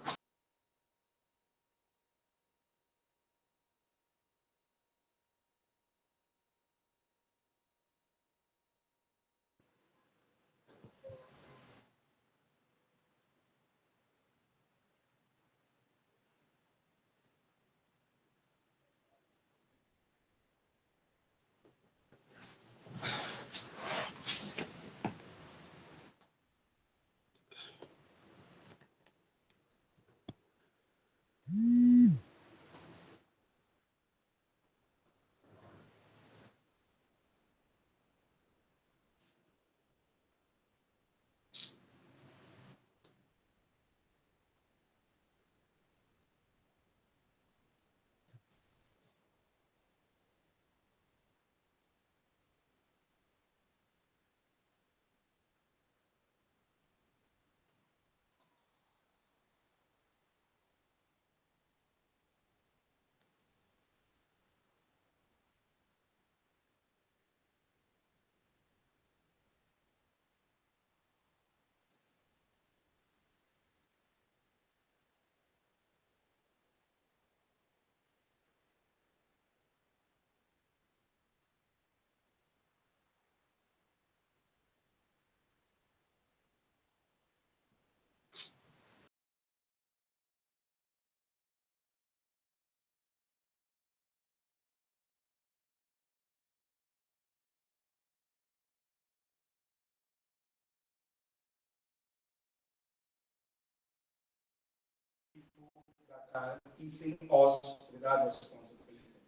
easing us without responsibility.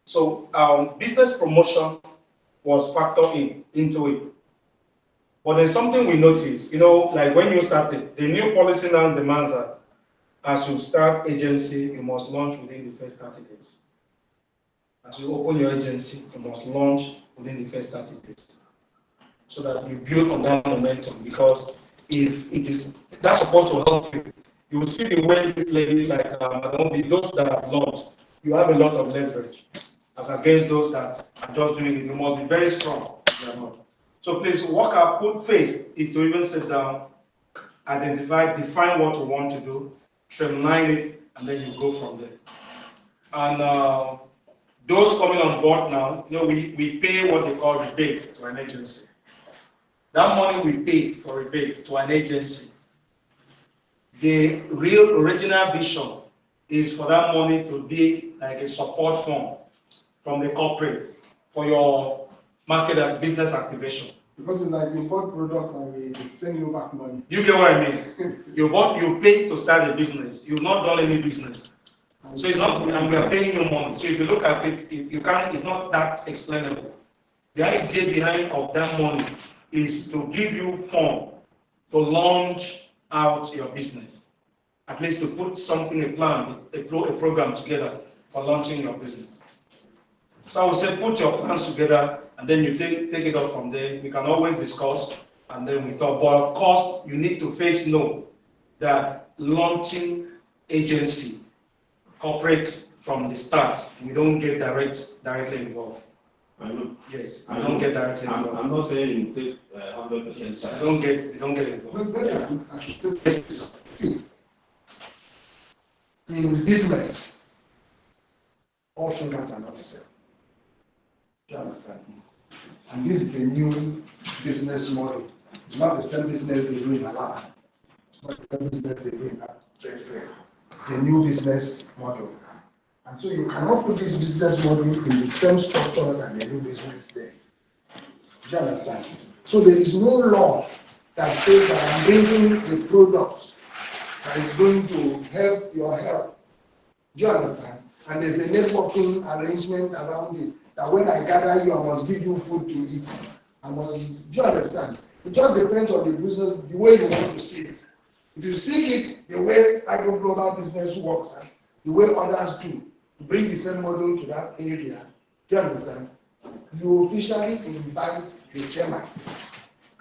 So business promotion was factored into it. But there's something we noticed, like when you started, the new policy now demands that as you start agency, you must launch within the first 30 days. As you open your agency, you must launch within the first 30 days. So that you build on that momentum, because if it is, that's supposed to help you. You will see the way this lady, like those that have launched, you have a lot of leverage as against those that are just doing it. You must be very strong. So please work out, put faith is to even sit down, identify, define what you want to do, streamline it, and then you go from there. And those coming on board now, we pay what they call rebate to an agency. That money we pay for rebate to an agency, the real original vision is for that money to be like a support fund from the corporate for your market and business activation. Because it's like you bought product and we send you back money. You get what I mean? You pay to start a business. You've not done any business. So it's not, and we are paying you money. So if you look at it, you can't, it's not that explainable. The idea behind of that money is to give you funds to launch out your business. At least to put something, a plan, a program together for launching your business. So I would say put your plans together and then you take it up from there. We can always discuss and then we talk. But of course, you need to know that launching agency, corporate from the start, we don't get directly involved. I know. Yes, I don't get directly involved. I'm not saying you take 100% charge. We don't get involved. In business, all fingers are not the same. Do you understand? And this is a new business model. It's not the same business they do in Alabama. It's not the same business they do in trade fair. It's a new business model. And so you cannot put this business model in the same structure than the new business there. Do you understand? So there is no law that says that I'm bringing a product that is going to help your health. Do you understand? And there's a networking arrangement around it that when I gather you, I must give you food to eat. Do you understand? It just depends on the business, the way you want to see it. If you see it the way IGOGLOBAL business works, the way others do, to bring the same model to that area, do you understand? you officially invite the chairman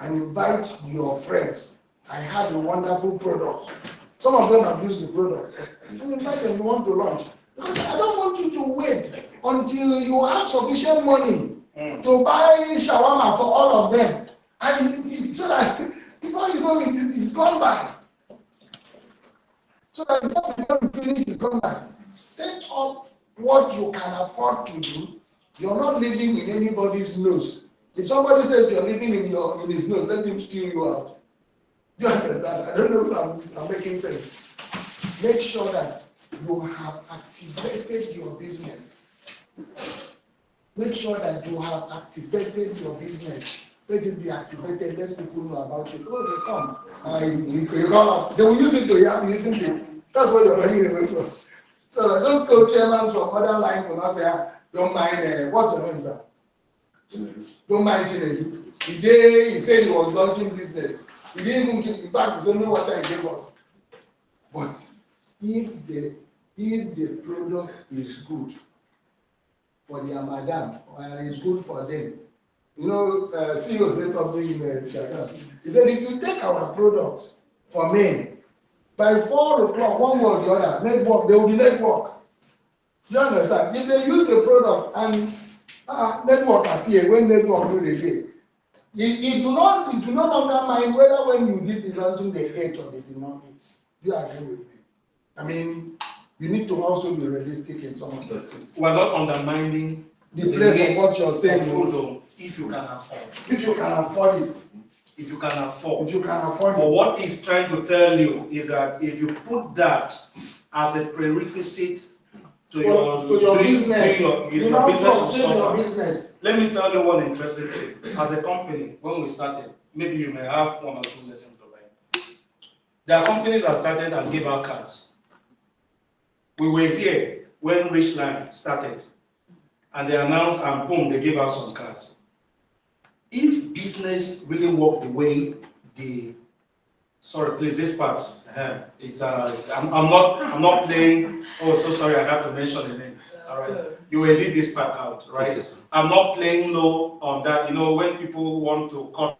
and invite your friends. I have a wonderful product. Some of them have used the product. And invite them, you want to launch. Because I don't want you to wait until you have sufficient money to buy shawarma for all of them. And so that before you know it's gone by. So that before you finish, it's gone by. Set up what you can afford to do. You're not living in anybody's nose. If somebody says you're living in his nose, let him steal you out. Do you understand? I don't know if I'm making sense. Make sure that you have activated your business. Make sure that you have activated your business. Let it be activated. Let people know about it. Oh, they come. They will use it to help you, isn't it? That's what you're running away from. So those co-chairmen from other lines will not say, don't mind, what's your name, sir? Don't mind Chinedu. The day he said he was launching business, he didn't even give, in fact, it's only what he gave us. But if the product is good for their madam, or it's good for them, you know, CEO said something in Shaka. He said, if you take our product for men, by 4 o'clock, one way or the other, network, there will be network. You understand? If they use the product and network appear, when network will appear, it do no longer mind whether when you did the launching they ate or they did not eat. Do you agree with me? I mean, you need to also be realistic in some of those things. We're not undermining the place of what you're saying. Food, if you can afford. If you can afford it. If you can afford. If you can afford it. But what he's trying to tell you is that if you put that as a prerequisite to your business, your business. Let me tell you one interesting thing. As a company, when we started, maybe you may have 1 or 2 lessons to learn. There are companies that started and gave out cards. We were here when Richland started, and they announced, and boom, they gave out some cards. If business really worked the way sorry, please, this part, it's I'm not playing. Oh, so sorry, I have to mention the name. All right, you will leave this part out, right? Okay, I'm not playing low on that. You know, when people want to cut.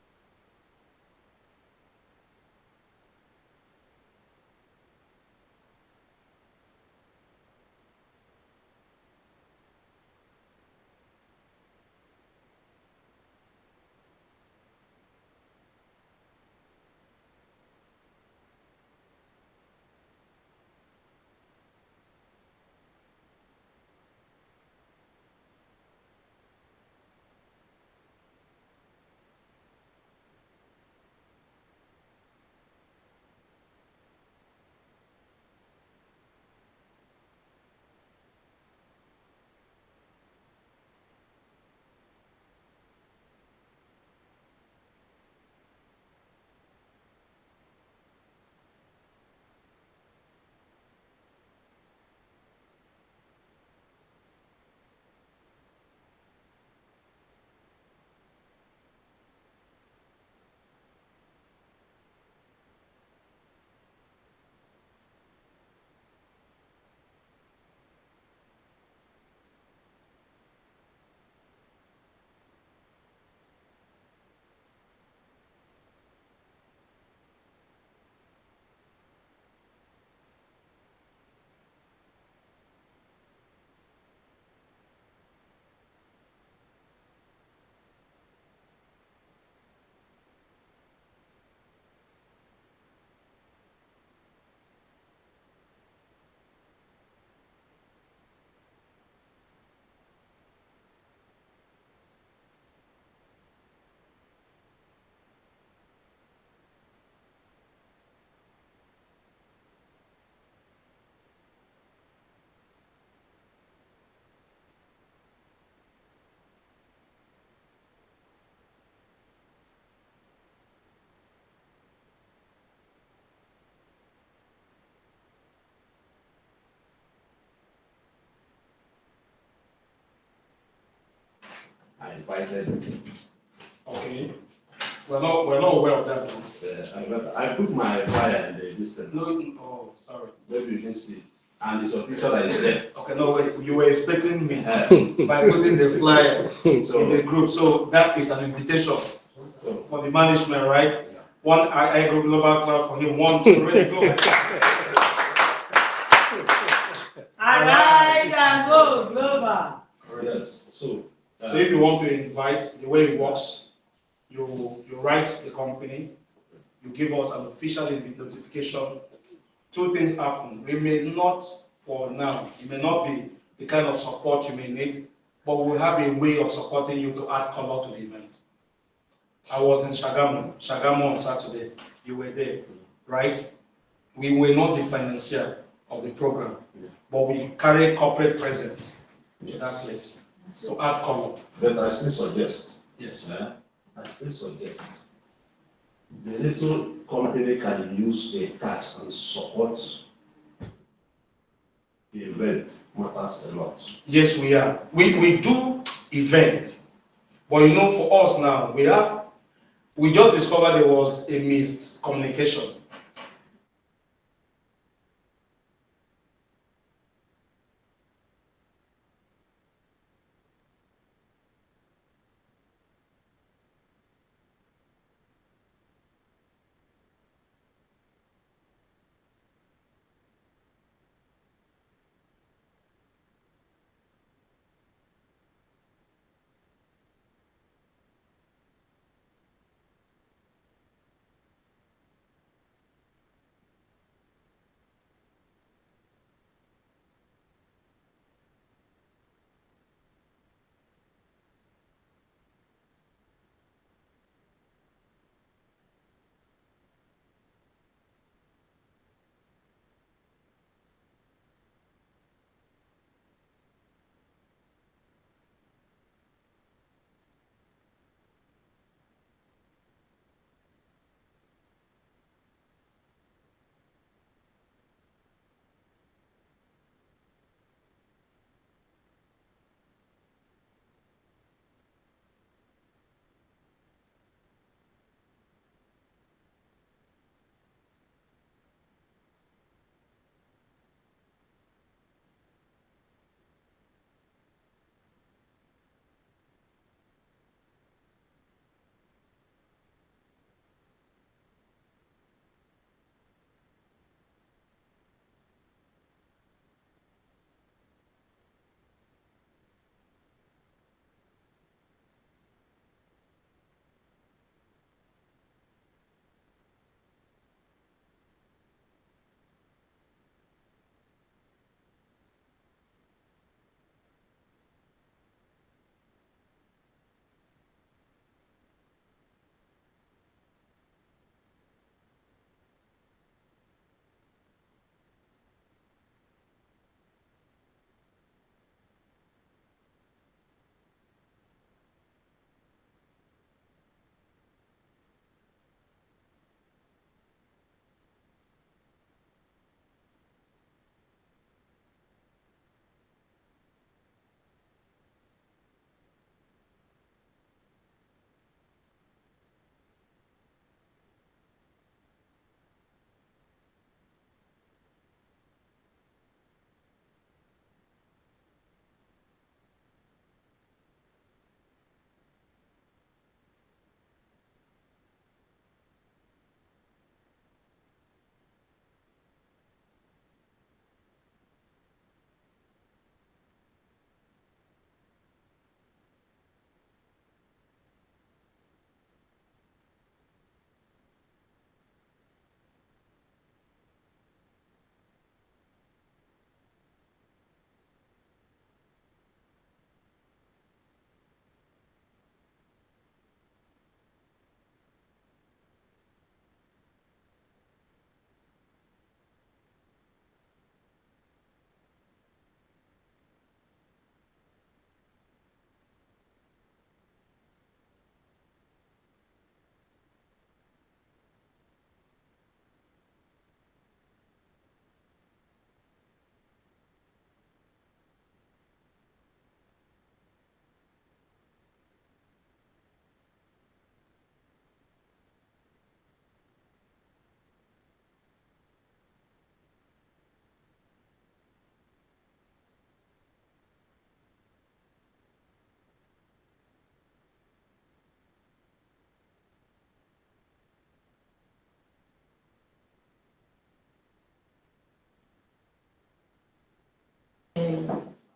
I invited. Okay. We're not aware of that. I put my flyer in the distance. No, oh, sorry. Maybe you can see it. and it's official that it's there. Okay, no, wait, you were expecting me by putting the flyer in the group. So that is an invitation for the management, right? One IGOGLOBAL clap for him. 1, 2, ready, go. Arise and go global. Yes. So if you want to invite, the way it works, you write the company, you give us an official notification. 2 things happen. We may not, for now, it may not be the kind of support you may need, but we'll have a way of supporting you to add color to the event. I was in Shagamu on Saturday. You were there, right? We were not the financier of the program, but we carry corporate presence to that place to add color. But I still suggest, Yes. I still suggest the little company can use a cash and support the event matters a lot. Yes, we are. We do events, but you know, for us now, we just discovered there was a miscommunication.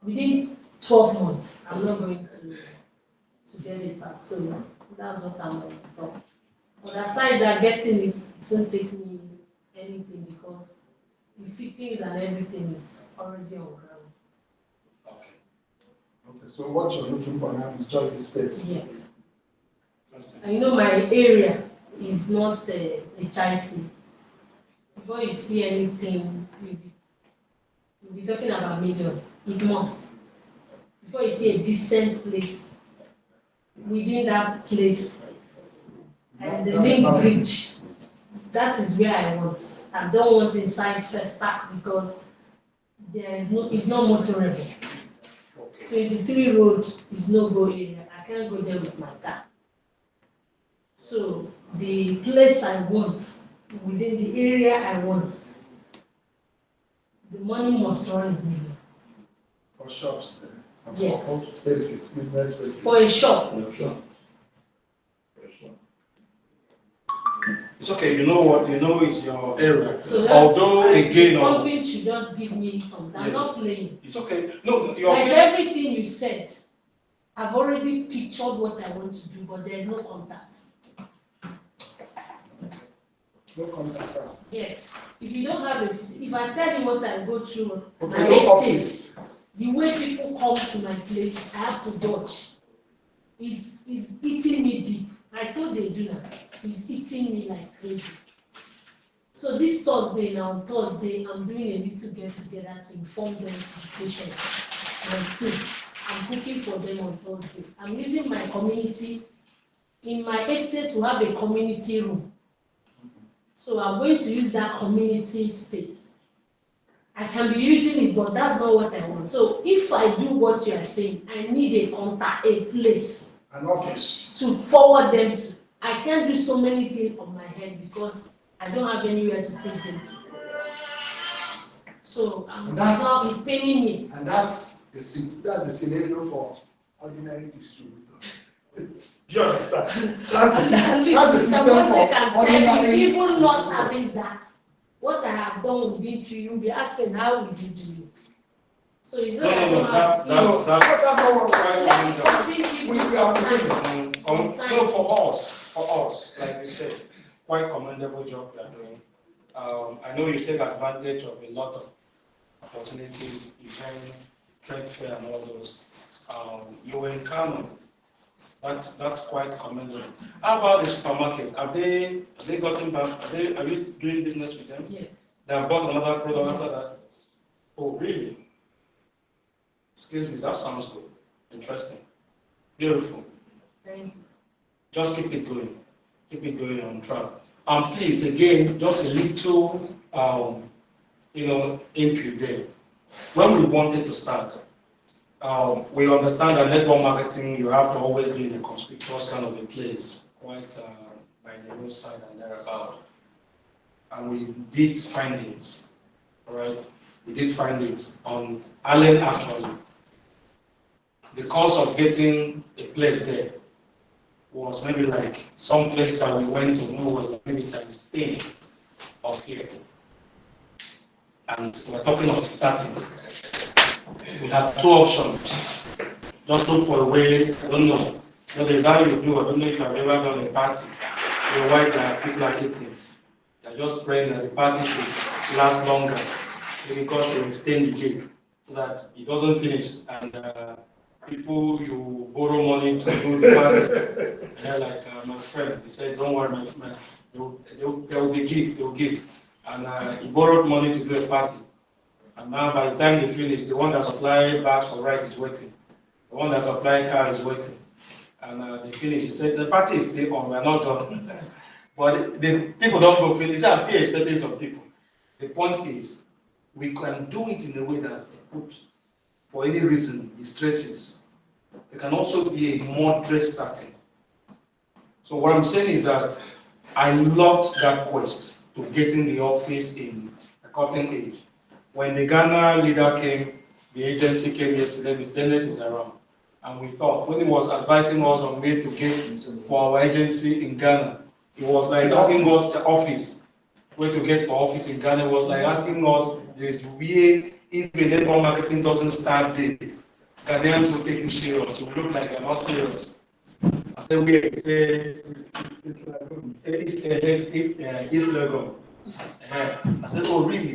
within 12 months, I'm not going to get it back. So that's what I'm going to do. But aside that, getting it won't take me anything because the fittings and everything is already on ground. Okay. Okay, so what you're looking for now is just the space? Yes. And you know, my area is not a child play. Before you see anything, you'll be talking about millions. It must. Before you see a decent place, within that place, and the link bridge, that is where I want. I don't want inside First Park because it's not motorable. Okay. 23 road is no go area. I can't go there with my car. So the place I want, within the area I want, the money must run with me. For shops then? Yes. For spaces, business spaces? For a shop. It's okay, you know what, it's your area. So Although again, the company should just give me some. I'm yes. not playing. It's okay. No, Like everything you said, I've already pictured what I want to do, but there's no contact. No contact. Yes. If you don't have if I tell you what I go through, Okay, my no estate, office. the way people come to my place, I have to dodge. It's eating me deep. I told they do that. It's eating me like crazy. So this Thursday, now Thursday, I'm doing a little get together to inform them to the patients. My team. I'm cooking for them on Thursday. I'm using my community in my estate to have a community room. So I'm going to use that community space. I can be using it, but that's not what I want. So if I do what you are saying, I need a contact, a place. An office. To forward them to. I can't do so many things on my head because I don't have anywhere to take them to. So it's paining me. And that's the scenario for ordinary distributors. Do you understand? That's the system for ordinary. People not having that. What I have done within 3, you'll be asking how is he doing it. So it's not for us, like we said, quite commendable job you are doing. I know you take advantage of a lot of opportunities, events, trade fair, and all those. You were in Kano. That's quite commendable. How about the supermarket? Have they gotten back? Are you doing business with them? Yes. They have bought another product after that. Oh, really? Excuse me, that sounds good. Interesting. Beautiful. Thank you. Just keep it going. Keep it going on track. Please, again, just a little, input there. When we wanted to start, we understand that network marketing, you have to always be in a conspicuous kind of a place, quite by the roadside and thereabout. And we did findings, all right? We did findings on Allen actually. The cost of getting a place there was maybe like some place that we went to know was maybe times 10 of here. And we're talking of starting. We have 2 options. Just look for a way, I don't know. But it's how you do, I don't know if you have ever done a party. You're white that people are eating. They're just praying that the party should last longer. Because they extend the cake so that it doesn't finish. And people, you borrow money to do the party. And they're like my friend, he said, don't worry, my friend, they will be give, they will give. And he borrowed money to do a party. And now by the time they finish, the one that supplied bags for rice is waiting. The one that supplied car is waiting. And they finish. He said, the party is still on, we're not done. But the people don't go finish. He said, I'm still expecting some people. The point is, we can do it in a way that for any reason, it stresses. There can also be a moderate starting. So what I'm saying is that I loved that quest to getting the office in a cutting edge. When the Ghana leader came, the agency came yesterday, Ms. Dennis is around. And we thought, when he was advising us on where to get for our agency in Ghana, it was like asking us the office, where to get for office in Ghana, was like asking us, there is where if a network marketing doesn't start there, Ghanaians will take you serious. You will look like you're not serious. I said, wait, East Lagos. I said, oh, really?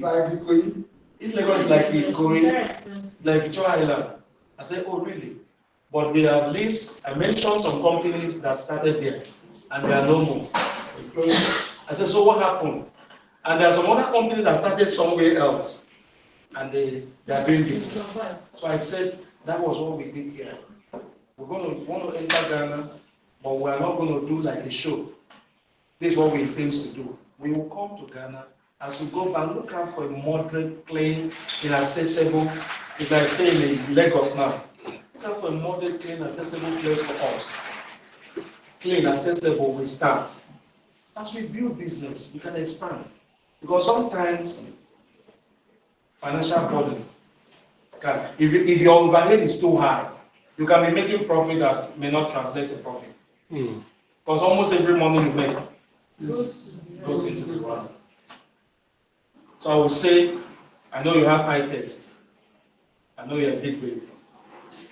East Lagos is like Ikoyi, like Joe Island. I said, oh, really? But they have least, I mentioned some companies that started there, and they are no more. I said, so what happened? And there are some other companies that started somewhere else, and they are doing this. So I said, that was what we did here. We're going to enter Ghana, but we are not going to do like a show. This is what we intend to do. We will come to Ghana. As we go back, look out for a moderate, clean, inaccessible, if I say in Lagos now, look out for a moderate, clean, accessible place for us. Clean, accessible, we start. As we build business, we can expand. Because sometimes financial burden can, if your overhead is too high, you can be making profit that may not translate to profit. Because almost every money you make goes into the ground. So I would say, I know you have high tests. I know you're a big baby.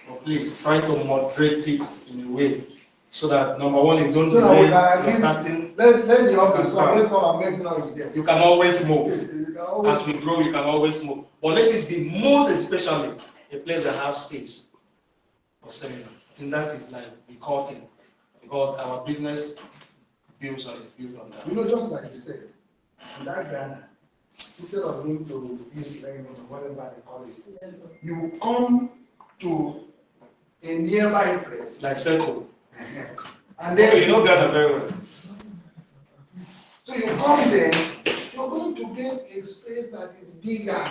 But please try to moderate it in a way so that number one, you don't delay your starting. Let the office come, let's come and make noise there. You can always move. As we grow, you can always move. But let it be most especially a place that has space for seminar. I think that is like the core thing. Because our business builds on that. You know, just like you said, in that Ghana, instead of going to East Lagos or whatever they call it, you come to a nearby place. Like Circle. And then you know Ghana very well. So you come there, you're going to get a space that is bigger,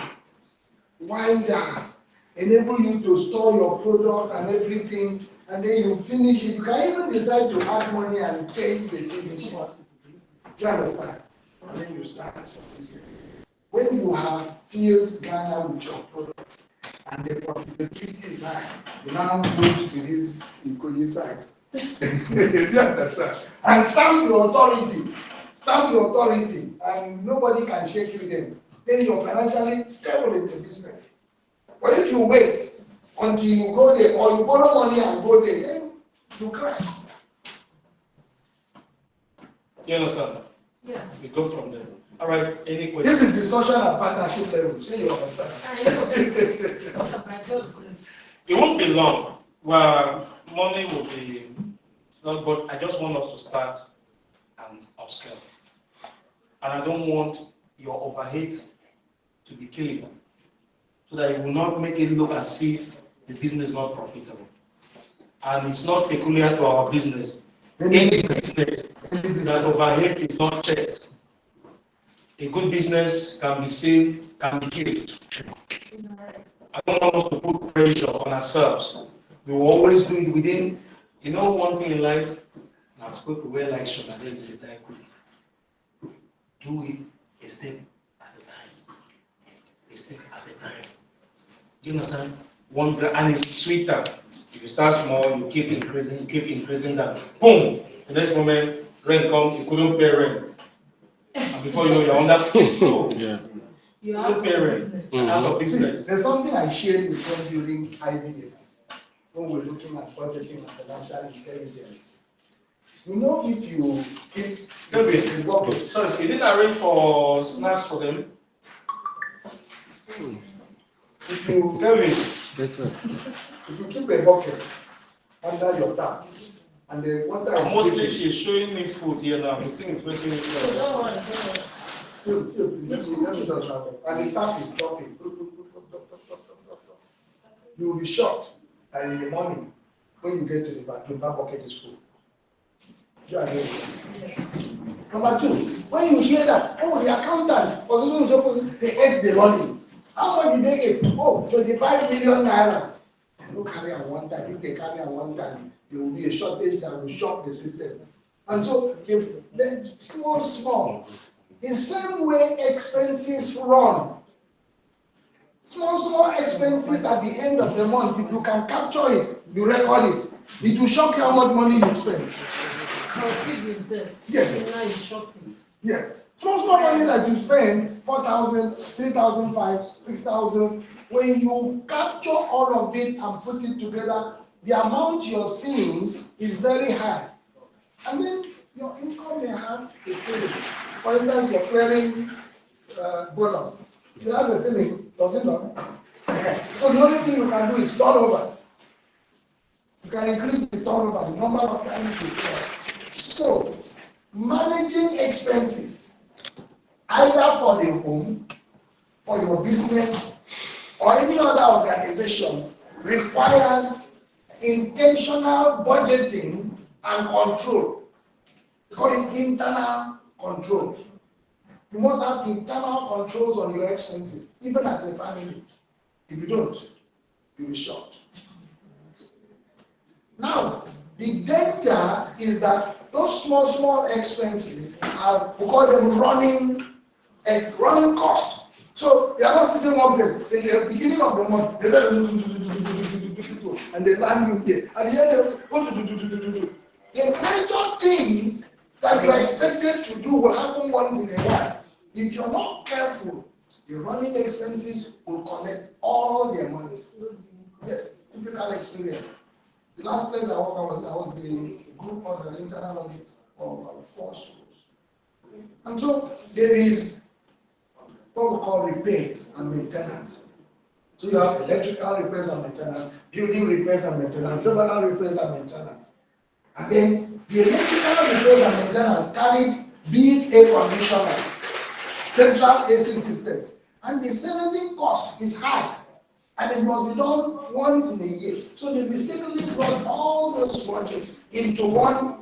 wider, enable you to store your product and everything, and then you finish it. You can even decide to add money and pay the finish. Do you understand? And then you start your business. When you have filled Ghana with your product and the profitability is high, you now move to this Ikoyi side. You understand? And stamp your authority. Stamp your authority, and nobody can shake you then. Then you're financially stable in the business. But if you wait until you go there, or you borrow money and go there, then you crash. You understand? Yeah. We go from there. All right, any questions? This is discussion at partnership level. Say you understand. It won't be long. Well, money will be, it's not, but I just want us to start and upscale. And I don't want your overhead to be killing, so that it will not make it look as if the business is not profitable. And it's not peculiar to our business. Any business that overhead is not checked, a good business can be seen, can be killed. I don't want us to put pressure on ourselves. We will always do it within, you know, one thing in life, I'm supposed to wear like shirt and then do the time quick. Do it a step at a time. A step at a time. Do you understand? And it's sweeter. If you start small, you keep increasing that. Boom! The next moment, rent comes, you couldn't pay rent. And before you know, you're under school. Yeah. You couldn't pay rent. Out of business. There's something I shared with them during IBS when we're looking at budgeting and financial intelligence. You know, if you keep so you didn't arrange for snacks for them? If you yes, sir. If you keep a bucket under your tap and the water is mostly she's showing me food here now. The thing is making me feel. Let me just wrap up. And the tap is dropping. You will be shocked that in the morning when you get to the bathroom, that bucket is full. Number two, when you hear that, oh, the accountant, they ate the money. How much did they eat? Oh, 25 million naira. They don't carry at one time. If they carry at one time, there will be a shortage that will shock the system. And so, if then small, the same way expenses run. Small expenses at the end of the month, if you can capture it, you record it, it will shock you how much money you spent. Yes. Yes. Small money that you spend, 4,000, 3,500, 6,000, when you capture all of it and put it together, the amount you're seeing is very high. And then your income may have a ceiling. For instance, you're clearing bonus. It has a ceiling, does it not? So the only thing you can do is turnover. You can increase the turnover, the number of times you clear. So, managing expenses, either for the home, for your business, or any other organization, requires intentional budgeting and control. We call it internal control. You must have internal controls on your expenses, even as a family. If you don't, you'll be shocked. Now, the danger is that those small expenses are, we call them running costs. So they are not sitting one place. In the beginning of the month, they say, and they land you here. At the end of the major things that you are expected to do will happen once in a while. If you're not careful, the running expenses will collect all their money. Yes, typical experience. The last place I worked was a group of an internal audit of 4 schools. And so there is what we call repairs and maintenance. So you have electrical repairs and maintenance, building repairs and maintenance, several repairs and maintenance. And then the electrical repairs and maintenance carried big air conditioners, central AC system, and the servicing cost is high. And it must be done once in a year. So they mistakenly brought all those projects into one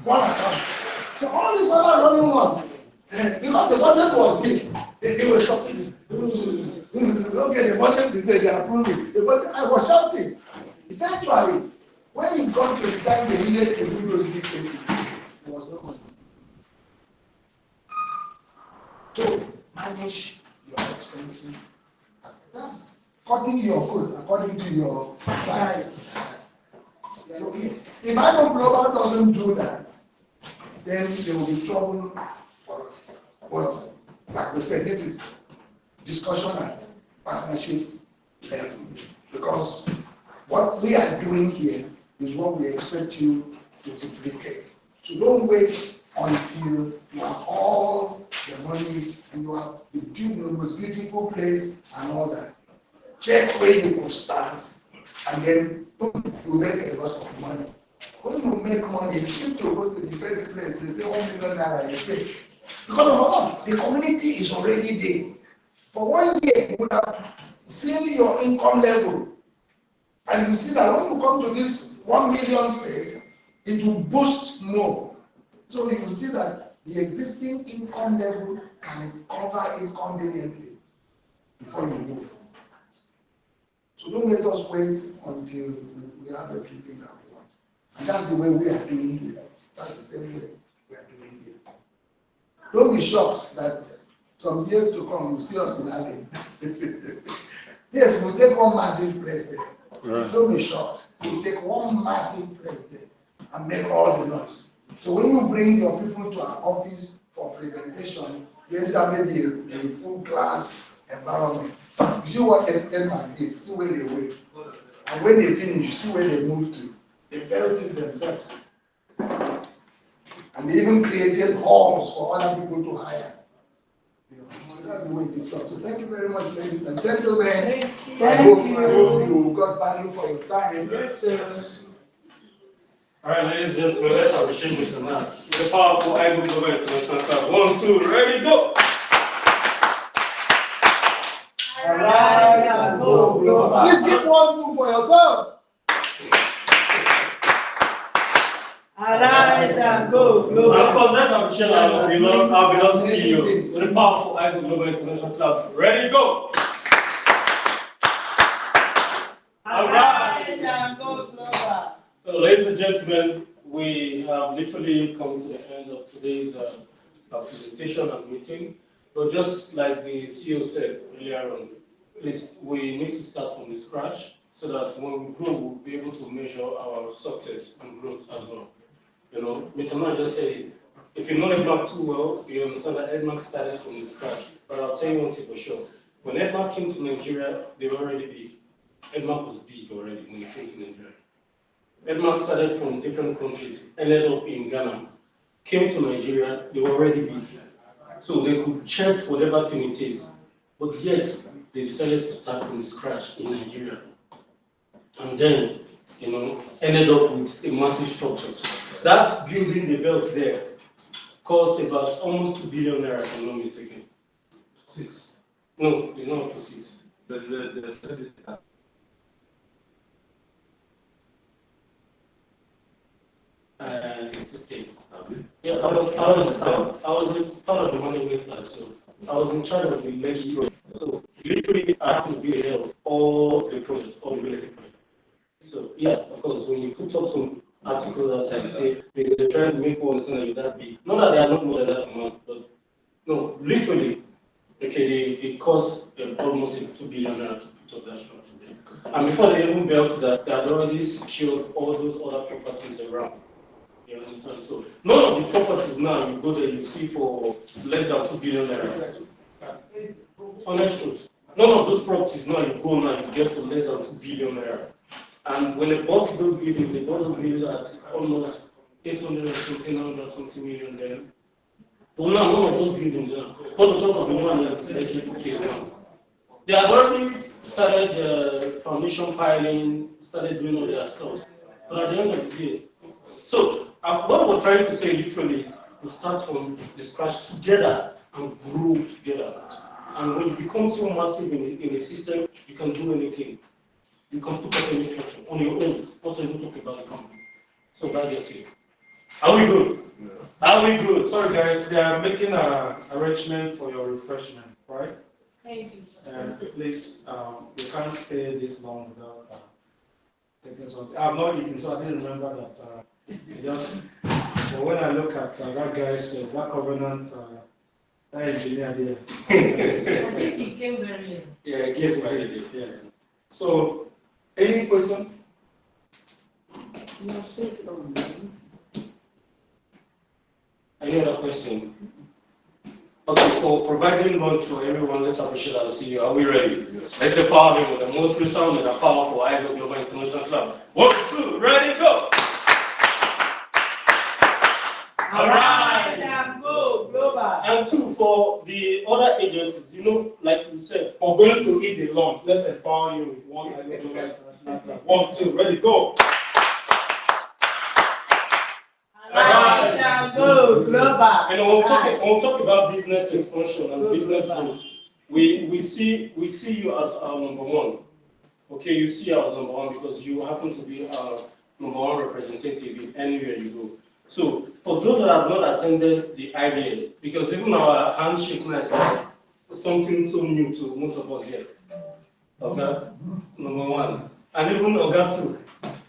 account. So all these other running ones, because the budget was big, they were shouting. Okay, the budget is there, they are approving. The budget, I was shouting. Eventually, when it got to the time they needed to do those big cases, there was no money. So manage your expenses. That's cutting your food according to your size. If IGOGLOBAL doesn't do that, then there will be trouble for us. But like we said, this is discussion at partnership level, because what we are doing here is what we expect you to duplicate. So don't wait until you have all the money and you have the most beautiful place and all that. Check where you could start, and then you make a lot of money. When you make money, it's cheap to go to the first place. They say 1 million naira you pay. Because the community is already there. For 1 year, you would have seen your income level. And you see that when you come to this 1 million space, it will boost more. So you will see that the existing income level can cover it conveniently before you move. So don't let us wait until we have everything that we want. And that's the way we are doing it. That's the same way we are doing it. Don't be shocked that some years to come you see us in Allen. Yes, we'll take one massive place there. Right. Don't be shocked. We'll take one massive place there and make all the noise. So when you bring your people to our office for presentation, you end up maybe a full class environment. You see what Edman did, see where they went. And when they finish, you see where they moved to. They felt it themselves. And they even created halls for other people to hire. You know, so that's the way it is. So thank you very much, ladies and gentlemen. I hope you got value for your time. Yes, sir. All right, ladies and gentlemen, let's appreciate Mr. Nas. The powerful IGOGLOBAL International Club. 1, 2, ready, go! Arise and go global. Please give 1, 2 for yourself. Arise and go global. And of course, let's appreciate our beloved CEO, the powerful IGOGLOBAL International Club. Ready, go! Arise and go global. So, ladies and gentlemen, we have literally come to the end of today's presentation and meeting. But just like the CEO said earlier on, please, we need to start from the scratch so that when we grow, we'll be able to measure our success and growth as well. You know, Mr. Man just said, if you know Edmark too well, you understand that Edmark started from the scratch. But I'll tell you one thing for sure. When Edmark came to Nigeria, they were already big. Edmark was big already when he came to Nigeria. Edmark started from different countries, ended up in Ghana, came to Nigeria, they were already big. So they could chest whatever thing it is. But yet, they decided to start from scratch in Nigeria. And then, ended up with a massive structure. That building they built there cost about almost 2 billion naira, if I'm not mistaken. 6. No, it's not up to 6. They said it. It's okay. Yeah, I was part of the management side, so I was in charge of the next project. So literally, I have to be ahead of all the projects, all the related projects. So yeah, of course, when you put up some articles outside, say they're trying to make one understand that you're that big. Not that they are not more than that amount, but no, literally, okay, it cost almost 2 billion naira to put up that structure there. And before they even built that, they had already secured all those other properties around. You understand? So none of the properties now you go there you see for less than 2 billion naira. Honest truth. None of those properties now you go now you get for less than 2 billion naira. And when they bought those buildings, they bought those buildings at almost 800 and something, 900 something million there. But now none of those buildings now. Not to talk of the one that's the case now. They had already started the foundation piling, started doing all their stuff. But at the end of the day, so what we're trying to say literally is to start from the scratch together and grow together. And when you become so massive in a system, you can do anything. You can put up any structure on your own, not even talk about the company. So that gets you. Are we good? Yeah. Are we good? Sorry guys, they are making an arrangement for your refreshment, right? Thank you. Please, you can't stay this long without taking something. I'm not eating, so I didn't remember that. But when I look at that guy's face, that covenant, that engineer there. I think he came very late. Yeah, yes, right. Yes. So, any question? Any other question? Okay, for providing lunch for everyone, let's appreciate our CEO. Are we ready? Yes. Let's empower him with the most resounding and powerful IGOGLOBAL International Club. 1, 2, ready, go! All right. And go global. And 2, for the other agencies, like you said, For going to eat the lunch, let's empower you with one IGOGLOBAL International Club. 1, 2, ready, go! Arise and go global. When we talk about business expansion and business growth, we see you as our number one. Okay, you see you as number one because you happen to be our number one representative in anywhere you go. So for those that have not attended the IBS, because even our handshake now is something so new to most of us here. Okay, number one, and even Oga too.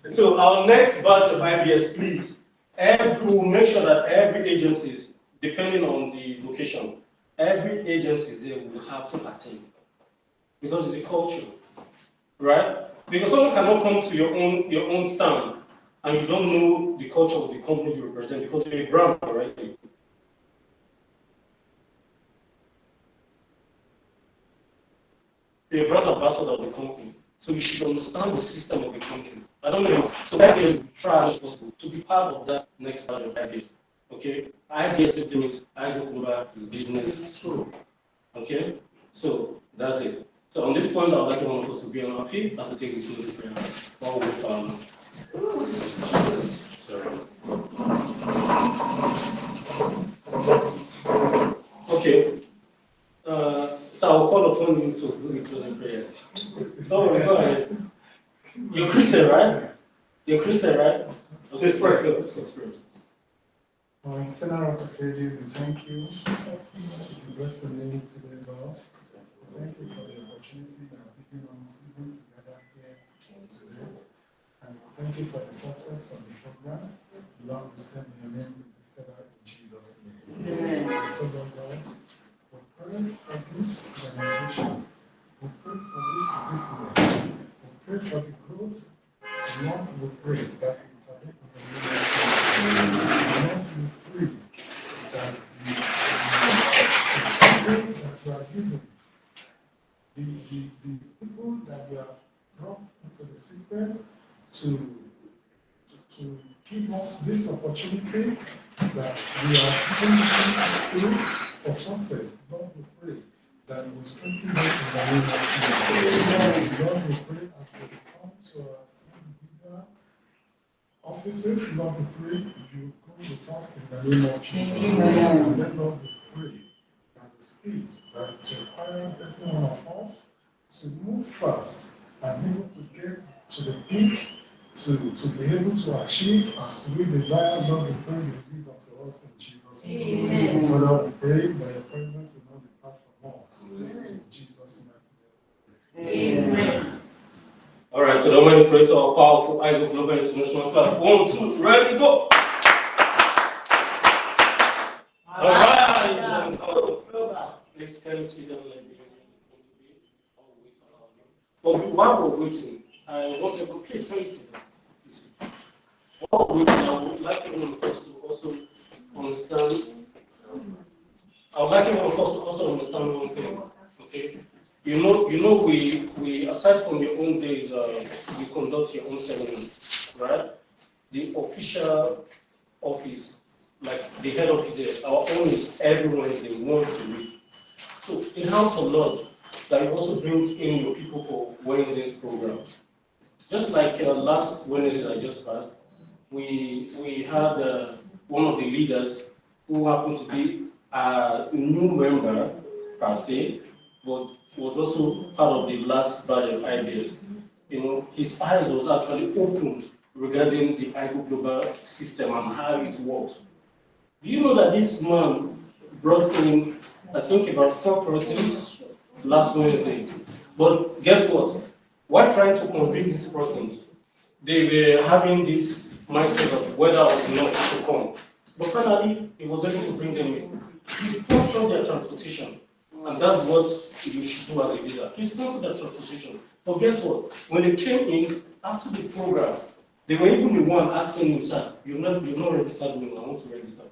So our next batch of IBS, please. We will make sure that every agency, depending on the location, every agency there will have to attend. Because it's a culture, right? Because someone cannot come to your own stand and you don't know the culture of the company you represent because you're a brand already. You're a brand ambassador of the company. So you should understand the system of the company. I don't know. So that is try as possible to be part of that next part of IBS. Okay? IBS simply means IGOGLOBAL Business School. Okay? So that's it. So on this point, I would like one of us to be on our feet as we take the closing prayer. While we wait for our now. Okay. So I'll call upon you to do the closing prayer. Don't worry, go ahead. You're Christian, right? You're Christian, right? Okay, let's pray. Our eternal rock of ages, we thank you. We bless the name today, Lord. Thank you for the opportunity that you've given us even together here today. And thank you for the success of the program. Lord, we send your name in Jesus' name. Amen. So, Lord, we pray for this organization. We pray for this business. We pray for the growth. Lord, we pray that we intervene in the name of Jesus. Lord, we pray that the way that you are using give us this opportunity that we are thinking through for success. Lord, we pray that you will strengthen us in the name of Jesus. Lord, we pray as we return to our individual offices, Lord, we pray you go with us in the name of Jesus. And then, Lord, we pray that the Spirit that requires every one of us to move fast and able to get to the peak to be able to achieve as we desire, Lord, we pray you release unto us in Jesus' name. Amen. Father, we pray that your presence will not depart from us. In Jesus' mighty name. Amen. All right, so the way to create our powerful IGOGLOBAL International Club. 1, 2, ready, go! All right, and go. Please can you see them like they want to be? I'll wait around them. But while we're waiting, I want to go, please can you see them? Please. While we're waiting, I would like everyone of us to also understand. I would like everyone of us to also understand one thing. Okay? You know, we aside from your own days, you conduct your own ceremony, right? The official office, like the head office there, our own is every Wednesday, once a week. So it helps a lot that you also bring in your people for Wednesday's program. Just like last Wednesday I just passed, we had one of the leaders who happened to be a new member per se, but was also part of the last batch of ideas. You know, his eyes was actually opened regarding the IGOGLOBAL system and how it works. Do you know that this man brought in, I think, about 4 persons last Wednesday? But guess what? While trying to convince these persons, they were having this mindset of whether or not to come. But finally, he was able to bring them in. He sponsored their transportation. And that's what you should do as a leader. He sponsored their transportation. But guess what? When they came in after the program, they were even the one asking him, sir, you're not registered with me, I want to register.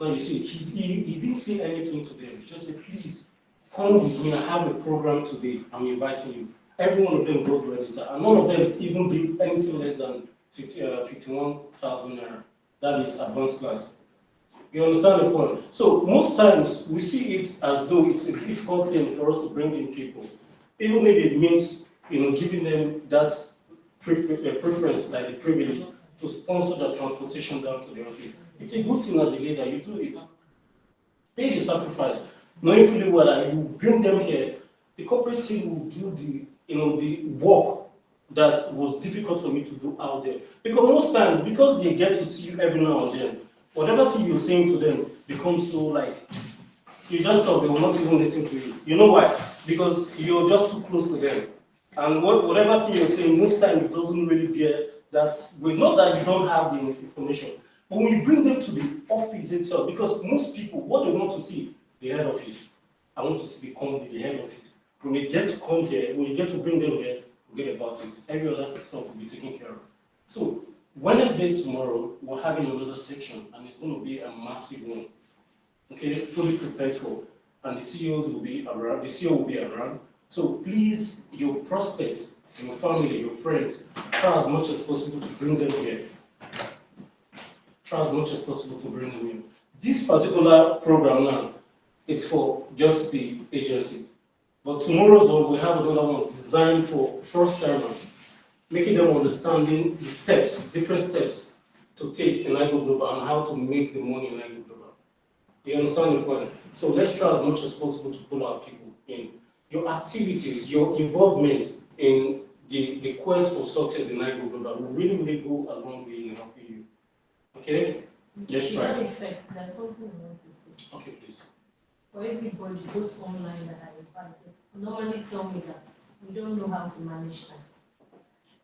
Now you see, he didn't say anything to them. He just said, please, come with me, I have a program today, I'm inviting you. Every one of them got registered, and none of them even did anything less than 51,000 naira. That is advanced class. You understand the point? So most times we see it as though it's a difficult thing for us to bring in people. Even if it means, giving them that preference, like the privilege, to sponsor the transportation down to the office. It's a good thing as a leader, you do it. Pay the sacrifice. Knowing fully well that you bring them here, the corporate team will do the work that was difficult for you to do out there. Because most times, because they get to see you every now and then, whatever thing you're saying to them becomes so like, you just thought they will not even listen to you. You know why? Because you're just too close to them. And whatever thing you're saying, most times it doesn't really bear that weight. Not that you don't have the information, but when you bring them to the office itself, because most people, what they want to see, the head office. I want to see the head office. When they get to come here, when you get to bring them here, forget about it. Every other stuff will be taken care of. So Wednesday tomorrow, we're having another section, and it's going to be a massive one. Okay, fully prepared for, and the CEOs will be around. The CEO will be around. So please, your prospects, your family, your friends, try as much as possible to bring them here. Try as much as possible to bring them in. This particular program now, it's for just the agency. But tomorrow's one, we have another one designed for first timers, making them understanding the steps, different steps to take in IGOGLOBAL and how to make the money in IGOGLOBAL. You understand the point? So let's try as much as possible to pull our people in. Your activities, your involvement in the quest for success in IGOGLOBAL will really go a long way in helping you. Okay? Let's try. In effect, there's something I want to say. Okay, please. For everybody, both online that I invited, normally tell me that we don't know how to manage time.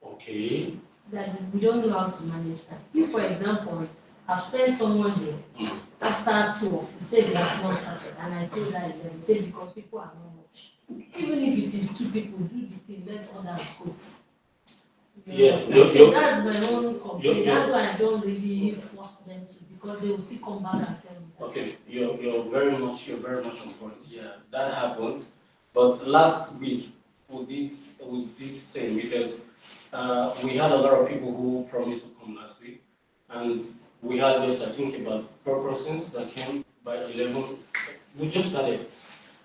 Okay. That we don't know how to manage time. If, for example, I've sent someone here after 2 of you say they have not started, and I told that they say because people are not much. Even if it is 2 people, do the thing, let others go. Yes. So that's my own complaint. That's why I don't really force them to, because they will still come back and tell me that. Okay, you're very much on point. Yeah, that happened. But last week we did same because we had a lot of people who promised to come last week. and we had just, I think, about 4 persons that came by 11. We just started.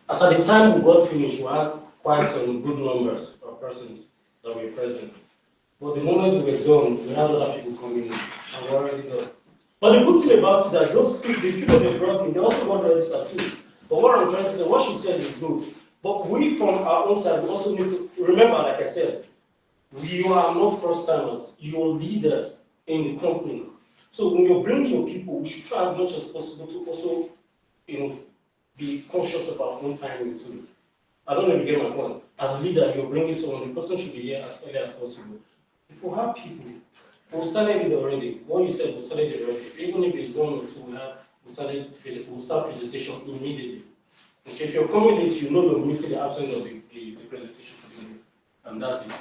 As at the time we got finished, we had quite some good numbers of persons that were present. But the moment we were done, we had other people coming in, and we were already done. But the good thing about it is that those people, the people they brought in, they also got registered too. But what I'm trying to say, what she said is good. But we, from our own side, we also need to remember, like I said, you are not first timers, you're leaders in the company. So when you're bringing your people, we should try as much as possible to also, be conscious of our own timing too. I don't know if you get my point. As a leader, you're bringing someone, the person should be here as early as possible. If we have people, we started it already. What you said, we started it already. Even if it's 1 or 2, we'll start presentation immediately. Okay, if you're coming late, you know you're meeting the absence of the presentation for the day. And that's it.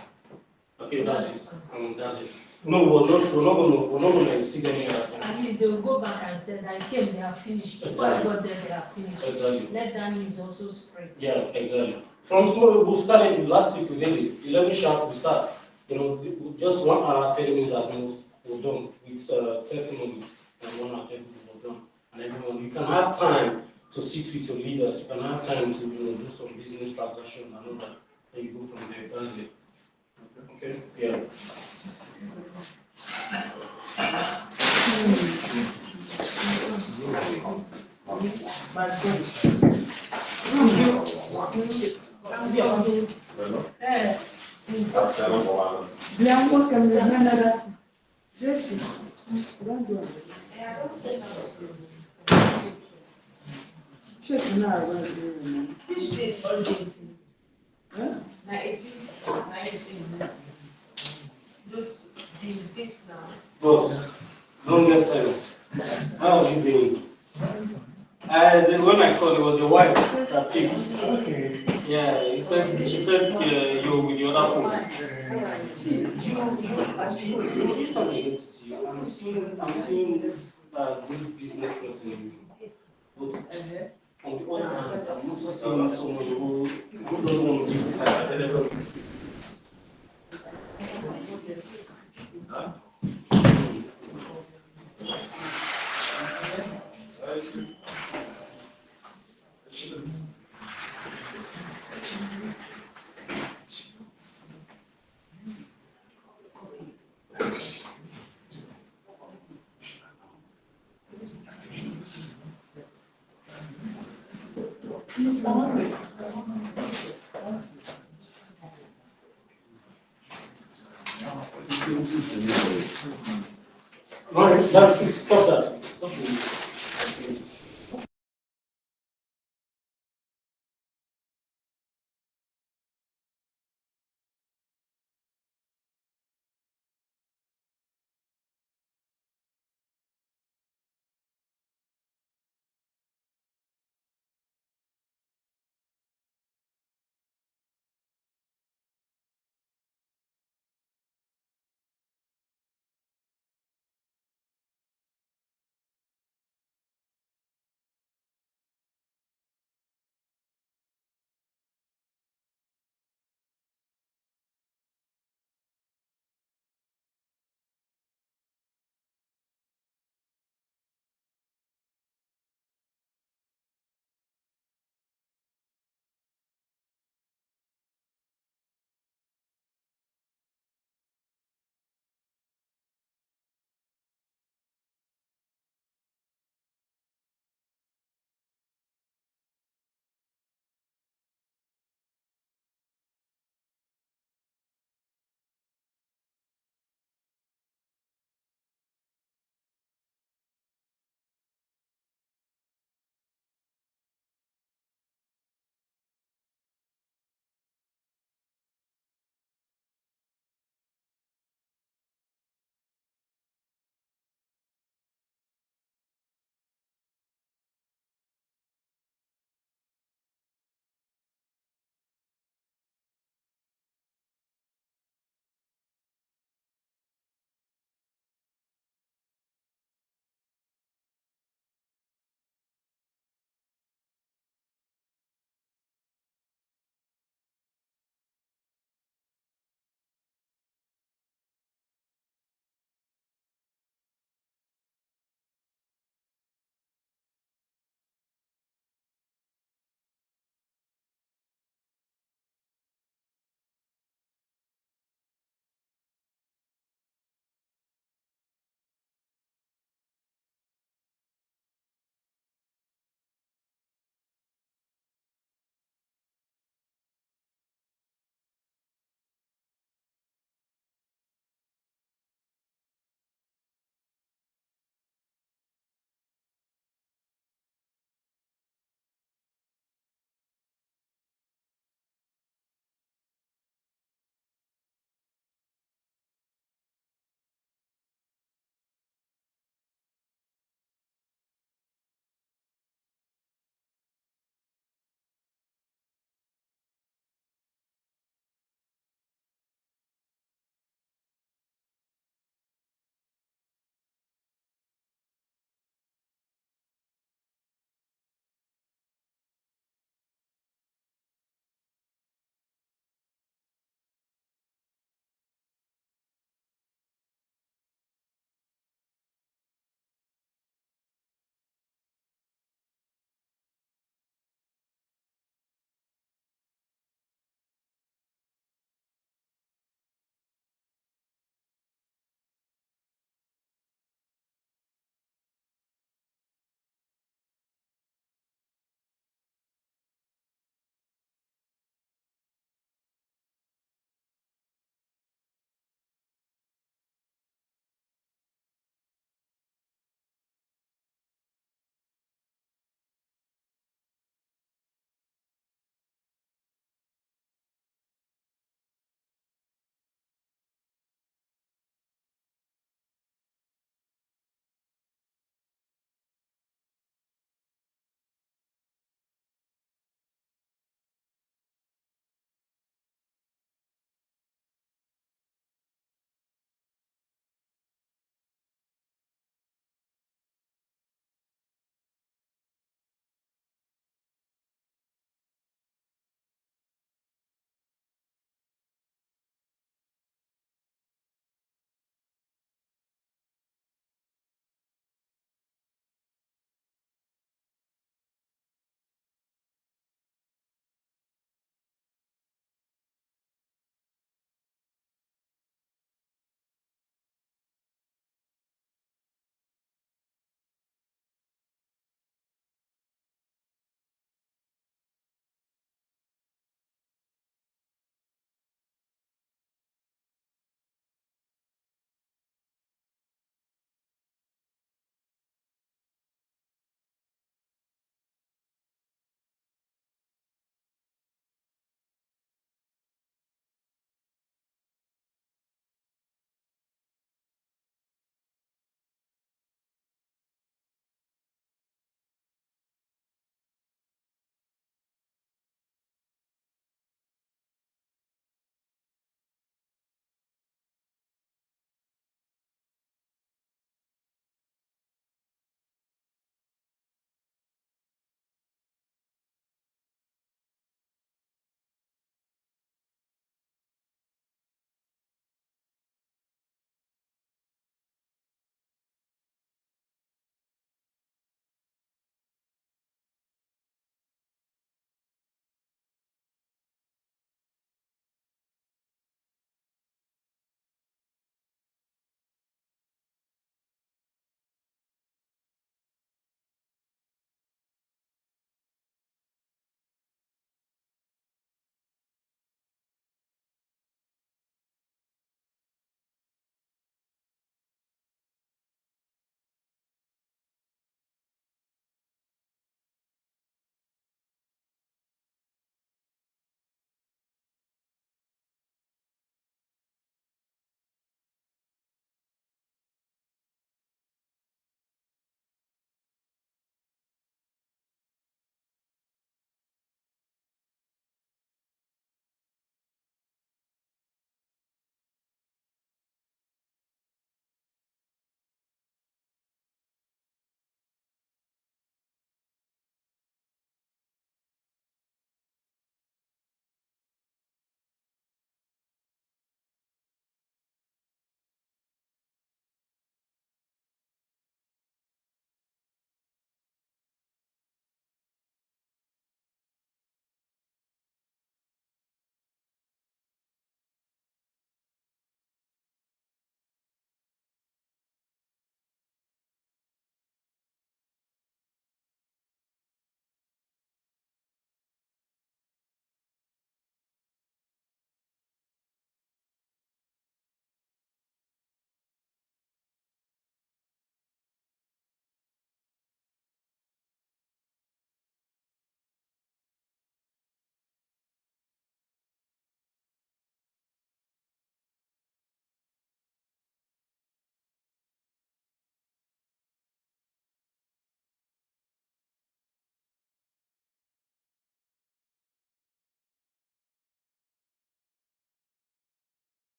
Okay, that's it. That's it. No, we're not gonna exceed any other thing. At least they will go back and say, I came, they are finished. Before I got there, they are finished. Exactly. Let that news also spread. Yeah, exactly. From tomorrow, we started last week, we did it. 11 sharp, we start. Just 1 hour, 30 minutes at most, we're done with testimonies, and 1 hour, 30 minutes, we're done. And everyone, you can have time to sit with your leaders, you can have time to do some business transactions and all that. And you go from there, that's it. Okay? Yeah. Which day is holiday? Na 18. Those the dates now. Boss, don't get silent. How have you been? When I called, it was your wife that picked. Okay. Yeah, she said you're with your other phone. See, you something to see. I'm seeing good business person in you. But on the other hand, I'm also seeing someone who doesn't want to give the All right, now stop that. Stop